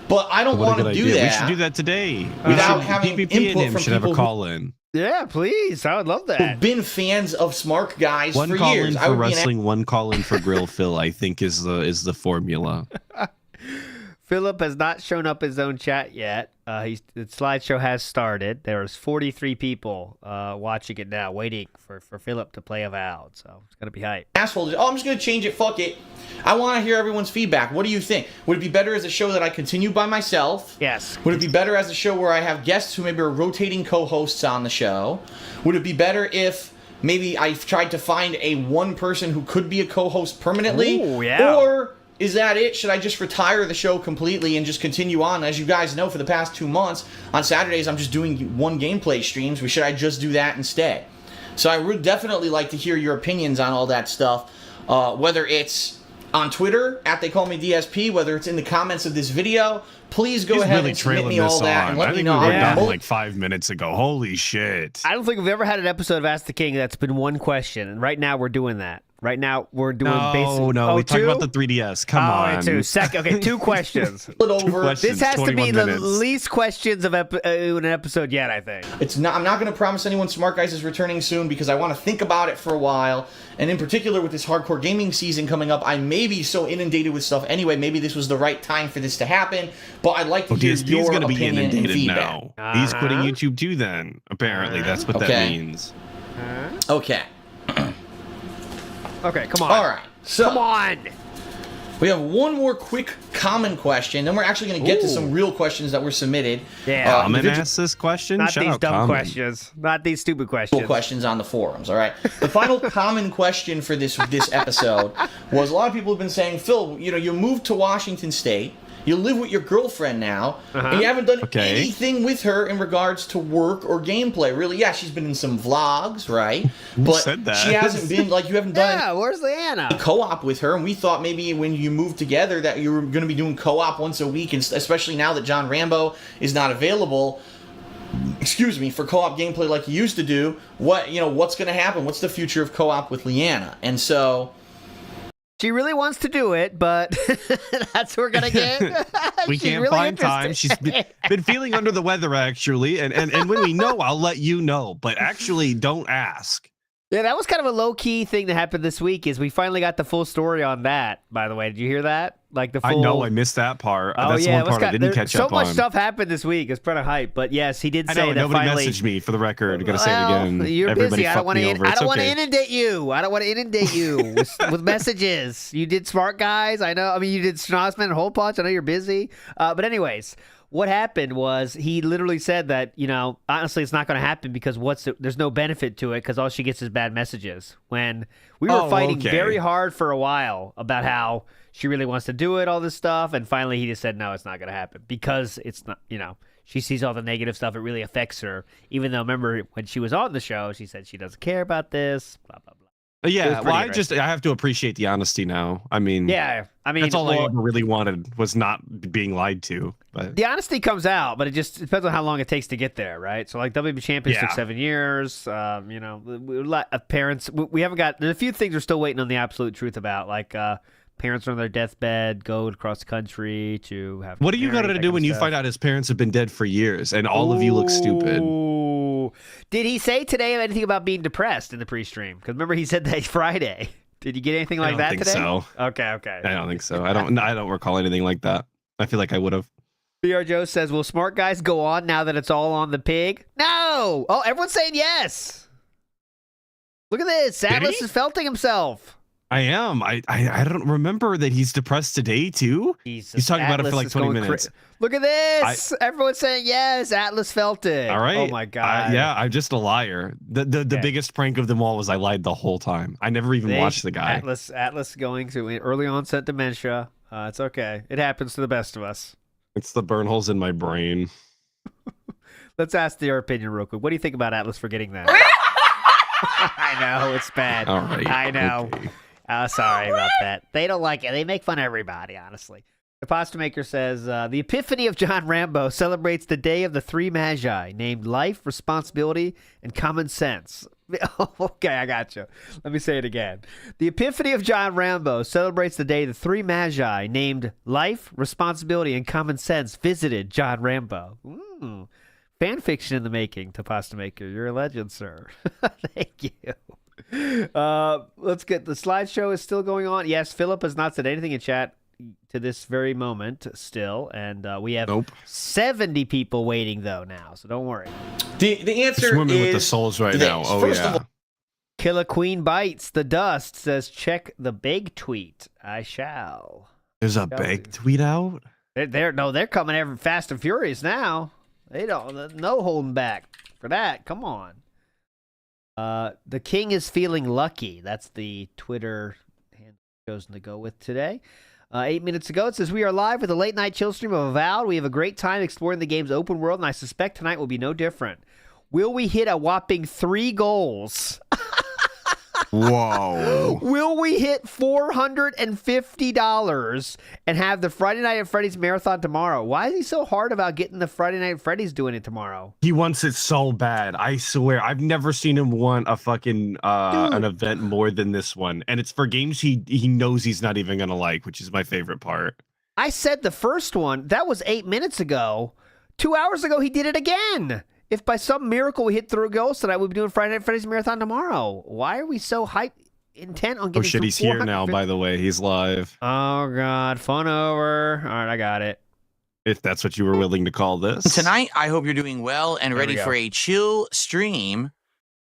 but I don't want to do that. We should do that today. Without having PPP input and him from should have a people call in. Yeah, please. I would love that. who've been fans of Smart Guys One for call years. in for wrestling, one call in for Grill Phil, I think is the formula. Philip has not shown up his own chat yet. The slideshow has started. There's 43 people watching it now, waiting for Philip to play Avowed. So it's going to be hype. Assholes. Oh, I'm just going to change it. Fuck it. I want to hear everyone's feedback. What do you think? Would it be better as a show that I continue by myself? Yes. Would it be better as a show where I have guests who maybe are rotating co-hosts on the show? Would it be better if maybe I tried to find a one person who could be a co-host permanently? Ooh, yeah. Or is that it? Should I just retire the show completely and just continue on? As you guys know, for the past 2 months, on Saturdays, I'm just doing one gameplay streams. Or should I just do that instead? So I would definitely like to hear your opinions on all that stuff. Whether it's on Twitter, @TheyCallMeDSP, whether it's in the comments of this video, please go ahead and submit me all that and let me know. I think we were done like 5 minutes ago. Holy shit. I don't think we've ever had an episode of Ask the King that's been one question. And right now we're doing that. Right now, we're doing No, we talked about the 3DS. Come on. Two. Okay, 2 questions. Split over. This has to be 21 the minutes. least questions of an episode yet, I think. It's not. I'm not going to promise anyone Smart Guys is returning soon because I want to think about it for a while. And in particular, with this hardcore gaming season coming up, I may be so inundated with stuff anyway. Maybe this was the right time for this to happen. But I'd like to hear your gonna be opinion and inundated feedback. now. He's quitting YouTube too. Then apparently, that's what that means. Okay. Okay, come on. All right. So Come on. we have one more quick common question. Then we're actually going to get to some real questions that were submitted. Yeah. I'm gonna ask this question. Not Shout these out dumb Common. questions. Not these stupid questions. Questions on the forums. All right. The final common question for this episode was a lot of people have been saying, Phil, you moved to Washington State. You live with your girlfriend now, and you haven't done anything with her in regards to work or gameplay. Really, yeah, she's been in some vlogs, right? But said that? she hasn't been, you haven't done Yeah, where's Leanna? co-op with her, and we thought maybe when you moved together that you were going to be doing co-op once a week, and especially now that John Rambo is not available, for co-op gameplay like you used to do, what's going to happen? What's the future of co-op with Leanna? And so... She really wants to do it, but that's what we're going to get. We can't find time. She's been feeling under the weather, actually. And when we know, I'll let you know. But actually, don't ask. Yeah, that was kind of a low-key thing that happened this week is we finally got the full story on that, by the way. Did you hear that? Like the full... I know I missed that part. Oh, That's yeah, the one part I didn't catch up on. So much stuff happened this week. It's pretty hype. But yes, he did say that nobody finally... messaged me, for the record. Gotta say it again. You're Everybody busy. I don't want to okay. inundate you. I don't want to inundate you with messages. You did Smart Guys. I know. I mean, you did Schnozzman and Hole Punch. I know you're busy. But anyways... What happened was he literally said that, honestly, it's not going to happen because there's no benefit to it because all she gets is bad messages. When we were fighting very hard for a while about how she really wants to do it, all this stuff, and finally he just said, no, it's not going to happen because it's not, she sees all the negative stuff. It really affects her. Even though, remember, when she was on the show, she said she doesn't care about this, blah, blah, blah. Yeah, well, I have to appreciate the honesty now. I mean, that's all I ever really wanted was not being lied to. But the honesty comes out, but it just depends on how long it takes to get there, right? So, like WB Champions took 7 years. Parents, we haven't got. There's a few things we're still waiting on the absolute truth about, like parents are on their deathbed, go across the country to have. What are you going to do when you find out his parents have been dead for years and all of you look stupid? Did he say today anything about being depressed in the pre-stream? Because remember he said that Friday. Did you get anything like that today? I don't think so. Okay. I don't think so. I don't recall anything like that. I feel like I would have. BR Joe says, will Smart Guys go on now that it's all on the pig? No! Oh, everyone's saying yes! Look at this. Atlus is felting himself. I am. I don't remember that he's depressed today, too. He's talking about it for like 20 minutes. Look at this. Everyone's saying yes. Atlus felt it. All right. Oh, my God. I'm just a liar. The biggest prank of them all was I lied the whole time. I never even watched the guy. Atlas going to early onset dementia. It's okay. It happens to the best of us. It's the burn holes in my brain. Let's ask their opinion real quick. What do you think about Atlus for getting that? I know. It's bad. All right. I know. Okay. Sorry about that. They don't like it. They make fun of everybody, honestly. The Pasta Maker says, the epiphany of John Rambo celebrates the day of the 3 Magi, named life, responsibility, and common sense. Okay, I got you. Let me say it again. The epiphany of John Rambo celebrates the day the 3 Magi, named life, responsibility, and common sense, visited John Rambo. Fan fiction in the making, to Pasta Maker. You're a legend, sir. Thank you. Let's get the slideshow is still going on. Yes, Philip has not said anything in chat to this very moment still, and we have 70 people waiting though now, so don't worry. The answer swimming is with the souls right now. Oh, first of all, Killer Queen Bites the Dust says, check the big tweet. I shall. There's a big tweet out? They're coming ever fast and furious now. They don't, no holding back for that. Come on. The king is feeling lucky. That's the Twitter handle chosen to go with today. 8 minutes ago, it says, we are live with a late night chill stream of Avowed. We have a great time exploring the game's open world, and I suspect tonight will be no different. Will we hit a whopping 3 goals? Whoa. Will we hit $450 and have the Friday Night at Freddy's marathon tomorrow? Why is he so hard about getting the Friday Night at Freddy's doing it tomorrow? He wants it so bad. I swear. I've never seen him want a fucking an event more than this one. And it's for games he knows he's not even going to like, which is my favorite part. I said the first one, that was 8 minutes ago. 2 hours ago, he did it again. If by some miracle we hit through Ghost, then I would be doing Friday Night Freddy's Marathon tomorrow. Why are we so intent on getting Oh shit, he's here now, by the way. He's live. Oh God, fun over. All right, I got it. If that's what you were willing to call this. Tonight, I hope you're doing well and ready for a chill stream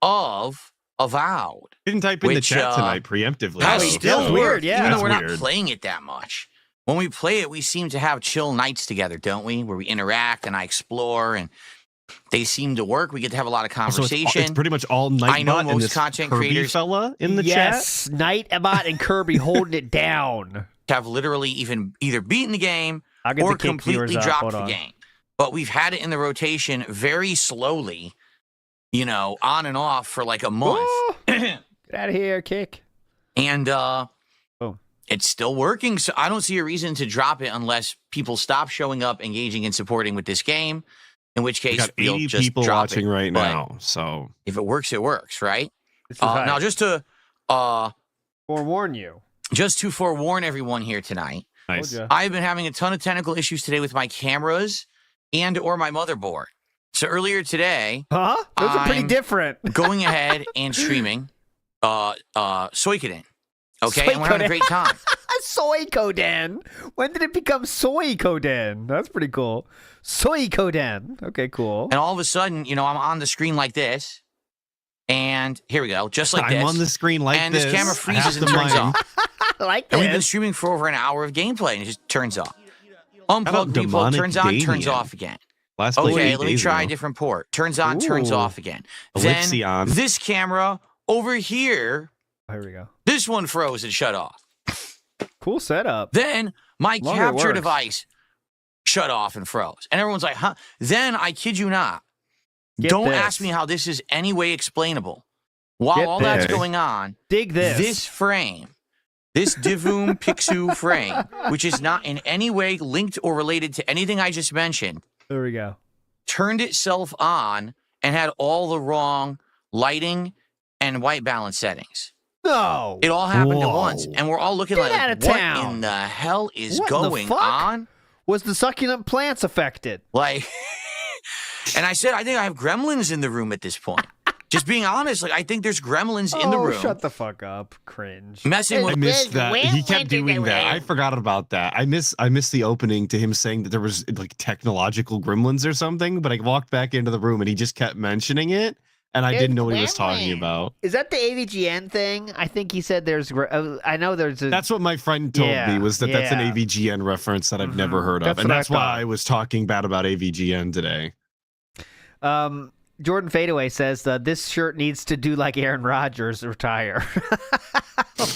of Avowed. Didn't type in the chat tonight preemptively. That though. still weird, yeah. Even though we're That's not playing it that much. When we play it, we seem to have chill nights together, don't we? Where we interact and I explore and they seem to work. We get to have a lot of conversation. So it's pretty much all Nightbot I know and most this content Kirby creators fella in the yes, Nightbot and Kirby holding it down. have literally even either beaten the game I'll get or the kick viewers completely up. dropped Hold the on. game. But we've had it in the rotation very slowly, you know, on and off for like a month. Oh, get out of here, kick. And it's still working, so I don't see a reason to drop it unless people stop showing up, engaging, and supporting with this game. In which We case, got we'll 80 just people drop watching it. right But now. So if it works, right? This is hype. Now, just to forewarn you. forewarn everyone here tonight, nice. Told ya. I've been having a ton of technical issues today with my cameras and/or my motherboard. So earlier today, Huh? Those are pretty I'm different. going ahead and streaming Suikoden. Okay, and we're having a great time. Suikoden. When did it become Suikoden? That's pretty cool. Suikoden. Okay, cool. And all of a sudden, you know, I'm on the screen like this. And here we go, just like this. I'm on the screen like and this. this camera freezes and Half the turns mind. off. I like And we've been this. streaming for over an hour of gameplay, and it just turns off. about Unplug, replug, demonic turns on, turns Damien? off again. Last played Okay, 8 let me days try a ago. different port. Turns on, turns Ooh. off again. Ellipsion. Then this camera over here, Here we go. this one froze and shut off. Cool setup. Then my Longer capture works. device shut off and froze. And everyone's like, huh? Then, I kid you not, Get don't this. ask me how this is any way explainable. While Get all that's this. going on, Dig this. this frame, this Divoom Pixu frame, which is not in any way linked or related to anything I just mentioned, There we go. turned itself on and had all the wrong lighting and white balance settings. No. It all happened at Whoa. once, and we're all looking Get like, outta what town. in the hell is What in the going fuck? on? Was the succulent plants affected? Like, and I said, I think I have gremlins in the room at this point. Just being honest, like I think there's gremlins in the room. Shut the fuck up. Cringe. Messing I with missed that. He kept doing that. I forgot about that. I missed the opening to him saying that there was like technological gremlins or something, but I walked back into the room and he just kept mentioning it, and I didn't know what he was talking about. Is that the AVGN thing? I think he said there's. I know there's a. That's what my friend told me, was that that's an yeah. AVGN reference that I've never heard That's of, and what I that's why thought. I was talking bad about AVGN today. Jordan Fadeaway says this shirt needs to do like Aaron Rodgers, retire.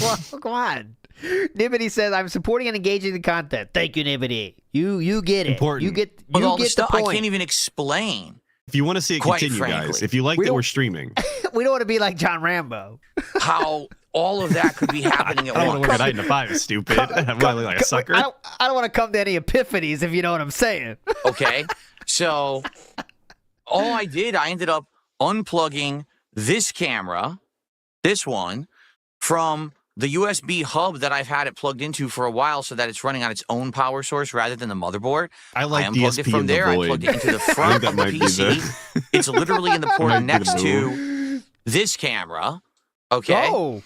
Well, come on. Nibbity says I'm supporting and engaging the content. Thank you, Nibbity. You get it. Important. You get with all the the stuff. point. I can't even explain If you want to see it Quite continue, frankly. guys, if you like We that don't- we're streaming, We don't want to be like John Rambo. how all of that could be happening at I don't want once. to work at 9 to 5, stupid. What, I look like a sucker? I don't want to come to any epiphanies, if you know what I'm saying. Okay, so all I ended up unplugging this camera, this one, from the USB hub that I've had it plugged into for a while so that it's running on its own power source rather than the motherboard. I like unplugged it DSP from in the there. I void. plugged it into the I front think that of the might be PC. It's literally in the Might port be the next move. to this camera. Okay. Oh,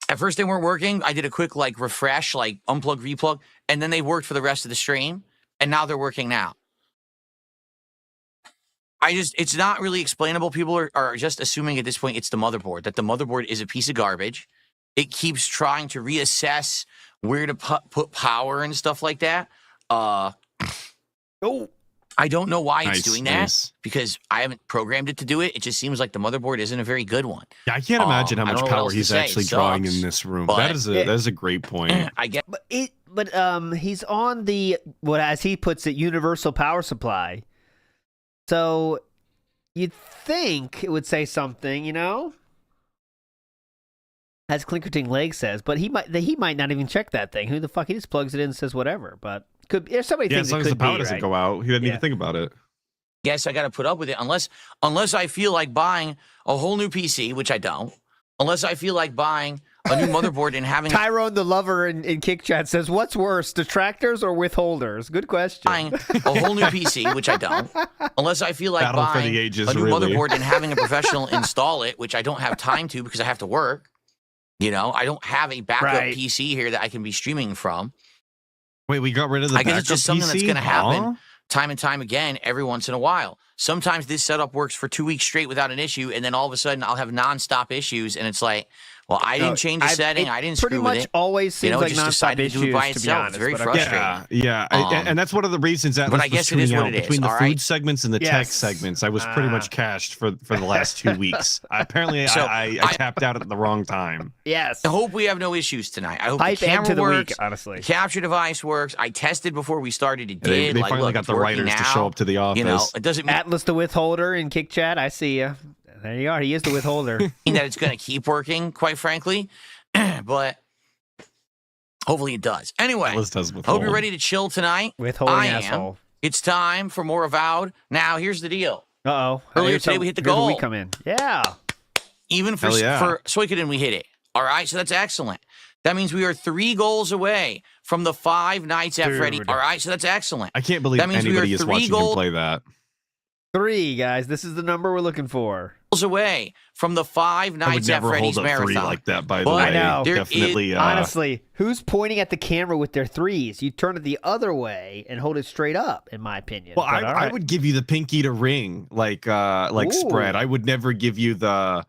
At first they weren't working. I did a quick like refresh, like unplug, replug, and then they worked for the rest of the stream. And now they're working now. It's not really explainable. People are just assuming at this point it's the motherboard, that the motherboard is a piece of garbage. It keeps trying to reassess where to put power and stuff like that. oh, I don't know why Nice, it's doing that nice. because I haven't programmed it to do it. It just seems like the motherboard isn't a very good one. Yeah, I can't imagine how I much don't know what power else to he's say. actually It drawing sucks, in this room. but- That is a great point. I get but he's on the what, as he puts it, universal power supply. So you'd think it would say something, you know? as Clinkerting Leg says, but he might not even check that thing. Who the fuck? He just plugs it in and says whatever. But there's so many things as long it as could the power be, doesn't right? go out, he doesn't need to think about it. Guess I got to put up with it unless I feel like buying a whole new PC, which I don't. Unless I feel like buying a new motherboard and having Tyrone the lover in Kick Chat says, "What's worse, detractors or withholders?" Good question. buying a whole new PC, which I don't. Unless I feel like Battle for the buying ages, a new really. motherboard and having a professional install it, which I don't have time to because I have to work. You know, I don't have a backup Right. PC here that I can be streaming from. Wait, we got rid of the I guess backup it's just something that's PC? going to happen Huh? time and time again every once in a while. Sometimes this setup works for 2 weeks straight without an issue, and then all of a sudden I'll have nonstop issues, and it's like, well, I didn't change the setting, I didn't pretty screw much with it. always seems You know, like it just nonstop decided to do it issues, by to be itself. honest. It's very but frustrating. Yeah. And that's one of the reasons that but I was guess it tuning is what out it is, between the all food right? segments and the tech Yes. segments. I was pretty much cached for the last 2 weeks. Apparently, So, I tapped out at the wrong time. Yes. I hope we have no issues tonight. I hope Hype the end camera to the works, week, honestly. the capture device works. I tested before we started. It They did. Like, finally look, got it's the working writers to now. show up to the office. You know, it doesn't mean Atlus the withholder in Kick Chat. I see you. There you are. He is the withholder. that it's going to keep working, quite frankly, but hopefully it does. Anyway, Atlas does I hope withhold. you're ready to chill tonight. Withholding I am. asshole. It's time for more Avowed. Now, here's the deal. Uh-oh. Earlier Here's today, how- we hit the here's where goal. we come in. Yeah. Even for Hell yeah. for Suikoden, we hit it. All right, so that's excellent. That means we are 3 goals away from the 5 Nights at Dude. Freddy. All right, so that's excellent. I can't believe That means we are anybody is 3 watching him goals play that. 3, guys. This is the number we're looking for. Away from the 5 I would Nights at never Freddy's hold up 3 marathon. like that, by the But way. I know. there Definitely. Honestly, who's pointing at the camera with their 3s? You turn it the other way and hold it straight up, in my opinion. Well, But all I right. would give you the pinky to ring, like Ooh. spread. I would never give you the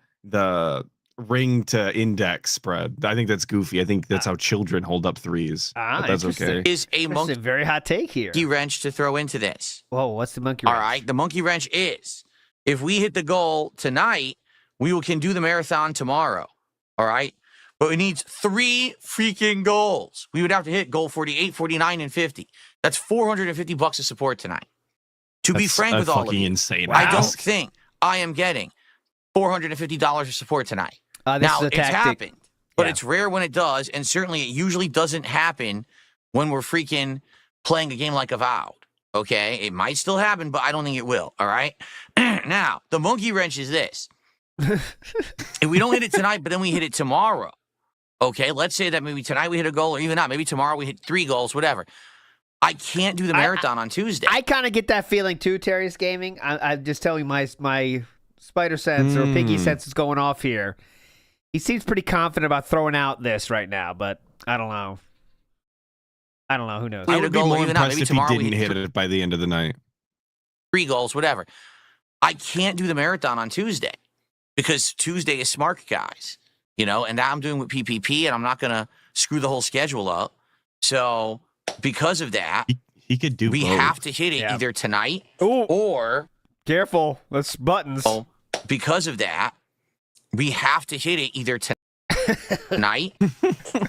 ring to index spread. I think that's goofy. I think that's how children hold up 3s. Ah, But that's interesting. okay. Is a This is a monkey very hot take here. wrench to throw into this. Whoa, what's the monkey All wrench? right, the monkey wrench is if we hit the goal tonight, we can do the marathon tomorrow. All right, but it needs 3 freaking goals. We would have to hit goal 48, 49, and 50. That's $450 of support tonight. To be That's frank a with all of fucking you, insane. I don't ask. think I am getting $450 of support tonight. This Now, is a it's tactic. happened, but Yeah. it's rare when it does, and certainly it usually doesn't happen when we're freaking playing a game like Avowed. Okay, it might still happen, but I don't think it will. All right. Now, the monkey wrench is this: if we don't hit it tonight, but then we hit it tomorrow. Okay, let's say that maybe tonight we hit a goal, or even not. Maybe tomorrow we hit 3 goals, whatever. I can't do the marathon on Tuesday. I kind of get that feeling too, Terry's Gaming. I'm just telling you, my spider sense or piggy sense is going off here. He seems pretty confident about throwing out this right now, but I don't know. Who knows? I I hit a would be goal, more even not. impressed Maybe if he tomorrow we didn't hit hit it by the end of the night. 3 goals, whatever. I can't do the marathon on Tuesday because Tuesday is Smart Guys, you know, and now I'm doing with PPP, and I'm not going to screw the whole schedule up. So because of that, He could do we both. have to hit it Yeah. either tonight Ooh, or careful. That's buttons. because of that, we have to hit it either tonight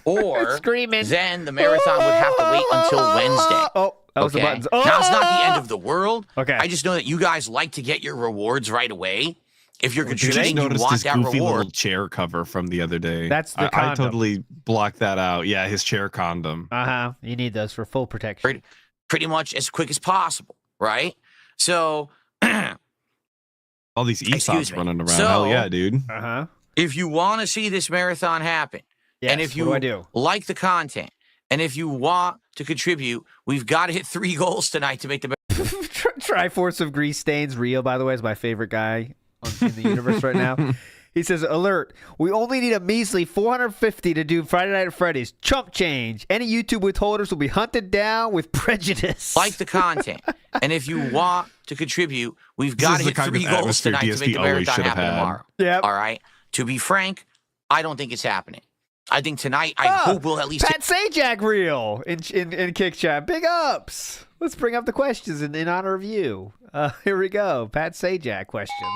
or Screaming. then the marathon would have to wait until Wednesday. Oh, that was the Okay? buttons. Now, it's not the end of the world. Okay. I just know that you guys like to get your rewards right away. If you're Did you contributing, you notice want this that goofy little reward. chair cover from the other day? That's the I condom. totally blocked that out. Yeah, his chair condom. Uh-huh. You need those for full protection. Pretty much as quick as possible, right? So All these Excuse ESOPs me. running around. So- Hell yeah, dude. Uh-huh. if you want to see this marathon happen, Yes. and if you what do I do? like the content, and if you want to contribute, we've got to hit 3 goals tonight to make the Triforce of Grease Stains real, by the way, is my favorite guy in the universe right now. He says, alert, we only need a measly 450 to do Friday Night at Freddy's. Chump change. Any YouTube withholders will be hunted down with prejudice. like the content. And if you want to contribute, we've This got is to the hit kind of 3 goals atmosphere tonight to DSP make the always marathon should have happen had. tomorrow. Yep. All right? To be frank, I don't think it's happening. I think tonight, I Ah, hope we'll at least Pat Sajak real in Kick Chat. Big ups. Let's bring up the questions in honor of you. Here we go. Pat Sajak questions.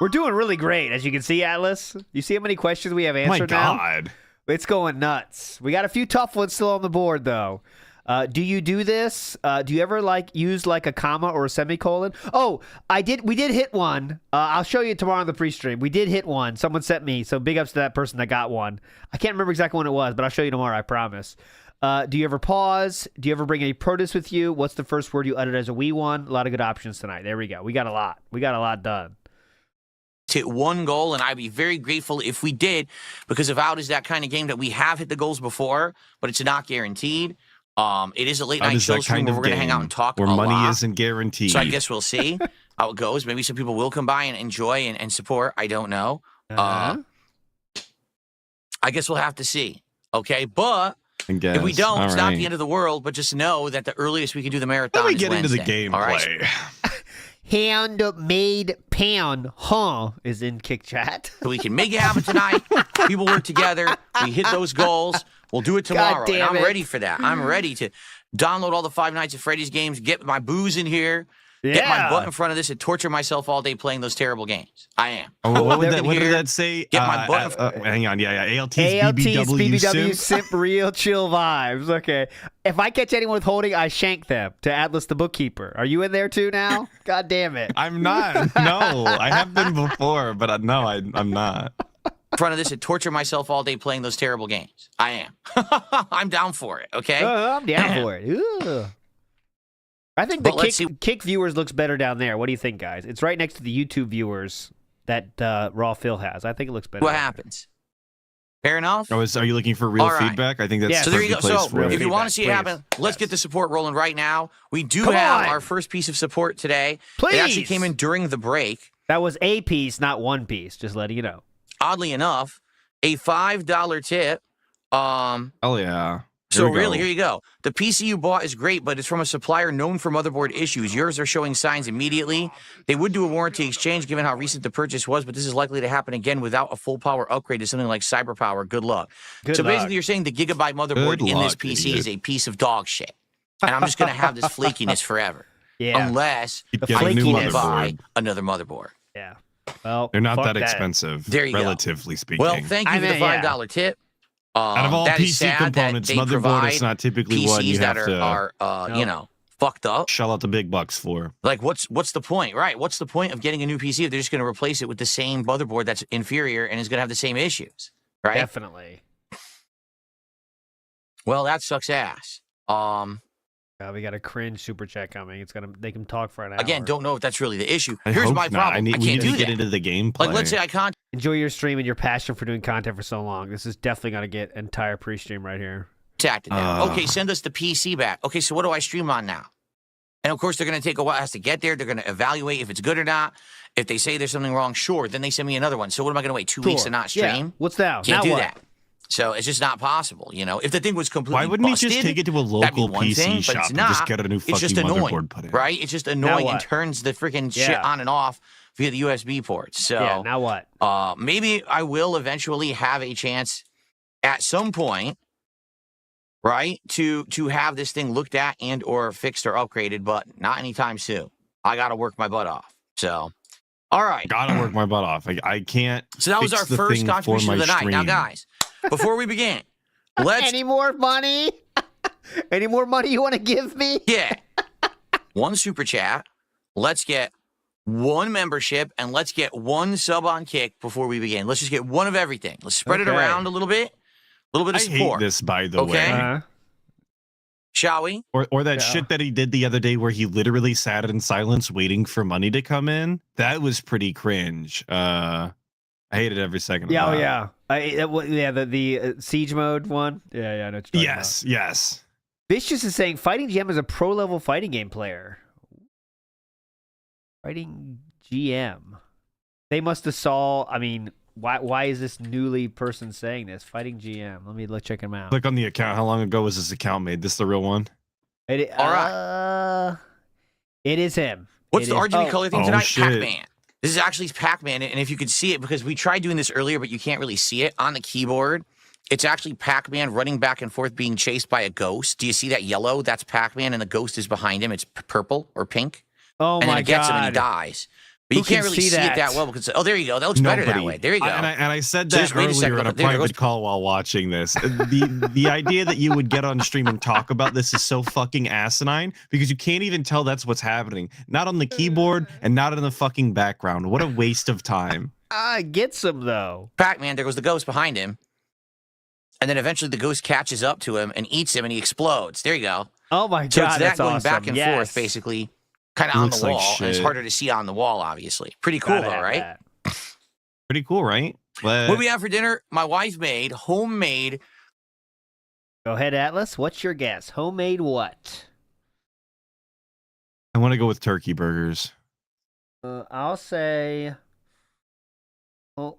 We're doing really great, as you can see, Atlas. You see how many questions we have Oh my answered now? God. It's going nuts. We got a few tough ones still on the board, though. Do you do this? Do you ever use a comma or a semicolon? Oh, we did hit one. I'll show you tomorrow on the pre-stream. We did hit one. Someone sent me. So big ups to that person that got one. I can't remember exactly when it was, but I'll show you tomorrow. I promise. Do you ever pause? Do you ever bring any produce with you? What's the first word you uttered as a wee one? A lot of good options tonight. There we go. We got a lot. We got a lot done. Hit one goal, and I'd be very grateful if we did, because Avowed is that kind of game that we have hit the goals before, but it's not guaranteed. It is a late night show stream where we're going to hang out and talk where a money lot. isn't guaranteed. So I guess we'll see how it goes. Maybe some people will come by and enjoy and support. I don't know. I guess we'll have to see. Okay, but if we don't, it's not the end of the world. But just know that the earliest we can do the marathon is get Wednesday. into the gameplay. All right? Handmade pan, is in Kick Chat. So we can make it happen tonight. People work together. We hit those goals. We'll do it tomorrow. And I'm ready for that. I'm ready to download all the Five Nights at Freddy's games, get my booze in here, get my butt in front of this, and torture myself all day playing those terrible games. I am. Oh, what did that say? Get my butt in hang on. Yeah. ALT's BBW simp real chill vibes. Okay. If I catch anyone with holding, I shank them to Atlus the bookkeeper. Are you in there too now? God damn it. I'm not. No, I have been before, but no, I'm not. In front of this and torture myself all day playing those terrible games. I am. I'm down for it, okay? I'm down for it. Ooh. I think the kick viewers looks better down there. What do you think, guys? It's right next to the YouTube viewers that Raw Phil has. I think it looks better. What happens? Fair enough? Are you looking for real feedback? I think that's so there you go. So if you want to see it please. happen, let's get the support rolling right now. We do have our first piece of support today. Please. It actually came in during the break. That was a piece, not one piece. Just letting you know. Oddly enough, a $5 tip. Oh yeah. So really, here you go. The PC you bought is great, but it's from a supplier known for motherboard issues. Yours are showing signs immediately. They would do a warranty exchange given how recent the purchase was, but this is likely to happen again without a full power upgrade to something like Cyber Power. Good luck. Basically, you're saying the Gigabyte motherboard in this PC is a piece of dog shit. And I'm just going to have this flakiness forever. Yeah. Unless I can buy another motherboard. Yeah. Well, they're not that expensive, there you relatively speaking. Well, thank you for the $5 tip. Out of all PC components, motherboard is not typically one you have to fucked up. Shell out the big bucks for. Like, what's the point, right? What's the point of getting a new PC if they're just going to replace it with the same motherboard that's inferior and is going to have the same issues, right? Definitely. Well, that sucks ass. We got a cringe super chat coming. It's gonna make him talk for an hour. Again, don't know if that's really the issue. Here's my problem. I can't do that. Get into the gameplay. Like, let's say I can't enjoy your stream and your passion for doing content for so long. This is definitely gonna get entire pre-stream right here. Okay, send us the PC back. Okay, so what do I stream on now? And of course, they're gonna take a while. It has to get there. They're gonna evaluate if it's good or not. If they say there's something wrong, sure. Then they send me another one. So what am I gonna wait 2 weeks to not stream? Yeah. What's now? Can't now do what? that. So it's just not possible, you know. If the thing was completely why wouldn't busted, he just take it to a local PC shop and just get a new fucking motherboard put in? Right? It's just annoying and turns the freaking shit on and off via the USB ports. So now what? Maybe I will eventually have a chance at some point, right, to have this thing looked at and or fixed or upgraded, but not anytime soon. I got to work my butt off. So, all right. Gotta work my butt off. I can't. So that was our first contribution of the night. Now, guys, before we begin, let's... Any more money? Any more money you want to give me? Yeah. One super chat. Let's get one membership, and let's get one sub on Kick before we begin. Let's just get one of everything. Let's spread it around a little bit. A little bit of support. I hate this, by the way. Shall we? Or that shit that he did the other day where he literally sat in silence waiting for money to come in. That was pretty cringe. I hated every second of that. The siege mode one. Yeah, I know what you're talking about. Yes. Vicious is saying Fighting GM is a pro-level fighting game player. Fighting GM. They must have saw, why is this newly person saying this? Fighting GM. Let me check him out. Click on the account. How long ago was this account made? This the real one? All right. It is him. What's the RGB color thing tonight? Pac-Man. This is actually Pac-Man, and if you could see it, because we tried doing this earlier, but you can't really see it on the keyboard. It's actually Pac-Man running back and forth being chased by a ghost. Do you see that yellow? That's Pac-Man, and the ghost is behind him. It's purple or pink. Oh, and my God. then it gets him and he dies. But you Who can can't really see see it that that? well because there you go. That looks better that Nobody. way. There you go. And I said So that just wait a second, earlier in a look, there it goes. private call while watching this. The idea that you would get on stream and talk about this is so fucking asinine because you can't even tell that's what's happening. Not on the keyboard and not in the fucking background. What a waste of time. Gets him though. Pac-Man, there goes the ghost behind him. And then eventually the ghost catches up to him and eats him and he explodes. There you go. Oh my god, So it's that that's going awesome. back and Yes. forth, basically, kind of on the Looks like wall. And it's shit. harder to see on the wall, obviously. Pretty cool, Gotta though, have right? that. Pretty cool, right? But What we have for dinner, my wife made homemade. Go ahead, Atlas. What's your guess? Homemade what? I want to go with turkey burgers. I'll say. Oh,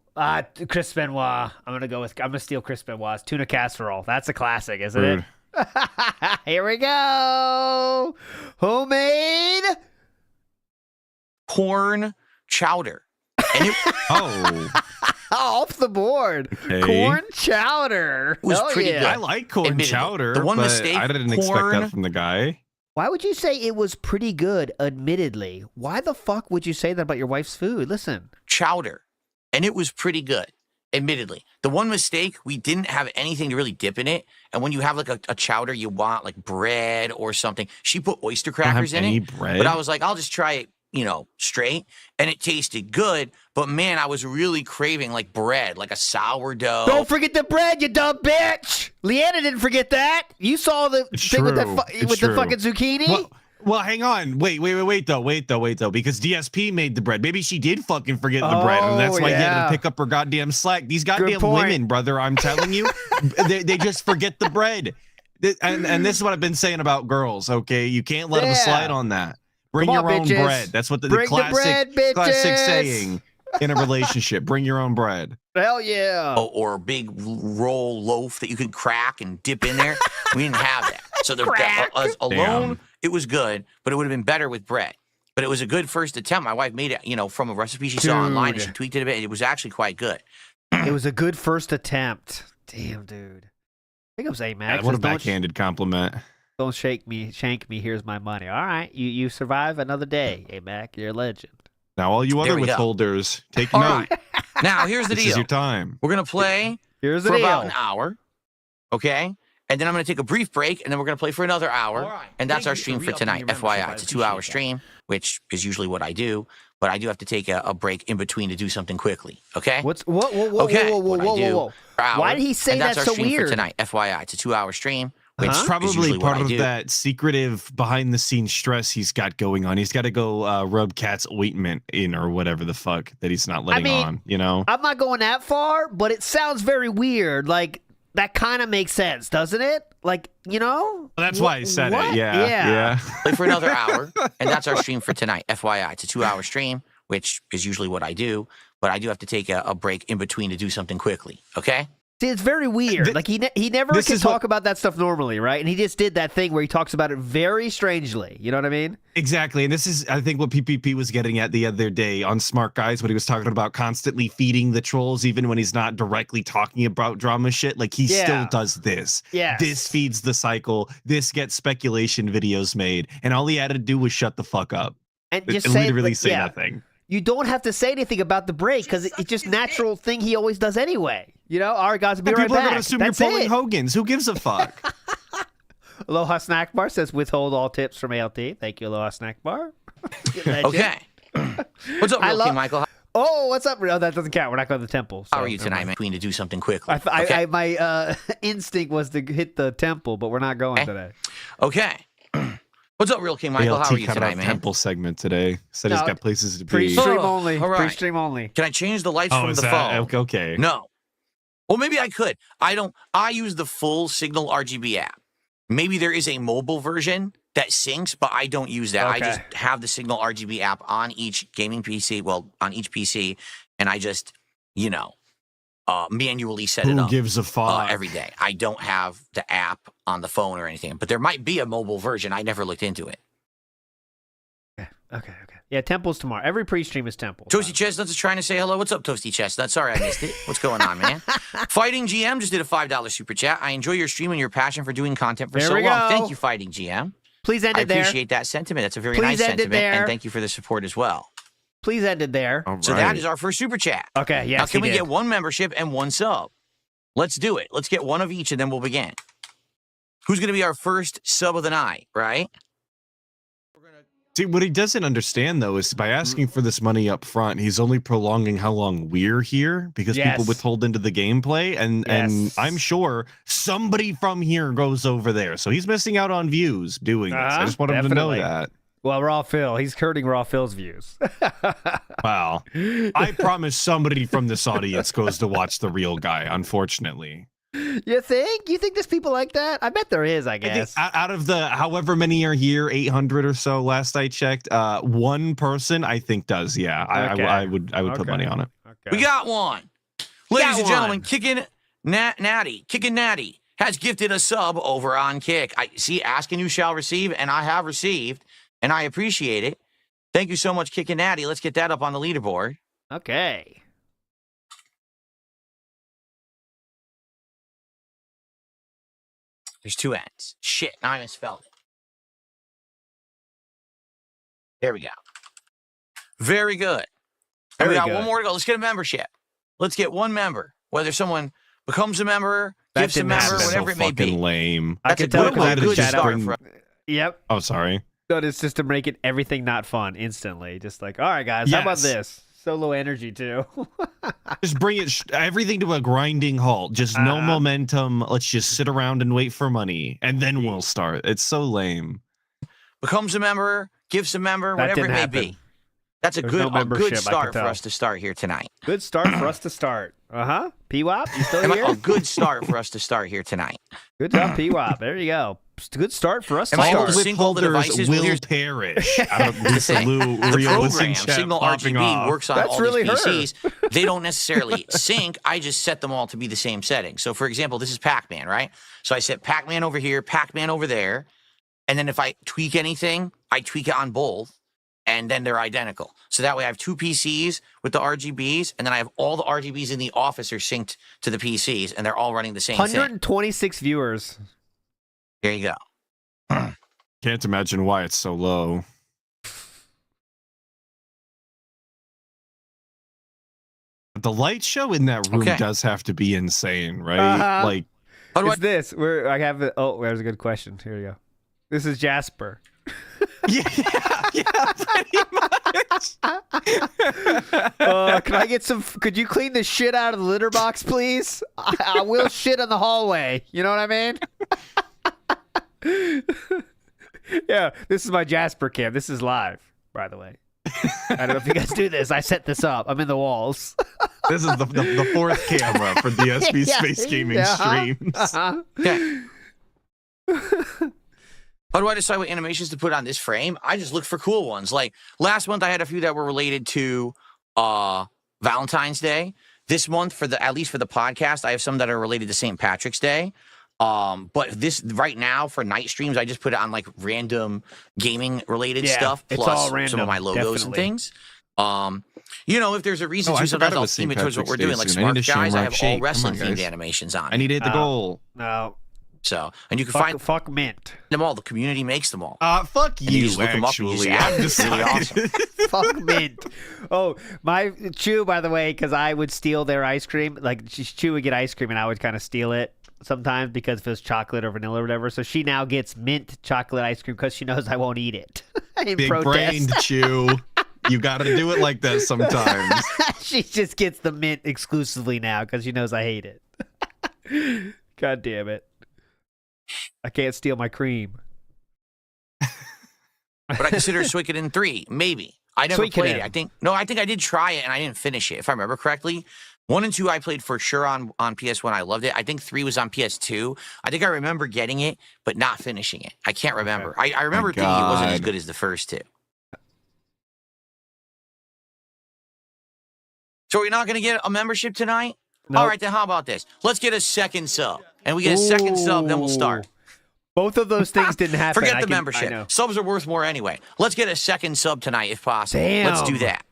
Chris Benoit. I'm gonna steal Chris Benoit's tuna casserole. That's a classic, isn't Rude. it? Here we go. Homemade. Corn chowder. And it Oh, Off the board. Okay. Corn chowder. was Hell pretty yeah. good. I like corn Admittedly. chowder. The one but mistake, I didn't expect corn- that from the guy. Why would you say it was pretty good, admittedly? Why the fuck would you say that about your wife's food? Listen. chowder. And it was pretty good, admittedly. The one mistake, we didn't have anything to really dip in it. And when you have like a chowder, you want like bread or something. She put oyster I don't have crackers in any it. bread. But I was like, I'll just try it, straight. And it tasted good. But man, I was really craving like bread, like a sourdough. Don't forget the bread, you dumb bitch. Leanna didn't forget that. You saw the It's thing with, true. It's the true. fucking zucchini? Well, hang on. Wait though. Because DSP made the bread. Maybe she did fucking forget the bread, and that's why he had yeah. to pick up her goddamn slack. These goddamn point. women, brother, I'm telling you, they just forget the bread. And this is what I've been saying about girls. Okay, you can't let them Yeah. slide on that. Bring Come your on, own bitches. bread. That's what the Bring the classic bread, classic bitches. saying in a relationship. Bring your own bread. Hell yeah. Or a big roll loaf that you could crack and dip in there. We didn't have that. So Crack. alone, Damn. it was good, but it would have been better with bread. But it was a good first attempt. My wife made it, from a recipe she saw online, and she Dude. tweaked it a bit. It was actually quite good. It was a good first attempt. Damn, dude. I think it was A Max. What a backhanded compliment. Don't shank me. Here's my money. All right, you survive another day, A Mac. You're a legend. Now, all you There other we go. withholders, take All note. right. Now, here's the This is deal. your time. We're going to play Here's the for deal. about an hour, okay? And then I'm going to take a brief break, and then we're going to play for another hour. All right. And that's Thank our you for stream for re-upping tonight, your membership. FYI. I It's a appreciate 2-hour that. stream, which is usually what I do. But I do have to take a break in between to do something quickly, okay? Whoa, Okay, whoa, what I whoa, do whoa. per hour, Why did he say and that's that our so stream weird? for tonight, FYI. It's a 2-hour stream, which Uh-huh. is Probably usually what part I of do. that secretive behind the scenes stress he's got going on. He's got to go rub Cat's ointment in or whatever the fuck that he's not letting mean, on, you know? I'm not going that far, but it sounds very weird. Like, that kind of makes sense, doesn't it? Like, Well, that's why I said what? it. Yeah. Play for another hour, and that's our stream for tonight, FYI. It's a 2-hour stream, which is usually what I do. But I do have to take a break in between to do something quickly, okay? See, it's very weird. Like, he never this can is talk about that stuff normally, right? And he just did that thing where he talks about it very strangely. You know what I mean? Exactly. And this is, I think, what PPP was getting at the other day on Smart Guys, when he was talking about constantly feeding the trolls, even when he's not directly talking about drama shit. Like, he still does this. Yes. This feeds the cycle. This gets speculation videos made. And all he had to do was shut the fuck up. And And just say, literally like, say yeah. nothing. You don't have to say anything about the break because it's just natural thing he always does anyway. All right, guys, be right People are back. going to assume That's you're pulling it. Hogan's. Who gives a fuck? Aloha Snack Bar says withhold all tips from ALT. Thank you, Aloha Snack Bar. Okay. What's up, I Real love- King Michael? Oh, what's up? Oh, that doesn't count. We're not going to the temple. How so are you never tonight, mind. man? Between to do something quickly. I my instinct was to hit the temple, but we're not going Okay. today. Okay. What's up, Real King Michael? How are you cut tonight, off man? Temple segment today. Said he's No, got places to be. Pre-stream Oh, only. all right. Pre-stream only. Can I change the lights Oh, from is the that phone? okay? No. Well, maybe I could. I use the full Signal RGB app. Maybe there is a mobile version that syncs, but I don't use that. I Okay. just have the Signal RGB app on each gaming PC, on each PC, and I just, manually set it Who up gives a fuck? every day. I don't have the app on the phone or anything, but there might be a mobile version. I never looked into it. Okay. Yeah, temple's tomorrow. Every pre-stream is temple. Toasty Chestnuts is trying to say hello. What's up, Toasty Chestnuts? Sorry I missed it. What's going on, man? Fighting GM just did a $5 super chat. I enjoy your stream and your passion for doing content for There so we long. go. Thank you, Fighting GM. Please end I it there. appreciate that sentiment. That's a very Please nice end it sentiment, there. and thank you for the support as well. Please end it there. All So right. that is our first super chat. Okay, yes, Now, can he we did. get one membership and one sub? Let's do it. Let's get one of each, and then we'll begin. Who's going to be our first sub of the night, right? See, what he doesn't understand, though, is by asking for this money up front, he's only prolonging how long we're here because people Yes. withhold into the gameplay. And Yes. I'm sure somebody from here goes over there. So he's missing out on views doing this. I just want him definitely. to know that. Well, Raw Phil. He's hurting Raw Phil's views. Wow. I promise somebody from this audience goes to watch the real guy, unfortunately. You think? You think there's people like that? I bet there is, I I think guess. out of the however many are here, 800 or so last I checked, one person I think does. Yeah, Okay. I would put Okay. money on it. Okay. We got one. Ladies and gentlemen, one. Kickin' Natty has gifted a sub over on Kick. I see, ask and you shall receive, and I have received, and I appreciate it. Thank you so much, Kickin' Natty. Let's get that up on the leaderboard. Okay. There's two N's. Shit, now I misspelled it. There we go. Very good. And we Very got one good. more to go. Let's get a membership. Let's get one member. Whether someone becomes a member, That gives a didn't member, happen. That's whatever so it may fucking be. lame. I That's a can tell good, because I one. did good chat start. out. For, Yep. Oh, sorry. No, it's just to make it everything not fun instantly. Just like, all right, guys, how about Yes. this? So low energy too. Just bring it everything to a grinding halt. Just no momentum. Let's just sit around and wait for money, and then we'll start. It's so lame. becomes a member, gives a member, That whatever it didn't may happen. be. That's a There's good, no a membership, I good can start for tell. us to start here tonight. Good start for us to start. P-Wop, you still Am I- here? a good start for us to start here tonight. Good job, P-Wop. There you go. Good start for us to Am I able start. to sync all the Withholders devices? Well, will here's perish. Out of the thing. The real listen program, chat Signal popping RGB, off. works on That's all really these her. PCs. They don't necessarily sync. I just set them all to be the same setting. So, for example, this is Pac-Man, right? So I set Pac-Man over here, Pac-Man over there. And then if I tweak anything, I tweak it on both. And then they're identical. So that way I have two PCs with the RGBs, and then I have all the RGBs in the office are synced to the PCs, and they're all running the same thing. 126 viewers. There you go. Can't imagine why it's so low. The light show in that room Okay. does have to be insane, right? Uh-huh. Like, How do Is this where I have it? Oh, there's a good question. Here we go. This is Jasper. yeah, pretty much. Can I get some? Could you clean the shit out of the litter box, please? I will shit in the hallway. You know what I mean? Yeah, this is my Jasper cam. This is live, by the way. I don't know if you guys do this. I set this up. I'm in the walls. This is the fourth camera for DSP Yeah, Space Gaming yeah. streams. Okay. How do I decide what animations to put on this frame? I just look for cool ones. Like last month, I had a few that were related to Valentine's Day. This month, at least for the podcast, I have some that are related to St. Patrick's Day. But this right now for night streams, I just put it on like random gaming related Yeah, stuff, it's plus all some random, of my logos and definitely. things. You know, if there's a reason Oh, I to, forgot sometimes it I'll was theme St. it towards what Patrick's we're Day doing. Like soon. I need Smart a Guys, I Shamrock have Shake. all Come wrestling on, themed guys. animations on I need to hit the Oh. goal. No. So, and you can find Fuck mint. them all. The community makes them all. Fuck And you you, just look 'em up and you just actually. add I'm them. It's really decided. Fuck mint. Oh, my Chew, by the way, because I would steal their ice cream. Like, Chew would get ice cream, and I would kind of steal it sometimes because if it was chocolate or vanilla or whatever. So she now gets mint chocolate ice cream because she knows I won't eat it. In Big protest. brained Chew. You got to do it like that sometimes. She just gets the mint exclusively now because she knows I hate it. God damn it. I can't steal my cream. But I consider Suikoden 3, maybe. I never played it. Suikoden. I think I did try it and I didn't finish it, if I remember correctly. 1 and 2 I played for sure on PS1. I loved it. I think 3 was on PS2. I think I remember getting it, but not finishing it. I can't remember. I remember thinking it wasn't as God. good as the first two. So we're not going to get a membership tonight? Nope. All right, then how about this? Let's get a second sub. And we get a second sub, then we'll start. Both of those things didn't happen. Forget I the know. membership. Subs are worth more anyway. Let's get a second sub tonight if possible. Let's do Damn. that.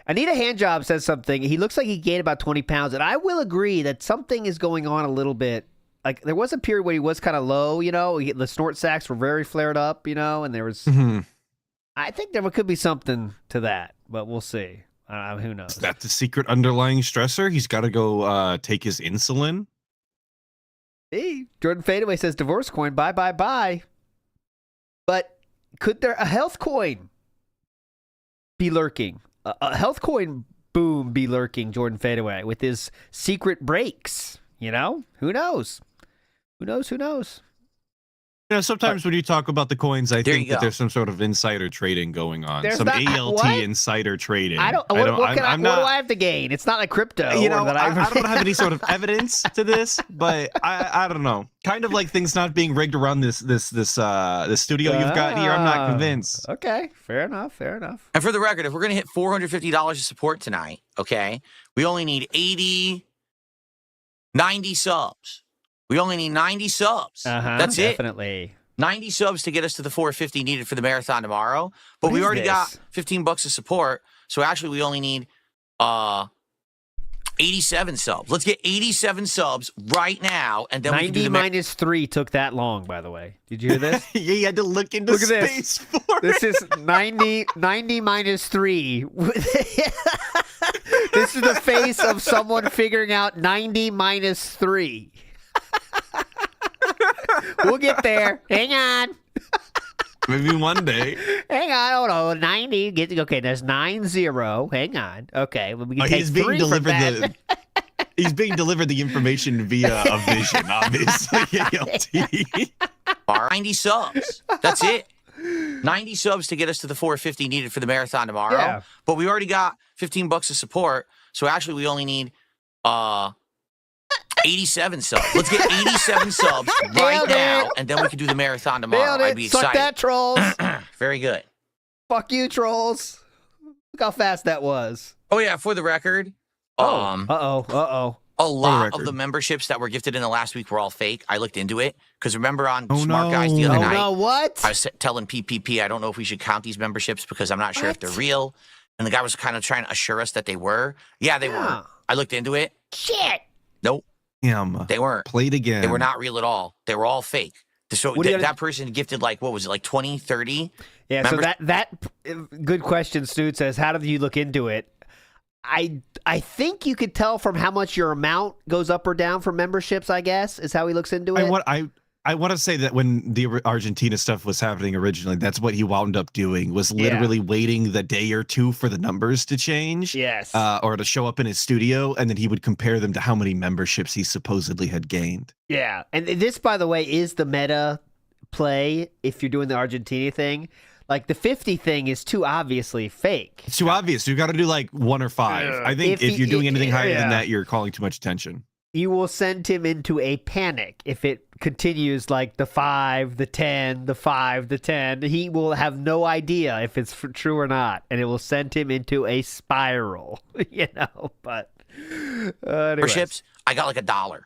Anita Handjob says something. He looks like he gained about 20 pounds, and I will agree that something is going on a little bit. Like, there was a period where he was kind of low, you know? The snort sacks were very flared up, you know? And there was... Mhm. I think there could be something to that, but we'll see. Who knows? Is that the secret underlying stressor? He's got to go take his insulin. Hey, Jordan Fadeaway says divorce coin. Bye, bye, bye. But could there a health coin be lurking? A health coin boom be lurking, Jordan Fadeaway, with his secret breaks. You know? Who knows? Who knows? Who knows? Sometimes when you talk about the coins, I think that go. there's some sort of insider trading going on. There's Some not- ALT what? insider trading. What do I have to gain? It's not like crypto. I don't I have any sort of evidence to this, but I don't know. Kind of like things not being rigged around this studio you've got here. I'm not convinced. Okay, fair enough. Fair enough. And for the record, if we're going to hit $450 of support tonight, okay, we only need 90 subs. We only need 90 subs. That's definitely. it. 90 subs to get us to the 450 needed for the marathon tomorrow. But we already got $15 of support. So actually, we only need 87 subs. Let's get 87 subs right now, and then 90 we can do the minus 3 took that long, by theh way. Did you hear this? Yeah, you had to look into Look at this. space for This it. is 90 minus 3. This is the face of someone figuring out 90 minus 3. We'll get there. Hang on. Maybe one day. Hang on. Hold on. 90. Okay, there's 90. Hang on. Okay. Well, we can take He's being 3 from delivered that. He's being delivered the information via a vision, obviously. ALT. 90 subs. That's it. 90 subs to get us to the 450 needed for the marathon tomorrow. Yeah. But we already got $15 of support. So actually, we only need 87 subs. Let's get 87 subs right Nailed now, it. and then we can do the marathon tomorrow. Nailed it. I'd be Suck excited. that, trolls. Very good. Fuck you, trolls. Look how fast that was. Oh yeah, for the record, Uh-oh. a lot record. of the memberships that were gifted in the last week were all fake. I looked into it because remember on Smart Guys the other Oh, night, no, what? I was telling PPP I don't know if we should count these memberships because I'm not sure if they're real. And the guy was kind of trying to assure us that they were. Yeah, they were. I looked into it. Shit. Nope, Damn. they weren't. Played again. They were not real at all. They were all fake. So What do you gotta- that person gifted like, what was it, like 20, 30? Yeah, members- so that good question, Snoot says, how did you look into it? I think you could tell from how much your amount goes up or down for memberships, I guess, is how he looks into it. I want to say that when the Argentina stuff was happening originally, that's what he wound up doing, was literally waiting the day or two for the numbers to change. Yes. Or to show up in his studio, and then he would compare them to how many memberships he supposedly had gained. Yeah. And this, by the way, is the meta play if you're doing the Argentina thing. Like, the 50 thing is too obviously fake. It's too obvious. You got to do like 1 or 5. I think if you're doing anything higher than that, you're calling too much attention. You will send him into a panic if it continues like the 5, the 10, the 5, the 10. He will have no idea if it's true or not, and it will send him into a spiral, you know, but anyways. Memberships, I got like $1.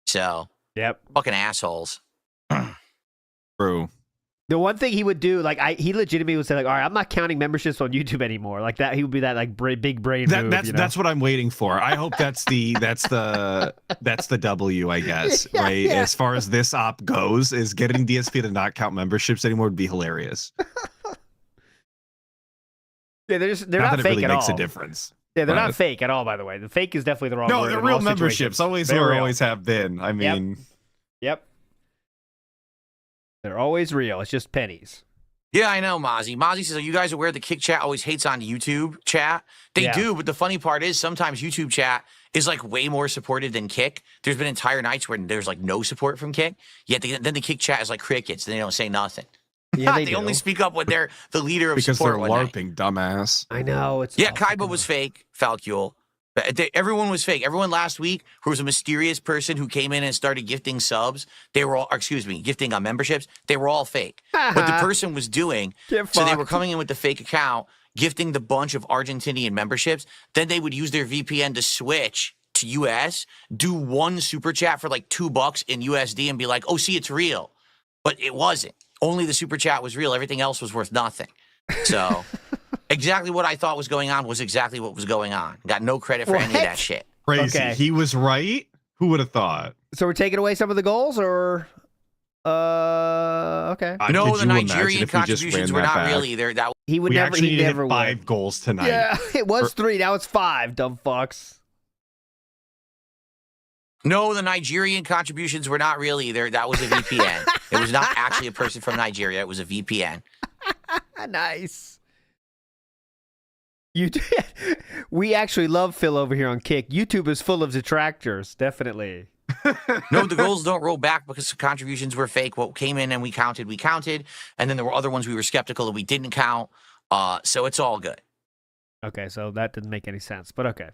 So, Yep. fucking assholes. True. The one thing he would do, like, he legitimately would say, like, all right, I'm not counting memberships on YouTube anymore. Like that, he would be that like big brain move. That's what I'm waiting for. I hope that's the W, I guess. Right? Yeah. As far as this op goes, is getting DSP to not count memberships anymore would be hilarious. Yeah, they're Not not that it fake really at makes all. a difference. Yeah, they're but- not fake at all. By the way, the fake is definitely the wrong No, word. they're in real all memberships. situations. Always They're were, real. always have been. I mean, Yep. They're always real. It's just pennies. Yeah, I know, Mozzie. Mozzie says, are you guys aware the Kick chat always hates on YouTube chat? They do, but the funny part is sometimes YouTube chat is like way more supported than Kick. There's been entire nights where there's like no support from Kick, yet then the Kick chat is like crickets. They don't say nothing. Yeah, they only speak up when they're the leader of because support they're one night. LARPing, dumbass. I know. It's Yeah, Kaiba was fake, Falcule. Everyone was fake. Everyone last week who was a mysterious person who came in and started gifting subs, they were all, gifting memberships, they were all fake. What the person was doing, so they were coming in with the fake account, gifting the bunch of Argentinian memberships, then they would use their VPN to switch to US, do one super chat for like $2 in USD and be like, oh, see, it's real. But it wasn't. Only the super chat was real. Everything else was worth nothing. So... exactly what I thought was going on was exactly what was going on. Got no credit for any of that shit. Crazy. Okay. He was right. Who would have thought? So we're taking away some of the goals, or Okay. No, the Could you imagine Nigerian if we just contributions ran were that not back? really there. That He would We never. actually He need to never hit would. 5 goals tonight. Yeah, it was 3. Now it's 5. Dumb fucks. No, the Nigerian contributions were not really there. That was a VPN. It was not actually a person from Nigeria. It was a VPN. Nice. We actually love Phil over here on Kick. YouTube is full of detractors, definitely. No, the goals don't roll back because the contributions were fake. What came in and we counted. And then there were other ones we were skeptical that we didn't count. So it's all good. Okay, so that didn't make any sense, but okay.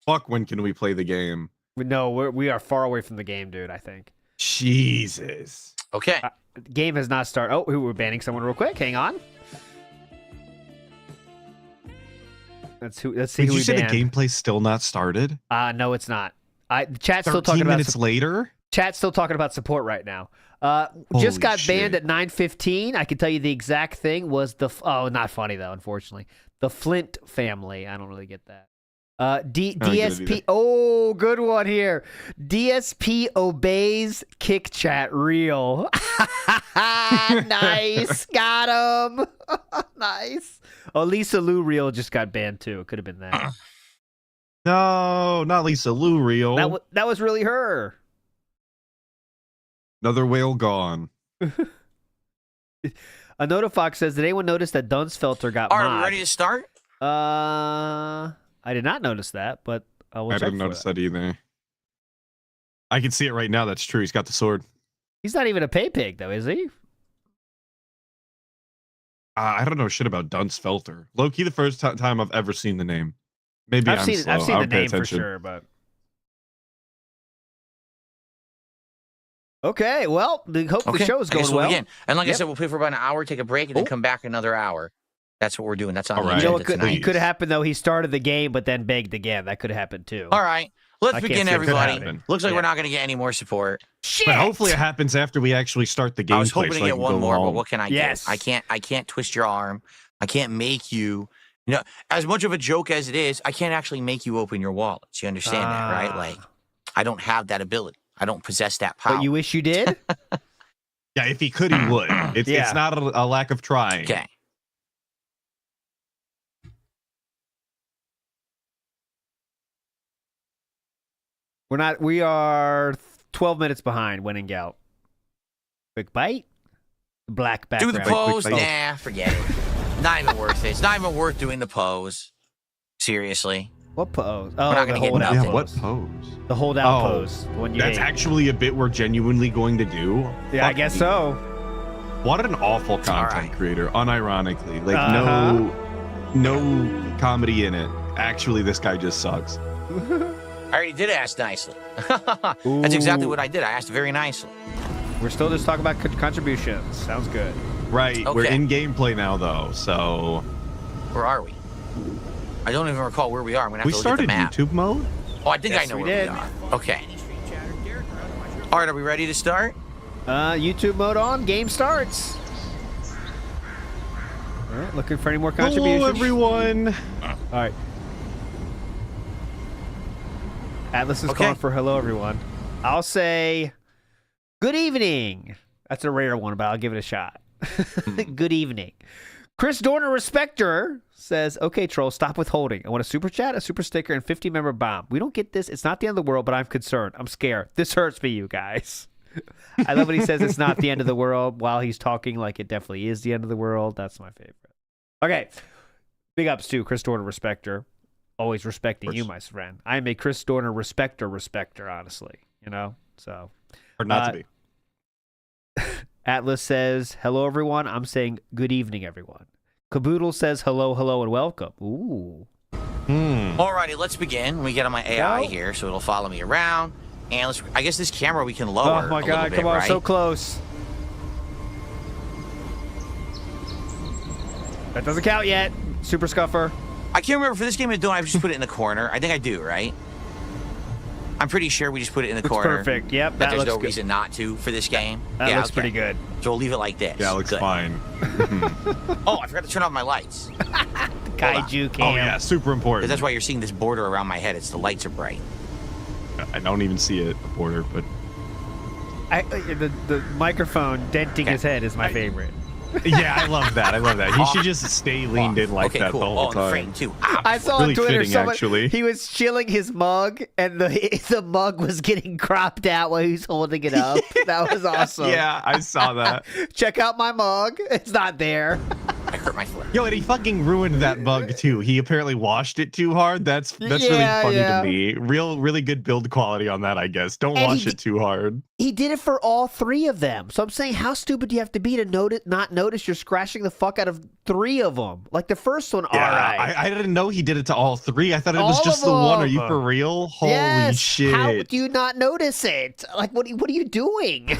Fuck, when can we play the game? No, we are far away from the game, dude, I think. Jesus. Okay. The game has not started. Oh, we're banning someone real quick. Hang on. Let's see Did who you we say the banned. gameplay's still not started? No, it's not. The chat's 13 still talking about minutes later? Chat's still talking about support right now. Holy Just got banned shit. at 9:15. I can tell you the exact thing was not funny though, unfortunately. The Flint family. I don't really get that. don't get it DSP. either. Oh, good one here. DSP obeys kick chat real. Nice. Got him. Nice. Oh, Lisa Lou real just got banned too. It could have been that. No, not Lisa Lou real. That was really her. Another whale gone. A Notifox says, did anyone notice that Dunsfelter got All right, are we modded? ready to start? I did not notice that, but we'll I check didn't for notice that either. I can see it right now. That's true. He's got the sword. He's not even a pay pig, though, is he? I don't know shit about Dunsfelter. Low-key the first time I've ever seen the name. Maybe I've seen slow. I've seen I'll the pay name for attention. sure, but okay. Well, hope the show's I guess going we'll well. begin. And like I Yep. said, we'll play for about an hour, take a break, and then Oh. come back another hour. That's what we're doing. That's on All the right. You know agenda what tonight. could have happened though? He started the game, but then begged again. That could have happened too. All right, let's I can't begin, see it could everybody. happen. Looks like Yeah. we're not going to get any more support. Shit. But hopefully it happens after we actually start the game. I was hoping to get one more, but what can I Yes. do? I can't twist your arm. I can't make you. You know, as much of a joke as it is, I can't actually make you open your wallets. You understand that, right? Like, I don't have that ability. I don't possess that power. But you wish you did. Yeah, if he could, he would. It's Yeah. not a lack of trying. Okay. We are 12 minutes behind winning gout. Quick bite. Black Do background. the pose? quick, Nah, forget it. Not even worth it. It's not even worth doing the pose. Seriously. What pose? Oh, We're not the gonna get holdout nothing. Yeah, pose. what pose? The holdout Oh, pose. The one you That's hate. actually a bit we're genuinely going to do. Yeah, I Fuck guess me. so. What an awful content right. creator, unironically. Like Uh-huh. no comedy in it. Actually, this guy just sucks. I already did ask nicely. That's exactly Ooh. what I did. I asked very nicely. We're still just talking about contributions. Sounds good. Right. We're Okay. in gameplay now, though. So Where are we? I don't even recall where we are. I'm gonna have we to look at the started map. YouTube mode. Oh, I think Yes, I know we where did. we are. Okay. All right, are we ready to start? YouTube mode on. Game starts. All right, looking for any more contributions? Hello, everyone. All right. Atlas is Okay. calling for hello, everyone. I'll say good evening. That's a rare one, but I'll give it a shot. Good evening. Chris Dorner Respecter says, okay, troll, stop withholding. I want a super chat, a super sticker, and 50-member bomb. We don't get this. It's not the end of the world, but I'm concerned. I'm scared. This hurts for you guys. I love when he says it's not the end of the world while he's talking like it definitely is the end of the world. That's my favorite. Okay. Big ups to Chris Dorner Respecter. Always respecting you, my friend. I am a Chris Dorner respecter, honestly. You know? So. Or not to be. Atlas says, hello, everyone. I'm saying good evening, everyone. Caboodle says hello, hello, and welcome. Ooh. All righty, let's begin. Let me get on my AI Go. here so it'll follow me around. And I guess this camera we can lower. Oh, my a God. little bit, Come on. right? So close. That doesn't count yet. Super Scuffer. I can't remember for this game. Don't I just put it in the corner? I think I do, right? I'm pretty sure we just put it in the Looks corner. perfect. Yep, That that there's looks no good. reason not to for this game. That yeah, looks okay. pretty good. So we'll leave it like this. Yeah, it looks Good. fine. Oh, I forgot to turn off my lights. Kaiju cam. Oh yeah, super Because important. that's why you're seeing this border around my head. It's the lights are bright. I don't even see it, the border, but The microphone denting his head is my favorite. yeah, I love that. I love that. He should just stay leaned in like that cool. the whole time. Frame too. I saw Really on Twitter fitting, someone, actually. he was chilling his mug, and the mug was getting cropped out while he was holding it up. That was awesome. Yeah, I saw that. Check out my mug. It's not there. I hurt my foot. Yo, and he fucking ruined that bug too. He apparently washed it too hard. That's really funny to me. Really good build quality on that, I guess. Don't wash it too hard. He did it for all 3 of them. So I'm saying, how stupid do you have to be to not notice you're scratching the fuck out of 3 of them? Like the first one, Yeah, all right. I didn't know he did it to all 3. I thought it was All just of the one. Are them. you for real? Holy Yes. shit. How do you not notice it? Like, what are you doing?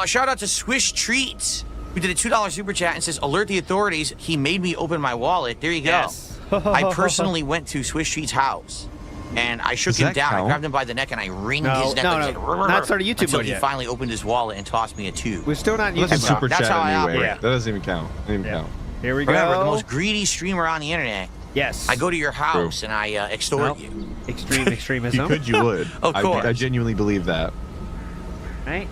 Shout out to Swish Treats, who did a $2 super chat and says, alert the authorities. He made me open my wallet. There you go. Yes. I personally went to Swish Treats' house. And I shook him that down. count? I grabbed him by the neck and I wringed No, his neck. no, like, no. Not started YouTube until mode he yet. finally opened his wallet and tossed me a 2. We're still not in That's a YouTube mode. super That's chat how I anyway. operate. That doesn't even count. Doesn't even count. Here we Remember, the go. most greedy streamer on the internet. Yes. I go to your house and I extort Nope. you. Extreme If extremism. you could, you would. Of course. I genuinely believe that. Right?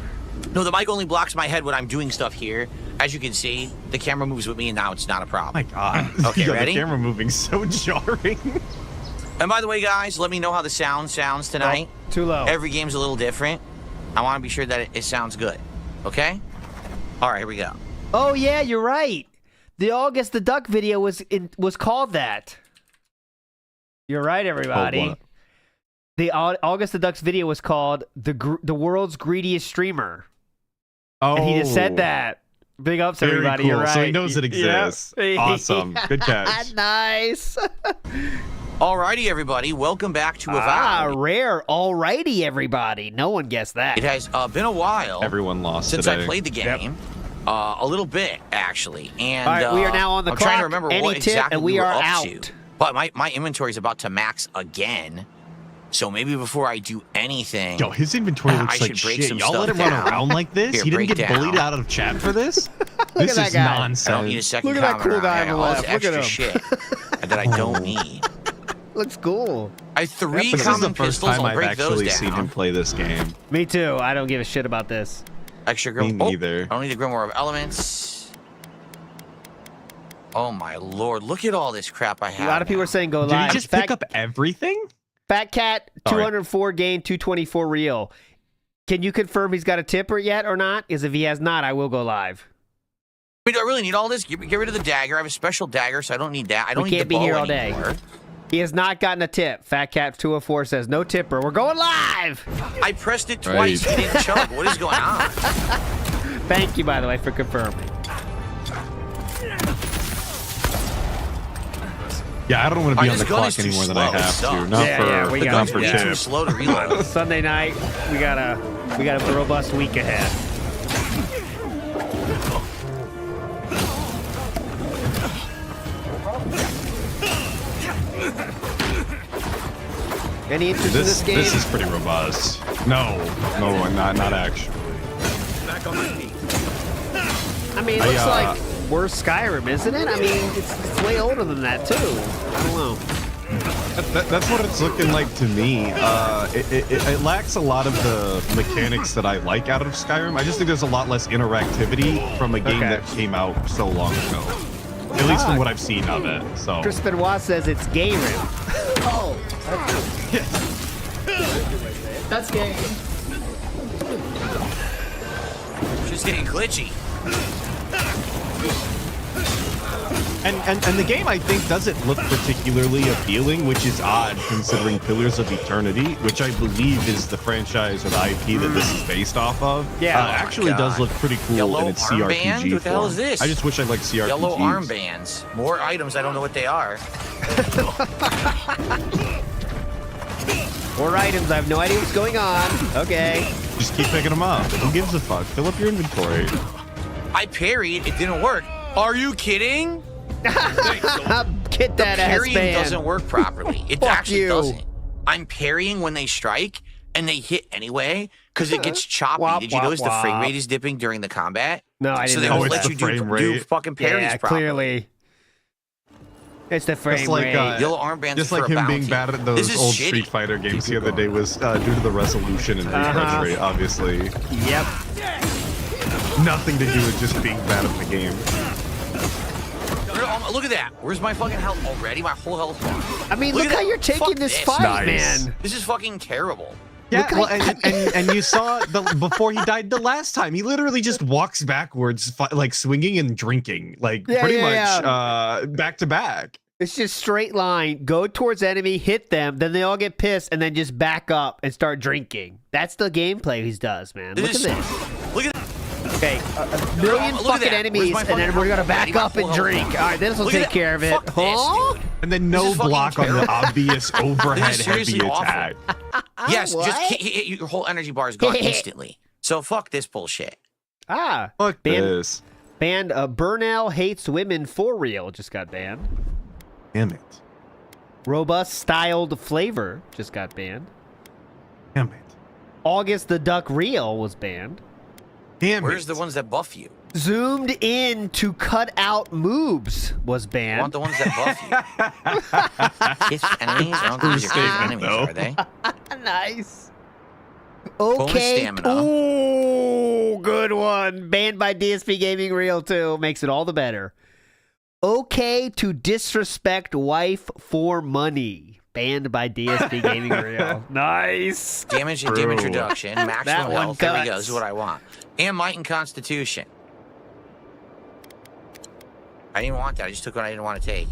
No, the mic only blocks my head when I'm doing stuff here. As you can see, the camera moves with me and now it's not a Oh problem. my god. Okay, Yo, ready? The camera moving so jarring. And by the way, guys, let me know how the sound sounds tonight. Oh, too low. Every game's a little different. I want to be sure that it sounds good. Okay? All right, here we go. Oh yeah, you're right. The August the Duck video was called that. You're right, everybody. what? The August the Duck's video was called the world's greediest streamer. Oh, And he just said that. Big ups, Very everybody. cool. You're right. So he knows it exists. Yeah. Awesome. Good catch. Nice. Alrighty, everybody. Welcome back to Avowed. Rare. Alrighty, everybody. No one guessed that. It has been a while Everyone lost since today. I played the game. A little bit, actually. And All right, we are now on the I'm clock. trying to remember Any what tip, exactly and we were are up out. to. But my inventory is about to max again. So maybe before I do anything, Yo, his inventory I looks like should break shit. some Y'all let stuff him down. run around like this? Here, He didn't break get down. bullied out of chat for this? Look This at that is guy. nonsense. I don't need a second Look at that comment cool guy around. on the All left. this Look at extra him. shit that I don't need. Looks cool. I have 3 This is common the first pistols. time I'll I've break those actually seen him down. play this game. Me too. I don't give a shit about this. Extra Me grimoire. neither. I don't need the grimoire of elements. Oh my lord! Look at all this crap I A have. lot of people now. are saying go Did live. he just pick up everything? Fat Cat, Sorry. 204 gain, 224 real. Can you confirm he's got a tipper yet or not? Because if he has not, I will go live. Wait, do I really need all this? Get rid of the dagger. I have a special dagger, so I don't need that. I don't We need can't the be bow here all day. anymore. He has not gotten a tip. Fat Cat 204 says no tipper. We're going live. I pressed it twice. It didn't chug. What is going on? Thank you, by the way, for confirming. Yeah, I don't want to be on This the gun clock is too anymore than slow. I It have to. sucks. Not Yeah, for we The got gun's it. way Yeah. too slow to reload. Sunday night, we got a robust week ahead. Any interest in this game? This is pretty robust. No, not actually. I mean, it looks like worse Skyrim, isn't it? I mean, it's way older than that too. I don't know. That's what it's looking like to me. It lacks a lot of the mechanics that I like out of Skyrim. I just think there's a lot less interactivity from a game that came out so long ago. At least from what I've seen of it. So Chris Benoit says it's Skyrim. Oh, that's gay. Just getting glitchy. And the game, I think, doesn't look particularly appealing, which is odd considering Pillars of Eternity, which I believe is the franchise or the IP that this is based off of. Yeah. Actually does look pretty cool Yellow in its armband? CRPG What the hell form. is this? I just wish I liked CRPGs. Yellow armbands. More items. I don't know what they are. More items. I have no idea what's going on. Okay. Just keep picking them up. Who gives a fuck? Fill up your inventory. I parried. It didn't work. Are you kidding? Get that ass Parrying band. doesn't work properly. It Fuck actually you. doesn't. I'm parrying when they strike, and they hit anyway because it gets choppy. Wop, Did you wop, notice the frame wop. rate is dipping during the combat? No, I So didn't they know won't it's let the you frame do rate. fucking parries Yeah, properly. clearly. It's the frame Just like, rate. Yellow armbands Just for like a him bounty. being bad at This those is old shitty. Street Fighter games the other day was due to the resolution and refresh rate, obviously. Yep. Nothing to do with just being bad at the game. Look at that. Where's my fucking health already? My whole health bar. I mean, look how you're taking this fight, Nice. man. This is fucking terrible. Yeah, well, and you saw before he died the last time, he literally just walks backwards, like swinging and drinking, like pretty much back to back. It's just straight line, go towards enemy, hit them, then they all get pissed, and then just back up and start drinking. That's the gameplay he does, man. Look at this. Look at that. Okay, a million Look at fucking that. enemies, Where's and my then fucking we're gonna health? back My up and full drink. health. All right, this will Look at take that. care of it. Fuck this, Huh? dude. And then This no is fucking block on the terrible. obvious overhead This is seriously heavy awful. attack. Yes, What? just your whole energy bar is gone instantly. So fuck this bullshit. Ah, Fuck this. banned. Burnell hates women for real. Just got banned. Damn it. Robust styled flavor just got banned. Damn it. August the Duck Real was banned. Damn Where's it. the ones that buff you? Zoomed in to cut out moves was I banned. want the ones that buff you. Kiss enemies? I don't think these are kiss enemies, are they? Nice. Bonus Okay. stamina. Ooh, good one. Banned by DSP Gaming Real 2. Makes it all the better. Okay to disrespect wife for money. Banned by DSP Gaming Real. Nice. Damage and damage reduction. That Maximum one health. There we go. cuts. This is what I want. And might and constitution. I didn't want that. I just took what I didn't want to take.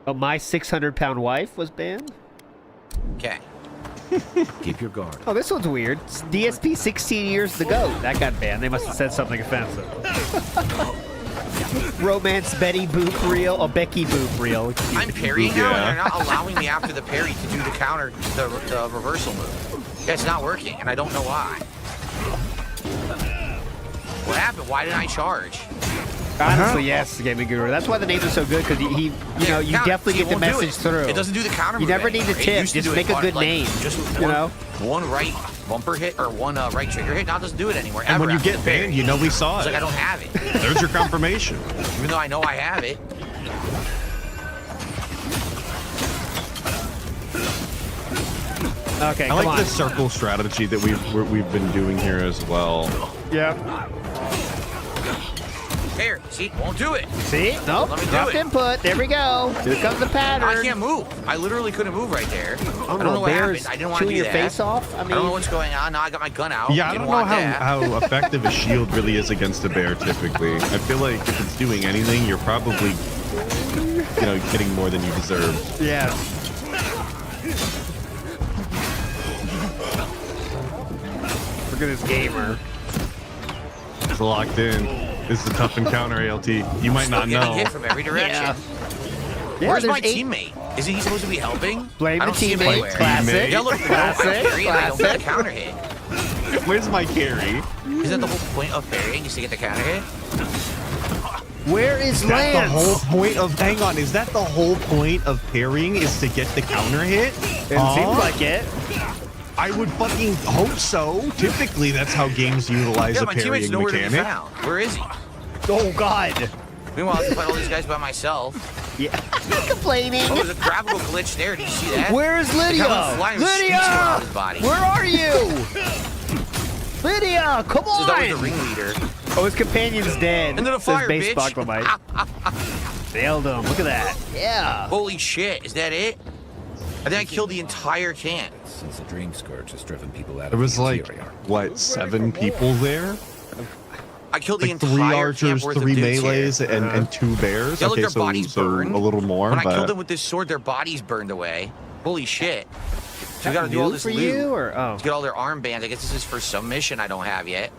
Oh, my 600-pound wife was banned? Okay. Keep your guard. Oh, this one's weird. It's DSP 16 years ago. That got banned. They must have said something offensive. Romance Betty Boop Reel. Oh, Becky Boop Reel. I'm parrying now, and they're not allowing me after the parry to do the counter, the reversal move. Yeah, it's not working, and I don't know why. What happened? Why didn't I charge? Honestly, yes, Gaming Guru. That's why the names are so good, because you know, you definitely get the message through. It doesn't do the counter. You move never need anymore. to It tip. used to Just do make it a good like, name. Just you know? one right bumper hit or one right trigger hit. Now it doesn't do it anymore. And when ever you after get the parry. banned, you know we saw It's it. like I don't have it, There's your confirmation. even though I know I have it. Okay, I come like on. the circle strategy that we've been doing here as well. Yep. Here, see, won't do it. See? Nope. Let me do Dropped it. input. There we go. Here comes the pattern. I can't move. I literally couldn't move right there. I don't know what bears happened. I didn't want to chewing do your that. face off. I I mean, don't know what's going on. Now I got my gun out. Yeah, I Didn't don't know want that. how effective a shield really is against a bear typically. I feel like if it's doing anything, you're probably, getting more than you deserve. yeah. Look at this gamer. It's locked in. It's the tough encounter, ALT. You might not Getting know. hit from every direction. Yeah, Where's there's my 8 teammate? Isn't he supposed to be helping? Blame I the don't see him teammate. anywhere. Classic. Yeah, look, Classic. I parry, I don't get a Classic. counter hit. Where's my carry? Isn't that the whole point of parrying, is to get the counter hit? Where is That's the Lance? whole point of. Hang on, is that the whole point of parrying? Is to get the counter hit? It seems like it. I would fucking hope so. Typically, that's how games utilize Yeah, a my teammate's parrying nowhere to be mechanic. found. Where is he? Oh, God. Meanwhile, I have to fight all these guys by myself. Yeah. Complaining. Oh, there's a graphical glitch there. Did you see that? Where is Lydia? The guy was flying with snakes around his body. Where are you? Lydia, come This is always the on. ringleader. Oh, his companion's dead. Into the Says fire, Base bitch. Sparklemite. Nailed him. Look at that. Yeah. Holy shit, is that it? I think I killed the entire camp. Since the Dream Scourge has driven people out There of was the like, interior. what, 7 people there? I killed the Like 3 entire archers, camp worth 3 of dudes melees, here. and 2 bears. Yeah, look, Okay, their so, bodies burned. a little more, When I but killed them with this sword, their bodies burned away. Holy shit. So we gotta do New all this for loot you, or to get all their armbands. I guess this is for some mission I don't have yet.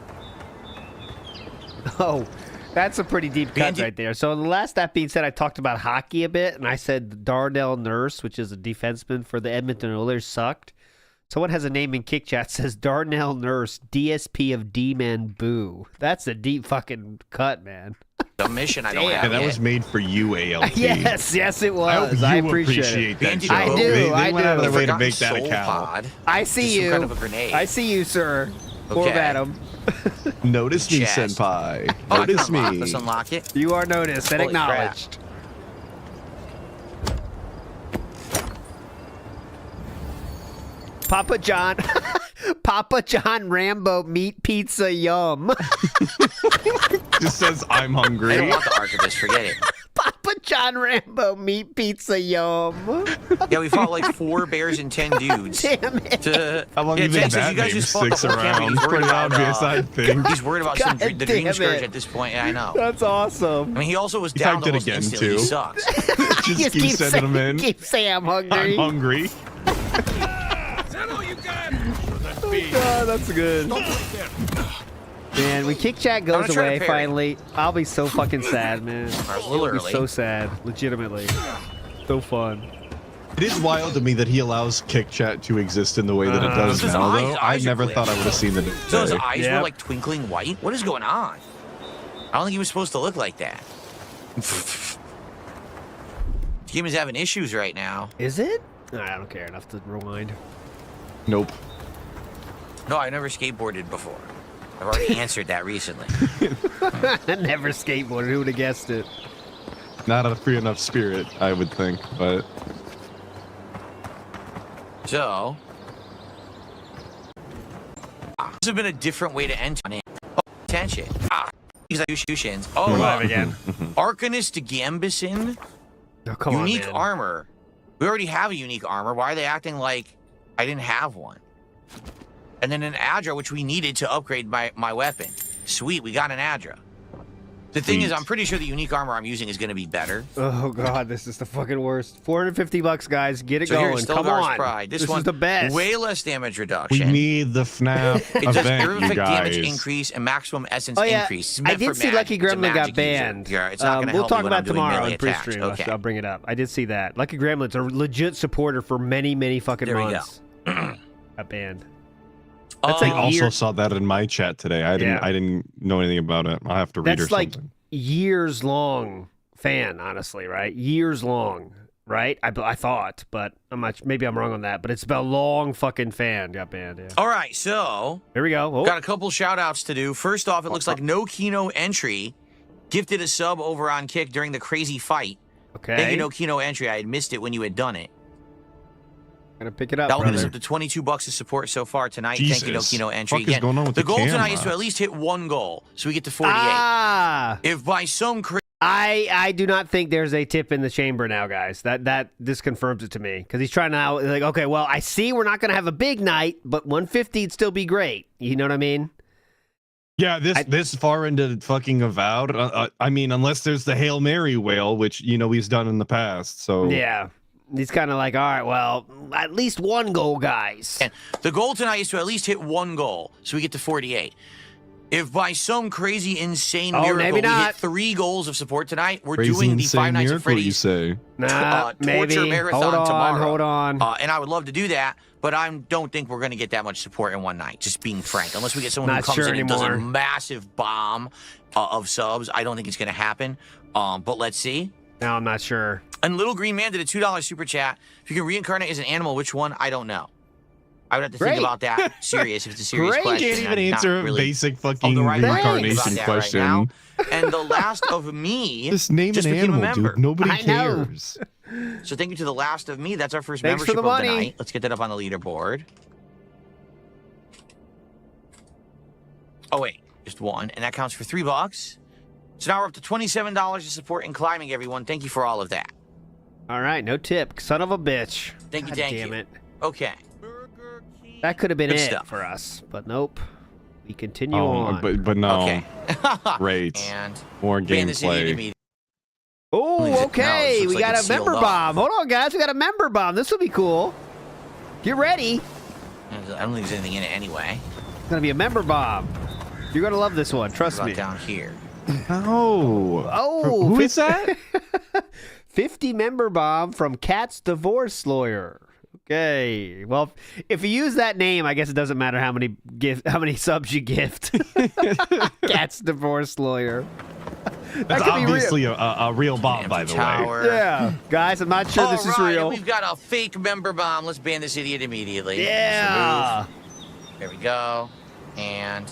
Oh, that's a pretty deep cut Bandit- right there. So in the last that being said, I talked about hockey a bit, and I said Darnell Nurse, which is a defenseman for the Edmonton Oilers, sucked. Someone has a name in Kick Chat, says Darnell Nurse, DSP of D-Man Boo. That's a deep fucking cut, man. Some mission I don't Damn. have yeah, that yet. was made for you, ALT. yes, it was. I hope you appreciate it. that Bandit show. I do, They I went out of do. their way to Forgotten make that Soul account. Pod. I see Just some you. kind of a grenade. I see you, sir. Poor Okay. Madam. Notice me, Chest. senpai. Oh, I can Notice unlock. me. Let's unlock it. You are noticed and Holy crap. acknowledged. Papa John. Papa John Rambo meat pizza yum. Just says I'm I hungry. don't want the archivist. Forget it. Papa John Rambo meat pizza yum. Yeah, we fought like 4 bears and 10 dudes. Damn it. How long Yeah, do you think Ted says that you guys name just fought the sticks whole campaign. around? He's worried Pretty about, obvious, I think. He's worried about God the Dream damn Scourge it. at this point. Yeah, I know. That's awesome. I mean, he also was He down typed it almost again, instantly. too. He sucks. Just keep sending them in. Keep saying I'm I'm hungry. hungry. God, that's good. Man, when Kick Chat goes gonna try to away, parry. finally, I'll be so fucking sad, man. was a little It'll be early. so sad, legitimately. So fun. It is wild to me that he allows Kick Chat to exist in the way that it does His now, eyes- though. his I eyes are never clear. thought I would have seen the So his day. eyes Yep. were like twinkling white? What is going on? I don't think he was supposed to look like that. This game is having issues right now. Is it? I don't care enough to rewind. Nope. No, I never skateboarded before. I've already answered that recently. I never skateboarded. Who would have guessed it? Not a free enough spirit, I would think, but So, this has been a different way to enter it. Oh, attention. These executions. Oh, Live again. Arcanist to Gambison. Oh, come Unique on, man. armor. We already have a unique armor. Why are they acting like I didn't have one? And then an Adra, which we needed to upgrade my weapon. Sweet, we got an Adra. The thing is, Sweet. I'm pretty sure the unique armor I'm using is going to be better. Oh god, this is the fucking worst. $450, guys. Get it So going. here's Come Stilgar's on. Pride. This is the best. Way less damage we reduction. need the FNAF It does event, you terrific damage guys. increase and maximum essence Oh yeah, increase. It's I meant did for see magic. Lucky It's a Gremlin got magic user. banned. Yeah, it's not going to We'll help talk me when about I'm doing tomorrow melee in attacks. pre-stream. Okay. I'll bring it up. I did see that. Lucky Gremlin's a legit supporter for many, many fucking There we go. months. Got banned. That's I like also year- saw that in my chat today. I Yeah. didn't know anything about it. I'll have to read That's or like something. years long fan, honestly, right? Years long, right? I thought, but I'm not. Maybe I'm wrong on that. But it's about long fucking fan got banned. Yeah. All right, so Here we go. Oh. got a couple shout outs to do. First off, it looks like No Kino Entry gifted a sub over on Kick during the crazy fight. Okay. Thank you, No Kino Entry. I had missed it when you had done it. Gonna pick it up. That will get us brother. up to $22 of support so far tonight. Thank you, No Jesus. Kino Entry. Fuck is going on with the goal tonight is to camera? at least hit 1 goal, so we get to 48. Ah, If by some crazy I do not think there's a tip in the chamber now, guys. This confirms it to me because he's trying to like, okay, well, I see we're not gonna have a big night, but 150 would still be great. You know what I mean? Yeah, this far into fucking Avowed. I mean, unless there's the Hail Mary whale, which he's done in the past. So Yeah. He's kind of like, all right, well, at least 1 goal, guys. the goal tonight is to at least hit 1 goal, so we get to 48. If by some crazy, insane Oh, miracle maybe we not. hit 3 goals of support tonight, we're crazy doing the insane Five Nights at miracle, you Freddy's say? Nah, maybe. torture marathon Hold on, tomorrow. hold on. And I would love to do that, but I don't think we're going to get that much support in one night, just being frank. Unless we get someone Not who comes sure in and does a anymore. massive bomb of subs, I don't think it's going to happen. But let's see. Now I'm not sure. And Little Green Man did a $2 super chat. If you can reincarnate as an animal, which one? I don't know. I would have to Great. think about that. Serious, if it's a serious Great. question. Can't even I'm not answer a really basic of fucking the right mind reincarnation about that question. Right now. And the last of me Just name just an became a animal, member. dude. Nobody I know. cares. So thank you to the last of me. That's our first Thanks for membership the of the money. night. Let's get that up on the leaderboard. Oh wait, just 1, and that counts for $3. So now we're up to $27 of support and climbing, everyone. Thank you for all of that. All right, no tip. Son of a bitch. Thank you, God thank damn you. it. Okay. That could have been Good it stuff. for us, but nope. We continue on. But no. Okay. Great. And More ban this idiot gameplay. immediately. Oh, No, okay. it looks We like got it's a member sealed bomb. off. Hold on, guys. We got a member bomb. This will be cool. Get ready. I don't think there's anything in it anyway. It's going to be a member bomb. You're going to love this one. Trust About me. down here. Oh. Oh, Who is that? 50 member bomb from Cat's divorce lawyer. Okay. Well, if you use that name, I guess it doesn't matter how many subs you gift. Cat's divorce lawyer. That's could be real. obviously a real bomb, by the way. Tower. Yeah. Guys, I'm not sure this is All right, real. We've got a fake member bomb. Let's ban this idiot immediately. Yeah. There we go. And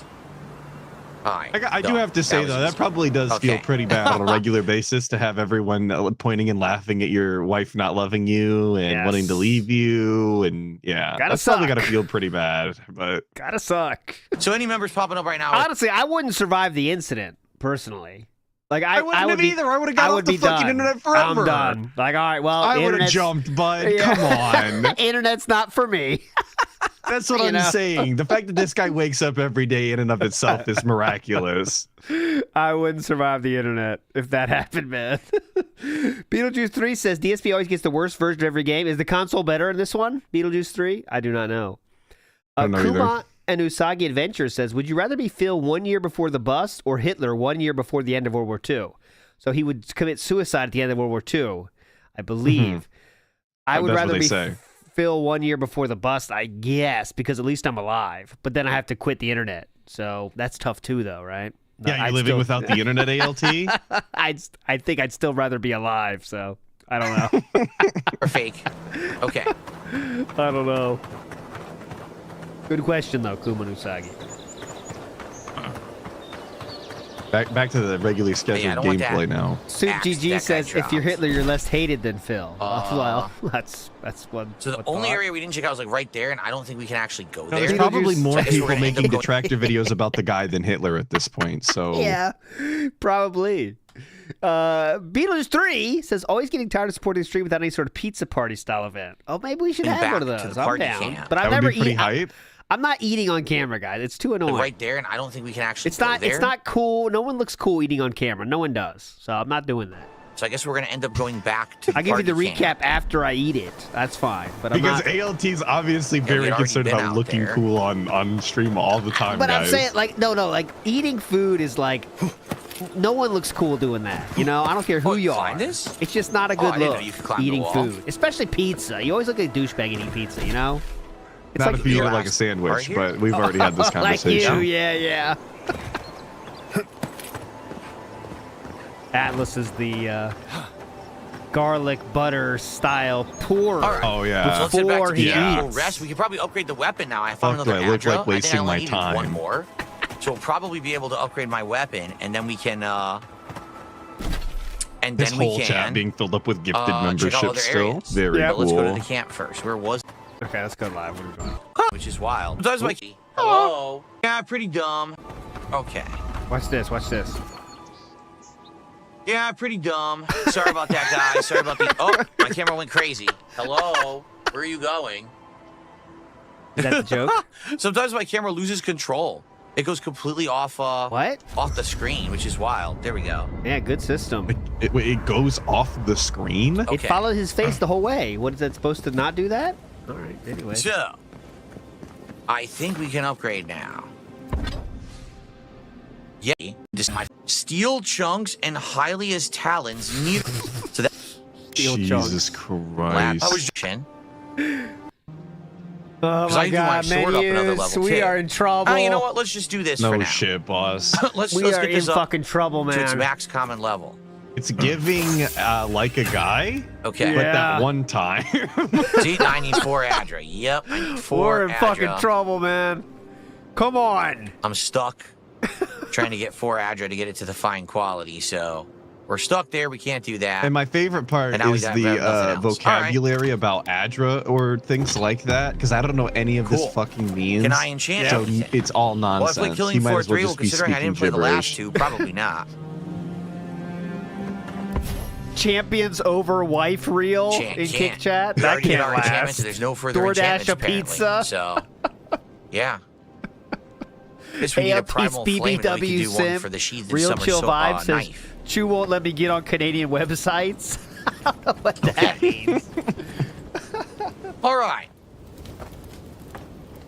Hi. I do have to say, though, that probably does feel pretty bad on a regular basis to have everyone pointing and laughing at your wife not loving you and wanting to leave you. And that's probably got to feel pretty bad. But gotta suck. So any members popping up right now? Honestly, I wouldn't survive the incident, personally. Like I wouldn't would have either. I would have got off the fucking internet forever. I'm done. Like, all right, well, I would have jumped, bud. Come on. Internet's not for me. That's what I'm saying. The fact that this guy wakes up every day in and of itself is miraculous. I wouldn't survive the internet if that happened, man. Beetlejuice 3 says DSP always gets the worst version of every game. Is the console better in this one? Beetlejuice 3? I do not know. I don't know Kuma and Usagi Adventure says, would you rather be Phil 1 year before the bust or Hitler 1 year before the end of World War II? So he would commit suicide at the end of World War II, I believe. I would rather be Phil 1 year before the bust, I guess, because at least I'm alive. But then I have to quit the internet. So that's tough too, though, right? Yeah, you're living without the internet, ALT? I think I'd still rather be alive, so I don't know. Or fake. Okay. I don't know. Good question, though, Kuma and Usagi. Back to the regularly scheduled gameplay now. Suit GG says, if you're Hitler, you're less hated than Phil. Well, that's one. So the only area we didn't check out was like right there, and I don't think we can actually go there. There's probably more people making detractor videos about the guy than Hitler at this point. So yeah, probably. Beetlejuice 3 says, always getting tired of supporting the stream without any sort of pizza party style event. Oh, maybe we should have one of those. I'm down. But I've never eaten. I'm not eating on camera, guys. It's too annoying. Right there, and I don't think we can actually It's not cool. No one looks cool eating on camera. No one does. So I'm not doing that. So I guess we're going to end up going back to the I'll give you the recap after I eat it. That's fine. But because ALT's obviously very concerned about looking cool on stream all the time, But guys. I'm saying, like, no, like, eating food is like... No one looks cool doing that. You know, I don't care who you are. It's just not a good look eating food. Especially pizza. You always look like a douchebag eating pizza, you know? It's not if you eat it like a sandwich, but we've already had this conversation. Like you, yeah. Atlus is the garlic butter style pour. Right. Oh yeah. Let's head back to the rest. We could probably upgrade the weapon now. I found another Adra. Look like wasting I my think I time. one more. So we'll probably be able to upgrade my weapon, and then we can this whole chat being filled up with gifted memberships still. Very cool. Let's go to the camp first. Where was Okay, let's go live. What are we doing? Which is wild. Sometimes my hello. Yeah, pretty dumb. Okay. Watch this. Watch this. Yeah, pretty dumb. Sorry about that, guys. Sorry about the. Oh, my camera went crazy. Hello. Where are you going? Is that the joke? Sometimes my camera loses control. It goes completely off. What? Off the screen, which is wild. There we go. Yeah, good system. It goes off the screen. Okay. It followed his face the whole way. What is that supposed to not do that? All right. Anyway. So, I think we can upgrade now. Yeah, this my steel chunks and Hylia's talons. So that Jesus Christ. I was Oh my God, man! We are in trouble. Oh, you know what? Let's just do this for now. No shit, boss. let's are get this in fucking trouble, man. To its max common level. It's giving like a guy. Okay. But that one time. See, I need 4 Adra. Yep, I need 4 We're in Adra. fucking trouble, man. Come on. I'm stuck trying to get 4 Adra to get it to the fine quality, so we're stuck there. We can't do that. And my favorite part is the vocabulary about Adra or things like that, because I don't know any of this fucking means. Can I enchant So it's all nonsense. Well, if Killing Floor 3, well, considering I didn't play the last 2, probably not. Champions over wife reel in kick chat. That can't last. So there's no further DoorDash a pizza. So, yeah. Guess we need a primal flame and we can do one for the sheathed Real summer chill vibe says, knife. Chew won't let me get on Canadian websites. I don't know what that means. All right.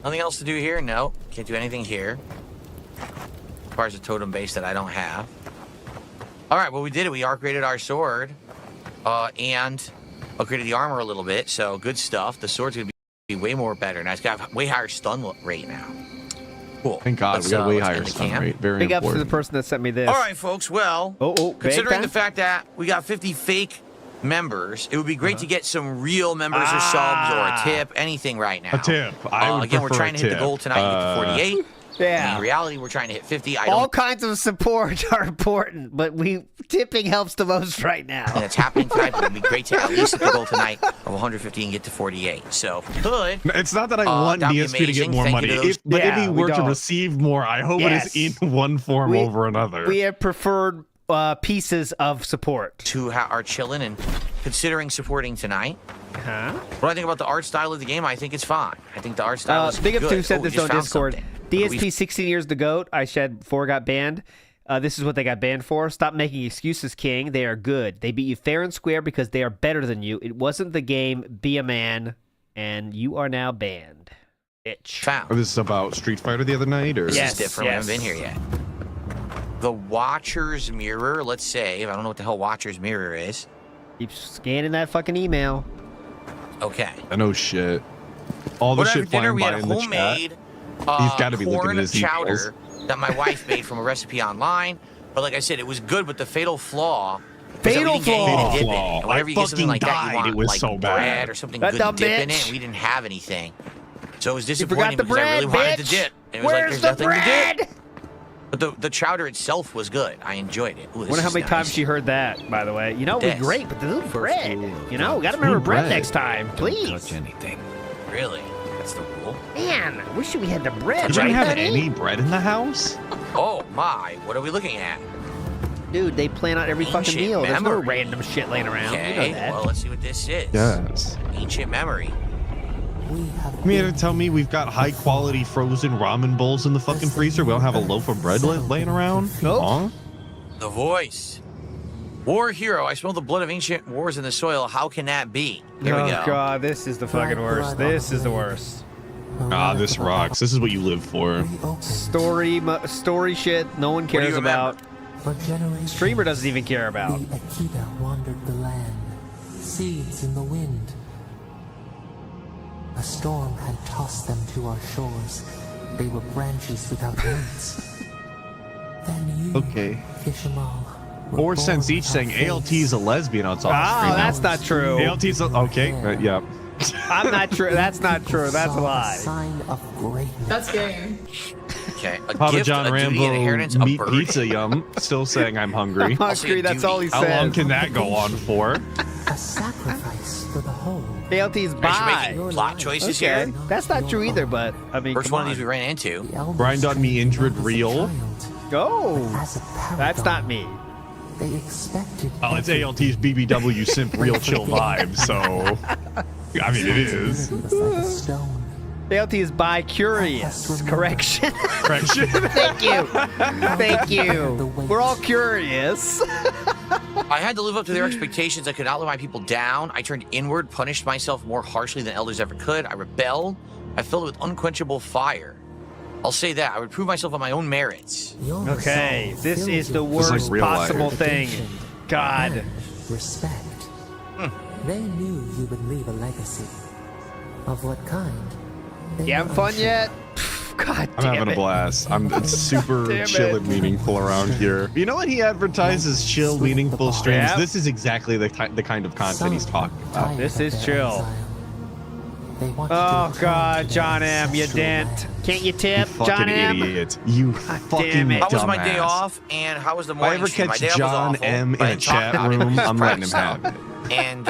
Nothing else to do here? No. Can't do anything here. As far as a totem base that I don't have. All right, well, we did it. We upgraded our sword and upgraded the armor a little bit, so good stuff. The sword's going to be way more better. Now, it's got a way higher stun rate now. Cool. Thank God, we got a way higher stun rate. Very Big important. ups to the person that sent me this. All right, folks, well, considering the fact that we got 50 fake members, it would be great to get some real members or subs or a tip, anything right now. A tip. I would again, we're prefer trying to hit the goal tonight to get to 48. Yeah. In reality, we're trying to hit 50. All kinds of support are important, but tipping helps the most right now. And it's happening tonight, but it'd be great to at least hit the goal tonight of 150 and get to 48. So good. It's not that I want that'd be DSP to get amazing. more Thank money. you to those- If he were to receive more, I hope it is in one form over another. We have preferred pieces of support. To are chilling and considering supporting tonight. Huh? What do I think about the art style of the game? I think it's fine. I think the art style is Big good. Up 2 said we this just on found Discord. something. DSP 16 years the GOAT. I said 4 got banned. This is what they got banned for. Stop making excuses, King. They are good. They beat you fair and square because they are better than you. It wasn't the game. Be a man. And you are now banned. Bitch. Found. This is about Street Fighter the other night? Or? This is different. We haven't been here yet. The Watcher's Mirror. Let's save. I don't know what the hell Watcher's Mirror is. Keep scanning that fucking email. Okay. I know shit. All the shit dinner, flying we by had in the homemade chat. He's got to be looking at corn his chowder emails. that my wife made from a recipe online. But like I said, it was good, but the fatal flaw. Fatal flaw. And whenever you get something like that, you want It was like so bread bad. or something That good dumb to dip in bitch. it. And we didn't have anything, so it was forgot disappointing the because I really bread, wanted to bitch. dip. And it was Where's like, the there's nothing bread? to dip. But the chowder itself was good. I enjoyed it. Ooh, I wonder how many times she heard that, by the way. You know, it was This. great, but the little bread. You know, we got to Ooh, remember bread bread. next time, Don't please. touch anything. Really? That's the rule? Man, I wish we had the bread, Did you right, have honey? any bread in the house? Oh my! What are we looking at? Dude, they plan out every fucking Ancient meal. There's no memory. random shit laying around. You Okay. know that. Well, let's see what this is. Yes. Ancient memory. You mean to tell me we've got high quality frozen ramen bowls in the fucking freezer? We don't have a loaf of bread laying around? Nope. Huh? The voice. War hero. I smell the blood of ancient wars in the soil. How can that be? Here we go. Oh god, this is the fucking worst. This is the worst. Ah, this rocks. This is what you live for. Story shit no one do you cares remember? about. Streamer doesn't even care about. The Akita wandered the land, seeds in the wind. A storm had tossed them to our shores. They were branches without roots. Then you, Okay. Kishimal, were 4 born cents each without saying faith. ALT is a lesbian on top of Oh, stream. that's not true. ALT's okay. Yeah. I'm not true. That's not true. That's a Saw lie. sign of greatness. That's gay. Okay. A Papa gift, John a duty, an Rambo inheritance, a meat bird. pizza yum. Still saying I'm hungry. Hungry, that's all he How long says. can that go on for? A sacrifice for the whole. ALT's Are you buy. making plot choices Okay, here? that's not true either. But I mean, First come one of these we on. ran into. The elders Grind on me, injured loved real. the child, Go. as a That's paragon. not me. They expected. Oh, it's everything. ALT's BBW simp real chill vibe. So, I mean, it is. He was like a stone. ALT is bi curious. Correction. Correction. Thank you. Thank you. We're all curious. I had to live up to their expectations. I could not let my people down. I turned inward, punished myself more harshly than elders ever could. I rebelled. I filled it with unquenchable fire. I'll say that. I would prove myself on my own merits. Your Okay, resolve this fills is the your It's like worst real life. possible thing. dedication, God. and respect. They knew you would leave a legacy. Of what kind? They You having were fun unsure. yet? God I'm damn having it. a blast. It's super Damn chill it. and meaningful around here. You know when he advertises chill, meaningful streams? Yep. This is exactly the kind of content he's talking about. Tired This of is their chill. exile. They wanted to Oh return God, to John their M, you ancestral didn't. land. Can't you You tip, fucking John M? idiot. You damn fucking it. How was my day dumbass. off? And how was the If I morning ever stream? My catch day off John was awful, M but I in a didn't talk chat about it. room, I'm letting him Practice have out. it. And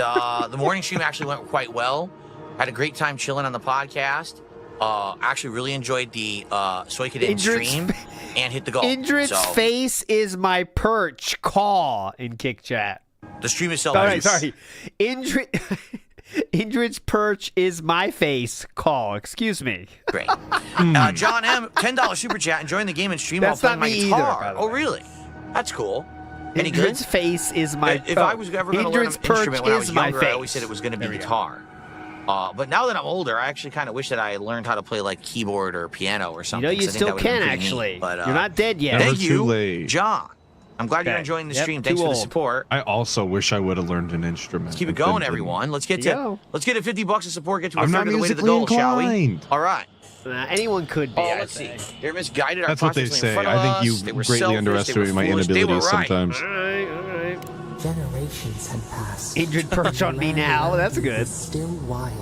the morning stream actually went quite well. Had a great time chilling on the podcast. Actually really enjoyed the Suikoden Indrid's stream and hit the goal. Indrid's So, face is my perch. Call in kick chat. the stream itself. All right, was- sorry. Indrid's perch is my face. Call. Excuse me. Great. John M, $10 super chat, enjoying the game and stream That's while playing not my me guitar. either, by the Oh, way. really? That's cool. Any good? Indrid's face is my. If I was ever going to learn an Indrid's perch instrument when I was is my younger, face. I always said it was going to be There we go. guitar. But now that I'm older, I actually kind of wish that I learned how to play like keyboard or piano or You something. know, 'cause you I think still that would've been can pretty neat. actually. But, You're not dead yet. Never Thank too you, late. John. I'm glad you're Okay. enjoying the Yep, stream. Thanks too for the old. support. I also wish I would have learned an instrument. Let's keep it but going, then everyone. Let's get There to you go. let's get to $50 of support. Get to a I'm third not of the way to the musically goal, shall we? inclined. All right. Anyone could be. Oh, I let's see. think. They're misguided. Our That's what they prospects in say. front of I think us. you They were greatly selfish, underestimate they were my foolish, they were inabilities right. sometimes. All right. Generations had passed. Indrid perch on me The now. land That's good. was still wild.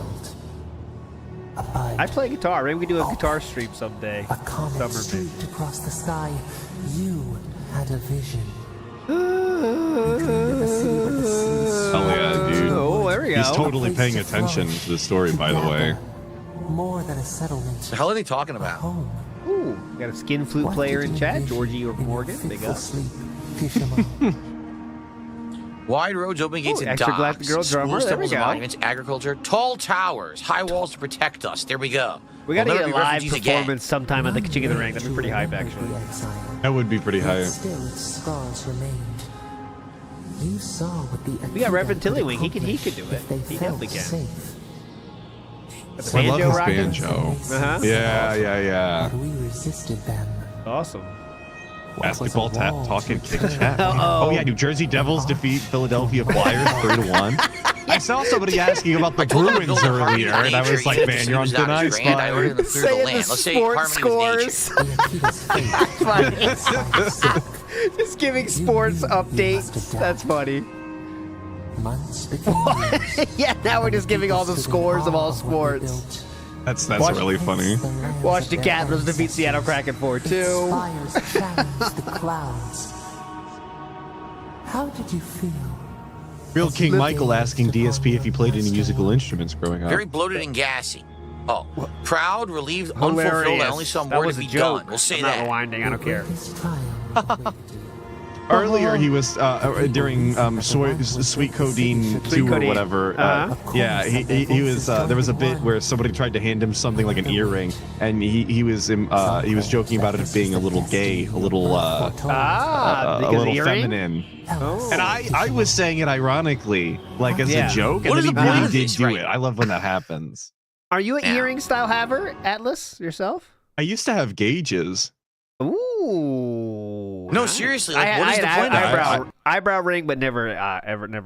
A bud. I play guitar. Maybe we do a guitar stream someday. A comet streaked across the sky. You had a vision. You could never see what the sea Oh yeah, dude. Oh, there we go. He's totally paying attention to the story, by the way. More than a settlement. The hell are they talking about? Home. Ooh, got a skin flute What player did in you chat. envision Georgie or in your Morgan. Big fitful up. sleep, Fisherman? Wide roads, open gates, and extra glad docks. the girl drummer. Schools, There we temples, and go. monuments, agriculture, tall towers, high walls to protect us. There we go. We gotta We'll get a never be live refugees again. performance sometime at the King of the Ring. That'd be pretty hype, actually. That would be pretty high. Yet still its scars remained. You saw what the We got Reverend Akita Tillywing. He could do accomplish it. if they He felt definitely can. safe. Got the I love banjo his rocking. banjo. Uh-huh. Yeah. But we resisted them. Awesome. What was Basketball a tap wall talking to kick turn? chat. Oh yeah, New Jersey Devils defeat Philadelphia Flyers 3-1. I saw somebody asking about the told them to Bruins build a harmony earlier, with and I nature, was like, even if man, the you're on food is thin not as ice, grand, I ordered them bud. to clear the Saying land. the Let's say sports harmony with nature. scores. The Akita's fate. Just giving sports updates. That's funny. Months became years. Yeah, now we're just giving all the Years to scores of all awe what we sports. That's Watch- really funny. built. The lands Washington of their Capitals defeat Seattle Kraken 4-2. Fires challenged the clouds. How did you feel? Real King Michael asking DSP if he played any musical instruments growing up. Very bloated and gassy. Oh, proud, relieved, unfulfilled. Hilarious. I only saw That more to was a be joke. done. We'll say I'm not that. rewinding. I don't care. Greatest trial. Earlier, he was during Sweet Codeine 2 or Codeine. whatever. Yeah, he was. There was a bit where somebody tried to hand him something like an earring, and he was joking about it being a little gay, a little a Because little of the earring? feminine. Oh. And I was saying it ironically, like as Yeah. a joke, and What then is he the point really of did this do right it. now? I love when that happens. Are you an Yeah. earring style haver, Atlus, yourself? I used to have gauges. Ooh. No, nice. seriously, like, I what is had the point of eyebrow, eyebrow ring, but never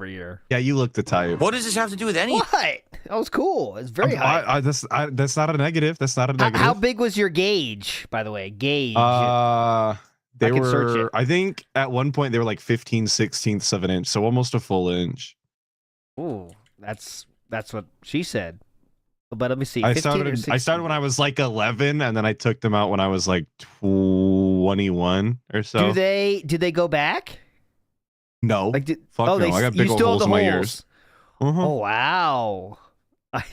ear. Yeah, you look the type. What does this have to do with anything? What? That was cool. It's very high. That's not a negative. That's not a negative. How big was your gauge, by the way? Gauge. They I can search were, it. I think at one point they were like 15/16ths of an inch, so almost a full inch. Ooh, that's what she said. But let me see. I 15 or started 16? when I was like 11, and then I took them out when I was like 21 or so. Do they go back? No. Like Fuck no. I got big you old still holes have in the my holes. ears. Uh-huh. Oh wow.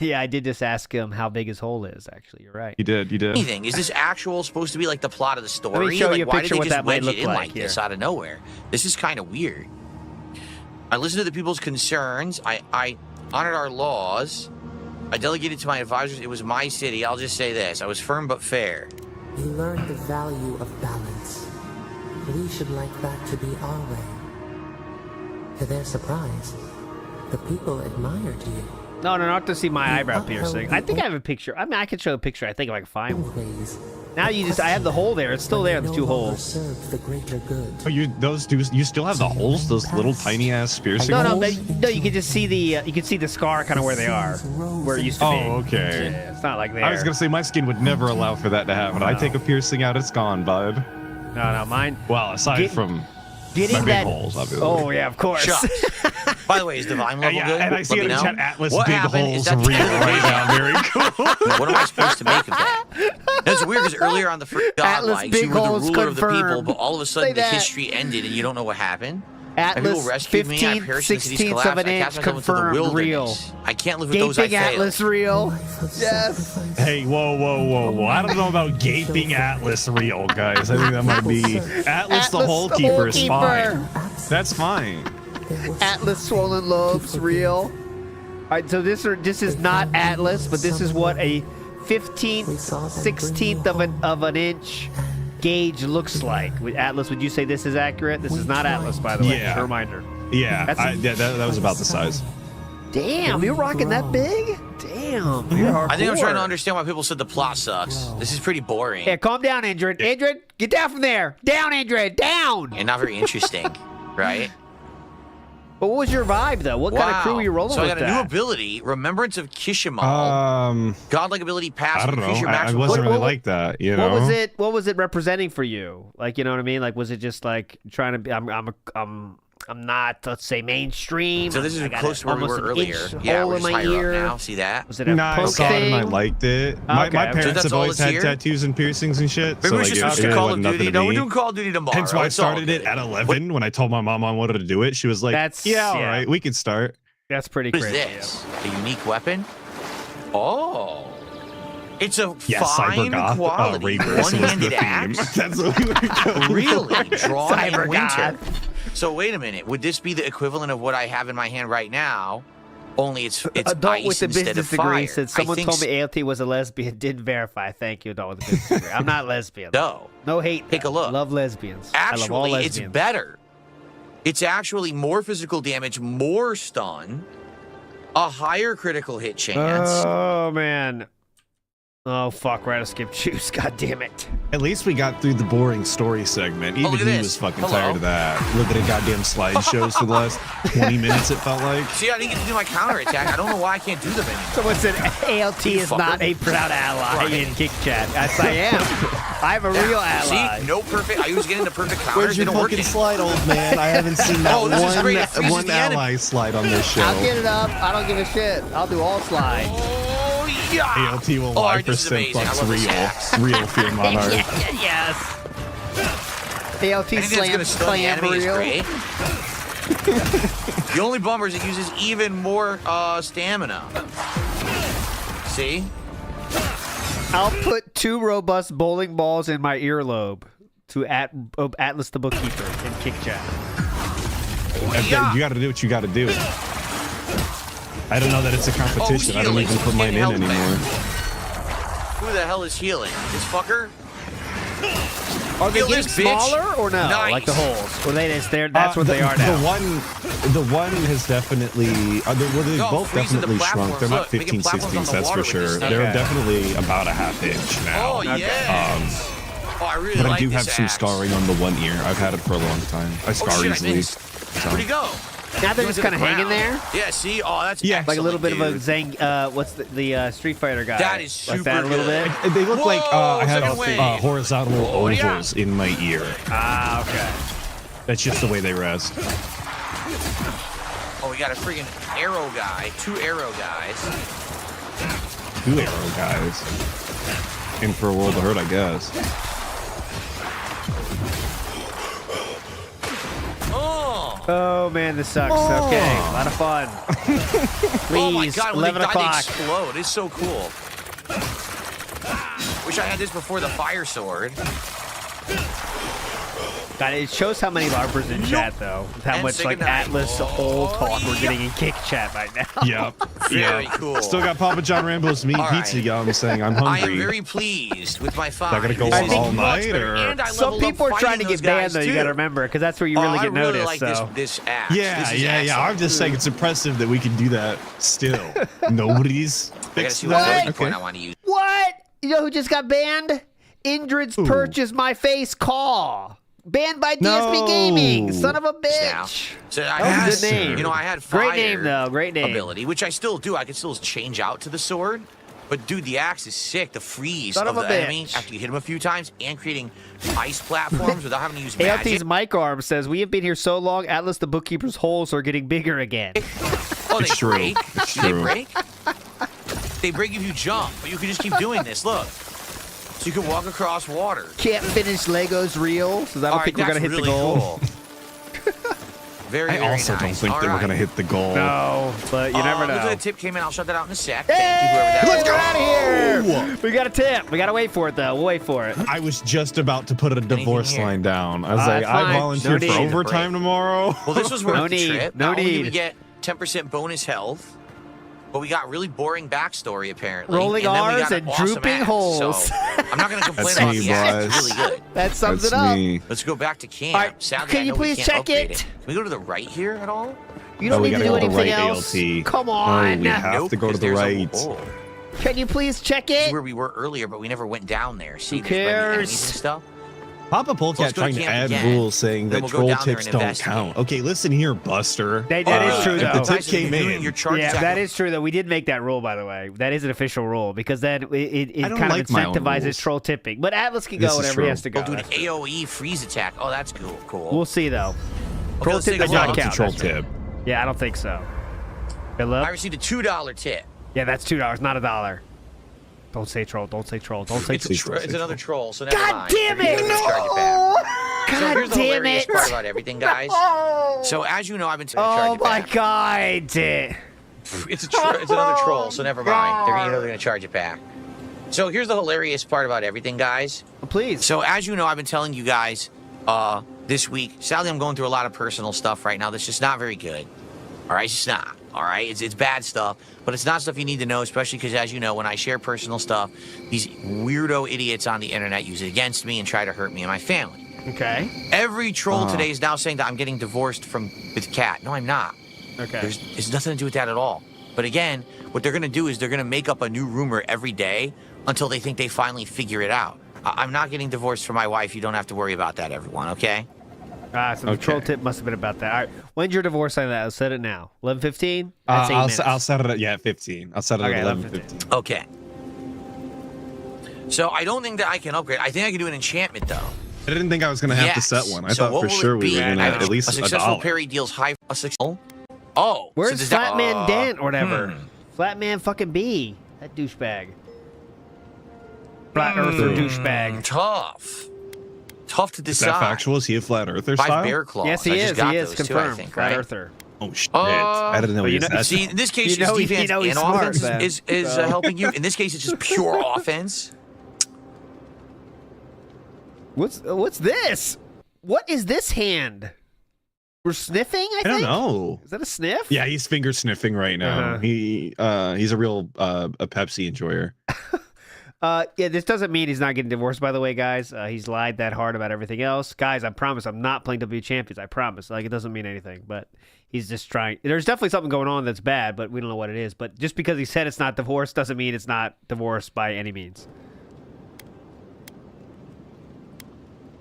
Yeah, I did just ask him how big his hole is. Actually, you're right. You did. Anything? Is this actual supposed to be like the plot of the story? Let me show like, you a why picture did what they just that might wedge look it in like like this here. out of nowhere? This is kind of weird. I listened to the people's concerns. I honored our laws. I delegated to my advisors. It was my city. I'll just say this. I was firm but fair. You learned the value of balance. We should like that to be our way. To their surprise, the people admired you. No, not to see my You eyebrow upheld piercing. the I think I have a picture. I mean, I could show a picture. I think if I can find one. Always. Now I have the hole there. It's still there, the No two longer holes. served the greater good. Oh, you still have the holes? Those little tiny ass piercing No, holes? but you can just see the scar kind of where they are, where it used to be. Oh, okay. Yeah, it's not like there. I was gonna say my skin would never allow for that to happen. I take a piercing out, it's gone, bud. No, mine. Well, aside from Getting my big that. holes, obviously. Oh yeah, of course. Shucks. By the way, is Divine level yeah, good? and I see Let in me the know. chat Atlas What big happened? Is holes that real right now. Very cool. What am I supposed to make of that? That's weird because earlier on the first Atlas godlikes, big you were the holes ruler of the people, confirmed. but all of a Say sudden the that. history ended and you don't know what happened. And people Atlas rescued me. I 15 perished in the city's 16ths collapse. of an I inch cast myself into the confirmed real. wilderness. I can't live with those I Gaping failed. Atlas real. Life of Yes. sacrifice. Hey, whoa. I don't know about gaping Atlas real, guys. I think that might be Atlas the hole keeper is fine. That's fine. Atlas swollen lobes real. All right, so this is not Atlas, but this is what a 15th, 16th of an inch gauge looks like. With Atlas, would you say this is accurate? This is not Atlas, by the way. Yeah. Just a reminder. Yeah, That's- that was about the size. Damn, you're rocking that big? Damn, you're hardcore. I think I'm trying to understand why people said the plot sucks. This is pretty boring Yeah, calm down, Indrid. Indrid, get down from there. Down, Indrid, down. and not very interesting, right? But what was your vibe, though? What kind of crew were you rolling So I with got a new that? ability, Remembrance of Kishimal. Godlike ability passed. I don't when know. creature I maximum- wasn't really what- like that, you know. What was it representing for you? Like, you know what I mean? Like, was it just like trying to be? I'm not, let's say, mainstream. So this is I got close to where we almost were an earlier. inch Yeah, hole we're in just my higher ear. up now. See that? Was it a I punk saw it and I thing? liked it. My Okay. parents So that's have all always that's had here? tattoos and piercings and shit. Maybe so we like, should it switch to really Call wasn't of nothing Duty. to No, we're me. doing Call of Duty tomorrow. Hence why I It's all started it good. at 11 when I told my mom I wanted to do it. She was like, That's- yeah, all yeah. right, we can start. That's pretty What is crazy. this? A unique weapon? Oh. It's a Yeah, fine cyber quality rapers was the one-handed theme. axe. That's what we were going Really? for. Drawn in Cyber winter. God. So wait a minute. Would this be the equivalent of what I have in my hand right now? Only it's Adult ice with a instead business of degree fire. said I someone think told me ALT was a lesbian. Didn't verify. Thank you, adult with a business degree. I'm not lesbian. No. No hate. Take though. a look. Love lesbians. I love all Actually, it's lesbians. better. It's actually more physical damage, more stun, a higher critical hit chance. Oh man. Oh fuck! Right, I skipped juice. God damn it. At least we got through the boring story segment. Even look at he this. was fucking Hello. tired of that. Look at the goddamn slideshows for the last 20 minutes, it felt like. See, I didn't get to do my counterattack. I don't know why I can't do them anymore. Someone said ALT You is fucker. not a proud ally Right. in Kick Chat. Yes, I am. I'm a real ally. See, no perfect. I always get into perfect counters. Where's They your don't work fucking anymore. slide, old man? I haven't seen that Oh, this is great. It freezes one the enemy. ally slide on this show. I'll get it up. I don't give a shit. I'll do all slides. Oh, yeah. ALT will Oh, lie for this is amazing. I Simplex love this real. axe. Real Fear Monarch. Yes. ALT Anything that's slam going to stun the enemy is real. great. The only bummer is it uses even more stamina. See? I'll put 2 robust bowling balls in my earlobe to Atlus the bookkeeper in Kick Chat. Yeah. You got to do what you got to do. I don't know that it's a competition. I don't healing. even put mine in Can't help anymore. Who the hell is healing? This fucker? Are they Feel getting this, bitch. smaller or no? Nice. Like the holes? Or they just there? That's what the, they are now. The one has definitely. They've No, both freezing the definitely shrunk. They're not platforms. Look, making 15, platforms on 16s, the that's water for with sure. this thing. They're Okay. definitely about a half inch now. Oh, yes. Oh, I really But like I do this have some axe. scarring on the one ear. I've had it for a long time. I Oh, scar shit, I easily. missed. So. Where'd he go? Now they're He just went kind to of the hanging ground. there? Yeah, see? Oh, that's Yeah. Like a little bit excellent, of a Zang, what's the Street Fighter guy? That is like that super a little good. bit? They look like I had second wave. horizontal Oh, yeah. ovals in my ear. Ah, okay. That's just the way they rest. Oh, we got a freaking arrow guy. 2 arrow guys. 2 arrow guys. In for a world of hurt, I guess. Oh. Oh man, this sucks. Okay, a lot of fun. Please, Oh my god, when they 11 die, they o'clock. explode. It's so cool. Wish I had this before the fire sword. God, it shows how many LARPers in chat though. With how And much say like goodnight. Atlas whole talk we're yeah. getting in Kick Chat right now. Yep. Very Yep. cool. Still got Papa John Rambo's meat All pizza right. yum saying I'm I hungry. am very pleased with my find. Is that gonna go I on think all night or? And I Some leveled up people are trying to fighting get those guys, banned though. You too. got to remember because that's where you really I get really noticed. like so. this axe. Yeah, This is yeah. excellent. I'm just saying it's impressive that we can do that still. Nobody's I gotta fixed see what that. ability point I want to use. What? You know who just got banned? Indrid's Who? Purchase My Face Call. Banned by DSP No. Gaming. Son of a Now, bitch. so I That was a had, good name. You know, I had fire Great name though. Great name. ability, which I still do. I can still change out to the sword. But dude, the axe is sick. The freeze Son of of a the enemy bitch. after you hit him a few times and creating ice platforms without having to use ALT's magic. mic arm says, we have been here so long, Atlas the bookkeeper's holes are getting bigger again. Oh, they It's true. break? It's Do they true. break? They break if you jump, but you can just keep doing this. Look. So you can walk across water. Can't finish Legos real, so I don't All think right, we're going to hit that's the really goal. Cool. Very, I very also nice. don't think All that we're right. gonna hit the goal. No, but you never know. Looks like a tip came in. I'll shut that out in a sec. Hey, Thank you, whoever that let's was. get out of here. We got a tip. We got to wait for it, though. We'll wait for it. I was just about to put a divorce here? line down. I was Ah, like, that's fine. I volunteered No for need. overtime tomorrow. Well, this was worth No the need. trip. No Not only did we need. get 10% bonus health, but we got really boring backstory, apparently. Rolling and then we R's got an and awesome drooping axe. holes. So I'm not going to complain That's about me, the axe. It's boys. really good. That sums That's it up. me. Let's go back to camp. All right, Sadly, can I you know we please can't check upgrade it? Can we go to the right here at all? You don't we need to gotta do go to the anything right, else. ALT. Come Oh, on. we have to go to the Because there's right. a hole. Can you please check This it? is where we were earlier, but we never went down there. See, Who there's plenty of enemies cares? and stuff. Papa Let's Polecat go trying to to camp add again. rules saying Then that we'll go troll down there tips and don't investigate. count. Okay, listen here, Buster. That is true, if though. the tip Nice of you came doing in. your charge Yeah, attack. that is true, though. We did make that rule, by the way. That is an official rule because then it I don't kind like of my own incentivizes rules. troll tipping. But Atlas can This go is whenever true. he has to go. Oh, dude, That's true. AOE freeze attack. Oh, that's cool. We'll see, though. Troll let's tip take a does not look. count. Troll That's right. tip. Yeah, I don't think so. Philip? I received a $2 tip. Yeah, that's $2, not $1. Don't say troll. Don't say troll. Don't say It's, troll. it's another troll, so never God mind. damn it! They're gonna charge it back. So God here's the damn hilarious it! part about everything, guys. So as you know, I've been trying to Oh charge it my back. God! It's another troll, so never mind. They're gonna charge it back. So here's the hilarious part about everything, guys. Please. So as you know, I've been telling you guys this week. Sadly, I'm going through a lot of personal stuff right now that's just not very good. All right, it's just not. All right, it's bad stuff, but it's not stuff you need to know, especially because, as you know, when I share personal stuff, these weirdo idiots on the internet use it against me and try to hurt me and my family. Okay. Every troll today is now saying that I'm getting divorced with Kat. No, I'm not. Okay. It's nothing to do with that at all. But again, what they're going to do is they're going to make up a new rumor every day until they think they finally figure it out. I'm not getting divorced from my wife. You don't have to worry about that, everyone, okay? So the troll tip must have been about that. All right. When's your divorce on that? I'll set it now. 11:15? That's 8 minutes. I'll set it at, at 15. I'll set it Okay, at 11:15. Okay. So I don't think that I can upgrade. I think I can do an enchantment, though. I didn't think I was going to have to set one. I thought for sure we were going to at least a successful $1. parry deals high. Oh. Where's so does Flatman Dent or whatever? Flatman fucking B. That douchebag. Flat Earther douchebag. Tough to Is decide. that factual? Is he a flat earther 5 style? bear claws. Yes, I he just is. got He is those too, confirmed. I think, Flat right? Earther. Oh, shit. I didn't know he was that. See, in this case, you know just defense he's and smart, offense Ben. is helping you. In this case, it's just pure offense. What's this? What is this hand? We're sniffing, I think? don't know. Is that a sniff? Yeah, he's finger sniffing right now. He's a real a Pepsi enjoyer. Yeah, this doesn't mean he's not getting divorced, by the way, guys. He's lied that hard about everything else. Guys, I promise I'm not playing W Champions. I promise. Like, it doesn't mean anything, but he's just trying. There's definitely something going on that's bad, but we don't know what it is. But just because he said it's not divorce doesn't mean it's not divorce by any means.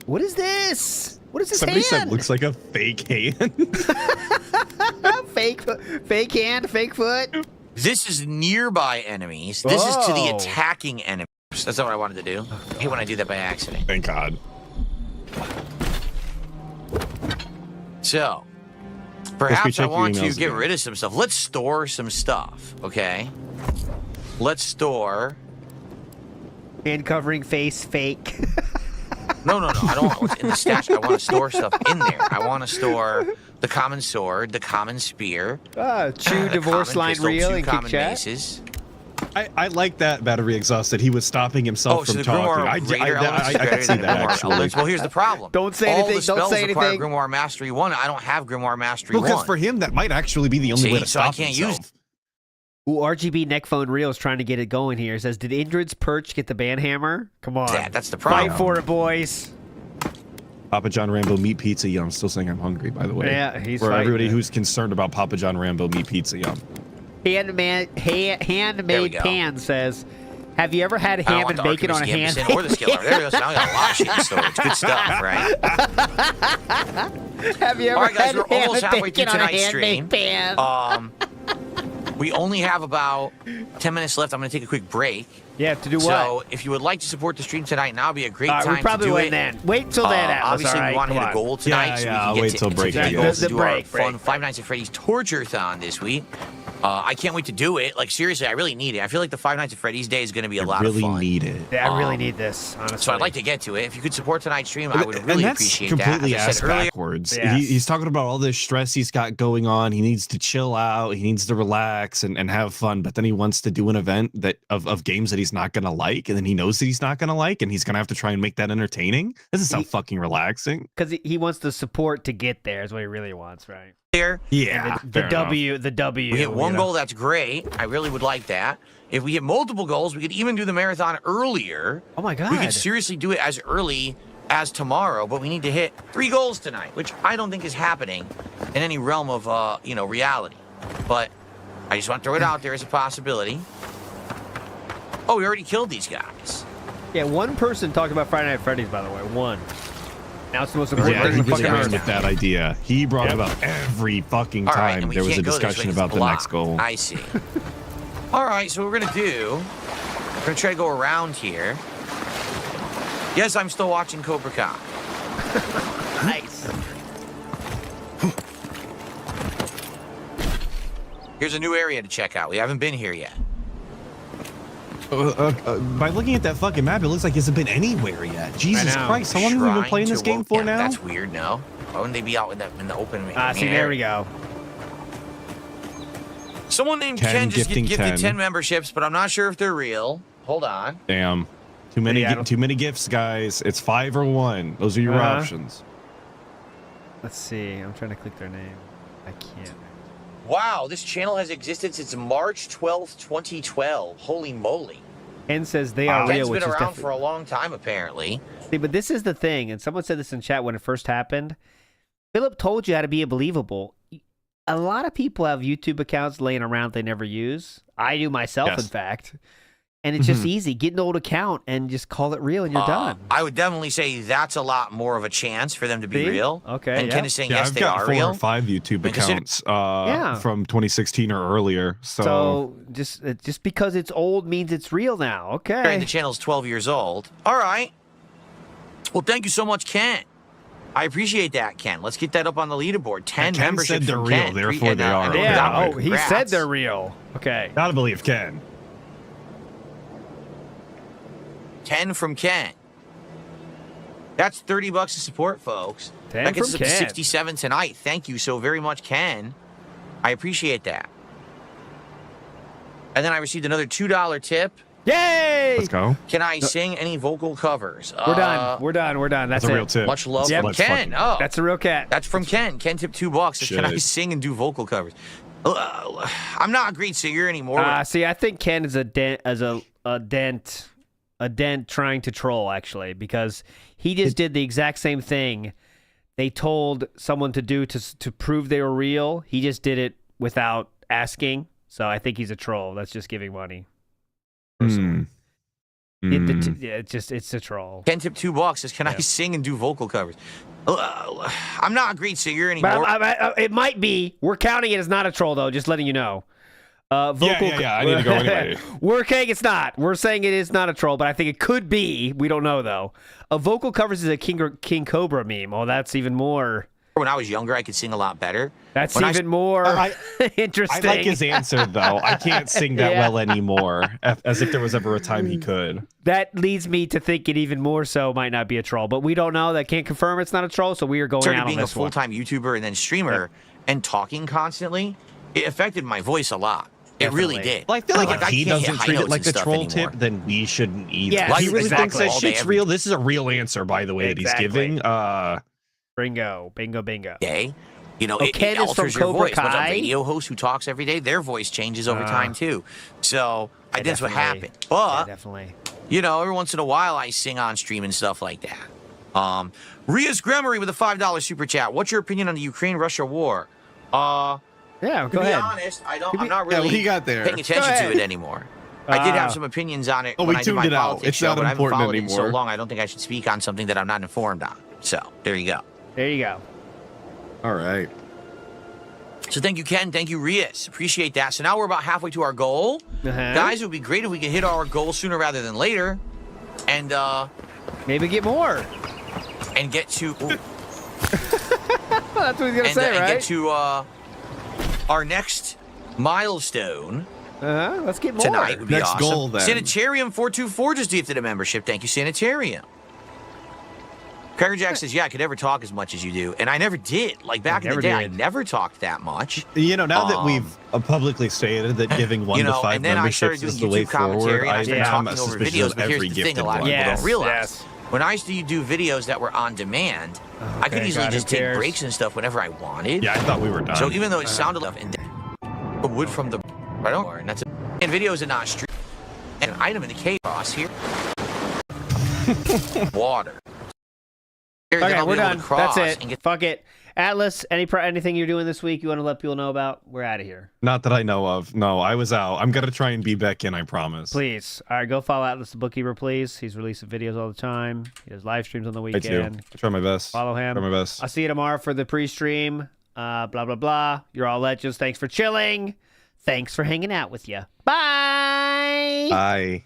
What is this? What is this Somebody hand? said looks like a fake hand. fake hand, fake foot. This is nearby enemies. This is to the Oh. attacking enemies. That's not what I wanted to do. I hate when I do that by accident. Thank God. So, perhaps I check your want to emails get again. rid of some stuff. Let's store some stuff, okay? Let's Hand covering face, fake. No. I don't want what's in the stash. I want to store stuff in there. I want to store the common sword, the common spear, Chew the divorce common line pistol, reel 2 and kick common chat. maces. I like that battery exhaust that he was stopping himself so from the talking. Grimoire Raider elements is I better can see than that Grimoire actually. elements. Well, here's the problem. Don't say All anything, the spells don't say require anything. Grimoire Mastery 1. I don't have Grimoire Mastery Well, 1. because for him that might actually be the only way to so I stop can't himself. use Ooh, RGB neck phone reel is trying to get it going here. It says, did Indrid's Perch get the banhammer? Come on. That's the problem. Fight for it, boys. Papa John Rambo meat pizza yum. Still saying I'm hungry, by the way. Yeah, he's for fighting everybody it. who's concerned about Papa John Rambo meat pizza yum. Handmade go. pan says, have you ever had I don't ham want and the bacon on a Archivist hand? Gambison or the Skiller. There it is. Now I got a lot of shit in storage. Good stuff, right? Have you ever All right, guys, had we're ham almost and halfway through bacon on a tonight's handmade stream. pan? We only have about 10 minutes left. I'm going to take a quick break. Yeah, to do what? So if you would like to support the stream tonight, now would be a great time we probably to do wait it. then. Wait till then, Atlas. Obviously, all right? we want to Come hit a on. goal tonight, so we I'll can wait get till to break, I the guess. goals to The do our break. fun Five Nights at Freddy's Torture-thon this week. I can't wait to do it. Like, seriously, I really need it. I feel like the Five Nights at Freddy's day is going to be a lot of fun. I really need it. Yeah, I really need this, honestly. So I'd like to get to it. If you could support tonight's stream, I would really and that's appreciate completely that. As I ass said earlier, backwards. Yes. He's talking about all this stress he's got going on. He needs to chill out. He needs to relax and have fun. But then he wants to do an event that of games that he's not going to like. And then he knows that he's not going to like. And he's going to have to try and make that entertaining. This is so fucking relaxing. Because he wants the support to get there is what he really wants, right? Yeah. The W. we hit one goal, that's great. I really would like that. If we hit multiple goals, we could even do the marathon earlier. Oh my God. We could seriously do it as early as tomorrow, but we need to hit 3 goals tonight, which I don't think is happening in any realm of reality. But I just want to throw it out there as a possibility. Oh, we already killed these guys. Yeah, one person talked about Friday Night at Freddy's, by the way. One. Now it's the most important Yeah, thing he in the really fucking ran earth. with that idea. He brought it up every fucking All right, time and we there was a can't go this way discussion 'cause about it's the blocked. next goal. I see. All right, so what we're going to do, we're going to try to go around here. Yes, I'm still watching Cobra Kai. Nice. Here's a new area to check out. We haven't been here yet. By looking at that fucking map, it looks like it hasn't been anywhere yet. Jesus Christ, how long have we been playing this game for now? That's weird, no? Why wouldn't they be out in the open? See, there we go. Someone named Ken just gifted 10 memberships, but I'm not sure if they're real. Hold on. Damn. Too many gifts, guys. It's 5 or 1. Those are your options. Let's see. I'm trying to click their name. I can't. Wow, this channel has existed since March 12th, 2012. Holy moly. Ken says they are real, which is been around for a long time, apparently. See, but this is the thing, and someone said this in chat when it first happened. Philip told you how to be believable. A lot of people have YouTube accounts laying around they never use. I do myself, in fact. And it's just easy. Get an old account and just call it real and you're done. I would definitely say that's a lot more of a chance for them to be real. Okay. And Ken is saying, yes, I've they got are 4 real. or 5 YouTube accounts from 2016 or earlier. So just because it's old means it's real now. Okay. And the channel's 12 years old. All right. Well, thank you so much, Ken. I appreciate that, Ken. Let's get that up on the leaderboard. 10 Ken memberships said they're from real, Ken. therefore they are. Yeah. Oh, he said they're real. Okay. Gotta believe Ken. 10 from Ken. That's $30 to support, folks. 10 that gets us from up to Ken. 67 tonight. Thank you so very much, Ken. I appreciate that. And then I received another $2 tip. Yay! Let's go. Can I sing any vocal covers? We're done. We're done. We're done. That's a it. real tip. Much love Yep. from Ken. Oh, That's a real cat. that's from Ken. Ken tipped $2. Says, can I sing and do vocal covers? I'm not a great singer anymore. See, I think Ken is a dent trying to troll, actually, because he just did the exact same thing they told someone to do to prove they were real. He just did it without asking. So I think he's a troll. That's just giving money. It's a troll. Ken tipped $2. Says, can I sing and do vocal covers? I'm not a great singer anymore. But it might be. We're counting it as not a troll, though. Just letting you know. Vocal I need to go anyway. We're saying it's not. We're saying it is not a troll, but I think it could be. We don't know, though. Vocal covers is a King Cobra meme. Oh, that's even more. When I was younger, I could sing a lot better. That's even more interesting. I like his answer, though. I can't sing that well anymore, as if there was ever a time he could. That leads me to think it even more so might not be a troll, but we don't know. That can't confirm it's not a troll, so we are going out on this one. Being a full-time YouTuber and then streamer and talking constantly, it affected my voice a lot. It really did. Well, I feel like if he can't doesn't hit treat high it like notes the and troll stuff tip, then we shouldn't either. Yes, he really thinks that shit's every real. This is a real answer, by the way, that he's giving. Bingo. Okay. You know, it Ken is alters from your Cobra voice. But a Kai. radio host who talks every day, their voice changes over time, too. So, that's what happened. But, definitely. you know, every once in a while, I sing on stream and stuff like that. Ria's Gremory with a $5 super chat. What's your opinion on the Ukraine-Russia war? Yeah, go ahead. To be honest, I'm not really what you got there? paying attention to it anymore. I did have some opinions on it when I did my politics show, but I haven't followed it in so long, I don't think I should speak on something that I'm not informed on. So, there you go. There you go. All right. So thank you, Ken. Thank you, Rias. Appreciate that. So now we're about halfway to our goal. Guys, it would be great if we could hit our goal sooner rather than later. And, maybe get more. And get to... That's what he's going to say, right? And get to, our next milestone. Let's get more. Tonight would be next awesome. Goal, then. Sanitarium424 just gifted a membership. Thank you, Sanitarium. Cracker Jack says, yeah, I could never talk as much as you do. And I never did. Like, back in the day, I never talked that much. You know, now that we've publicly stated that giving 1 to 5 memberships is the way forward, I am over videos, but here's the thing, a lot of people don't realize. Yes. When I used to do videos that were on demand, I could easily just take breaks and stuff whenever I wanted. Yeah, I thought we were done. So even though it sounded like the wood from the I don't and that's and videos are not street and an item in the chaos here. Water. Okay, we're done. That's it. Fuck it. Atlus, anything you're doing this week you want to let people know about? We're out of here. Not that I know of. No, I was out. I'm going to try and be back in, I promise. Please. All right, go follow Atlus the Bookkeeper, please. He's releasing videos all the time. He does live streams on the weekend. I try my best. Follow him. Try my best. I'll see you tomorrow for the pre-stream. Blah, blah, blah. You're all legends. Thanks for chilling. Thanks for hanging out with you. Bye. Bye.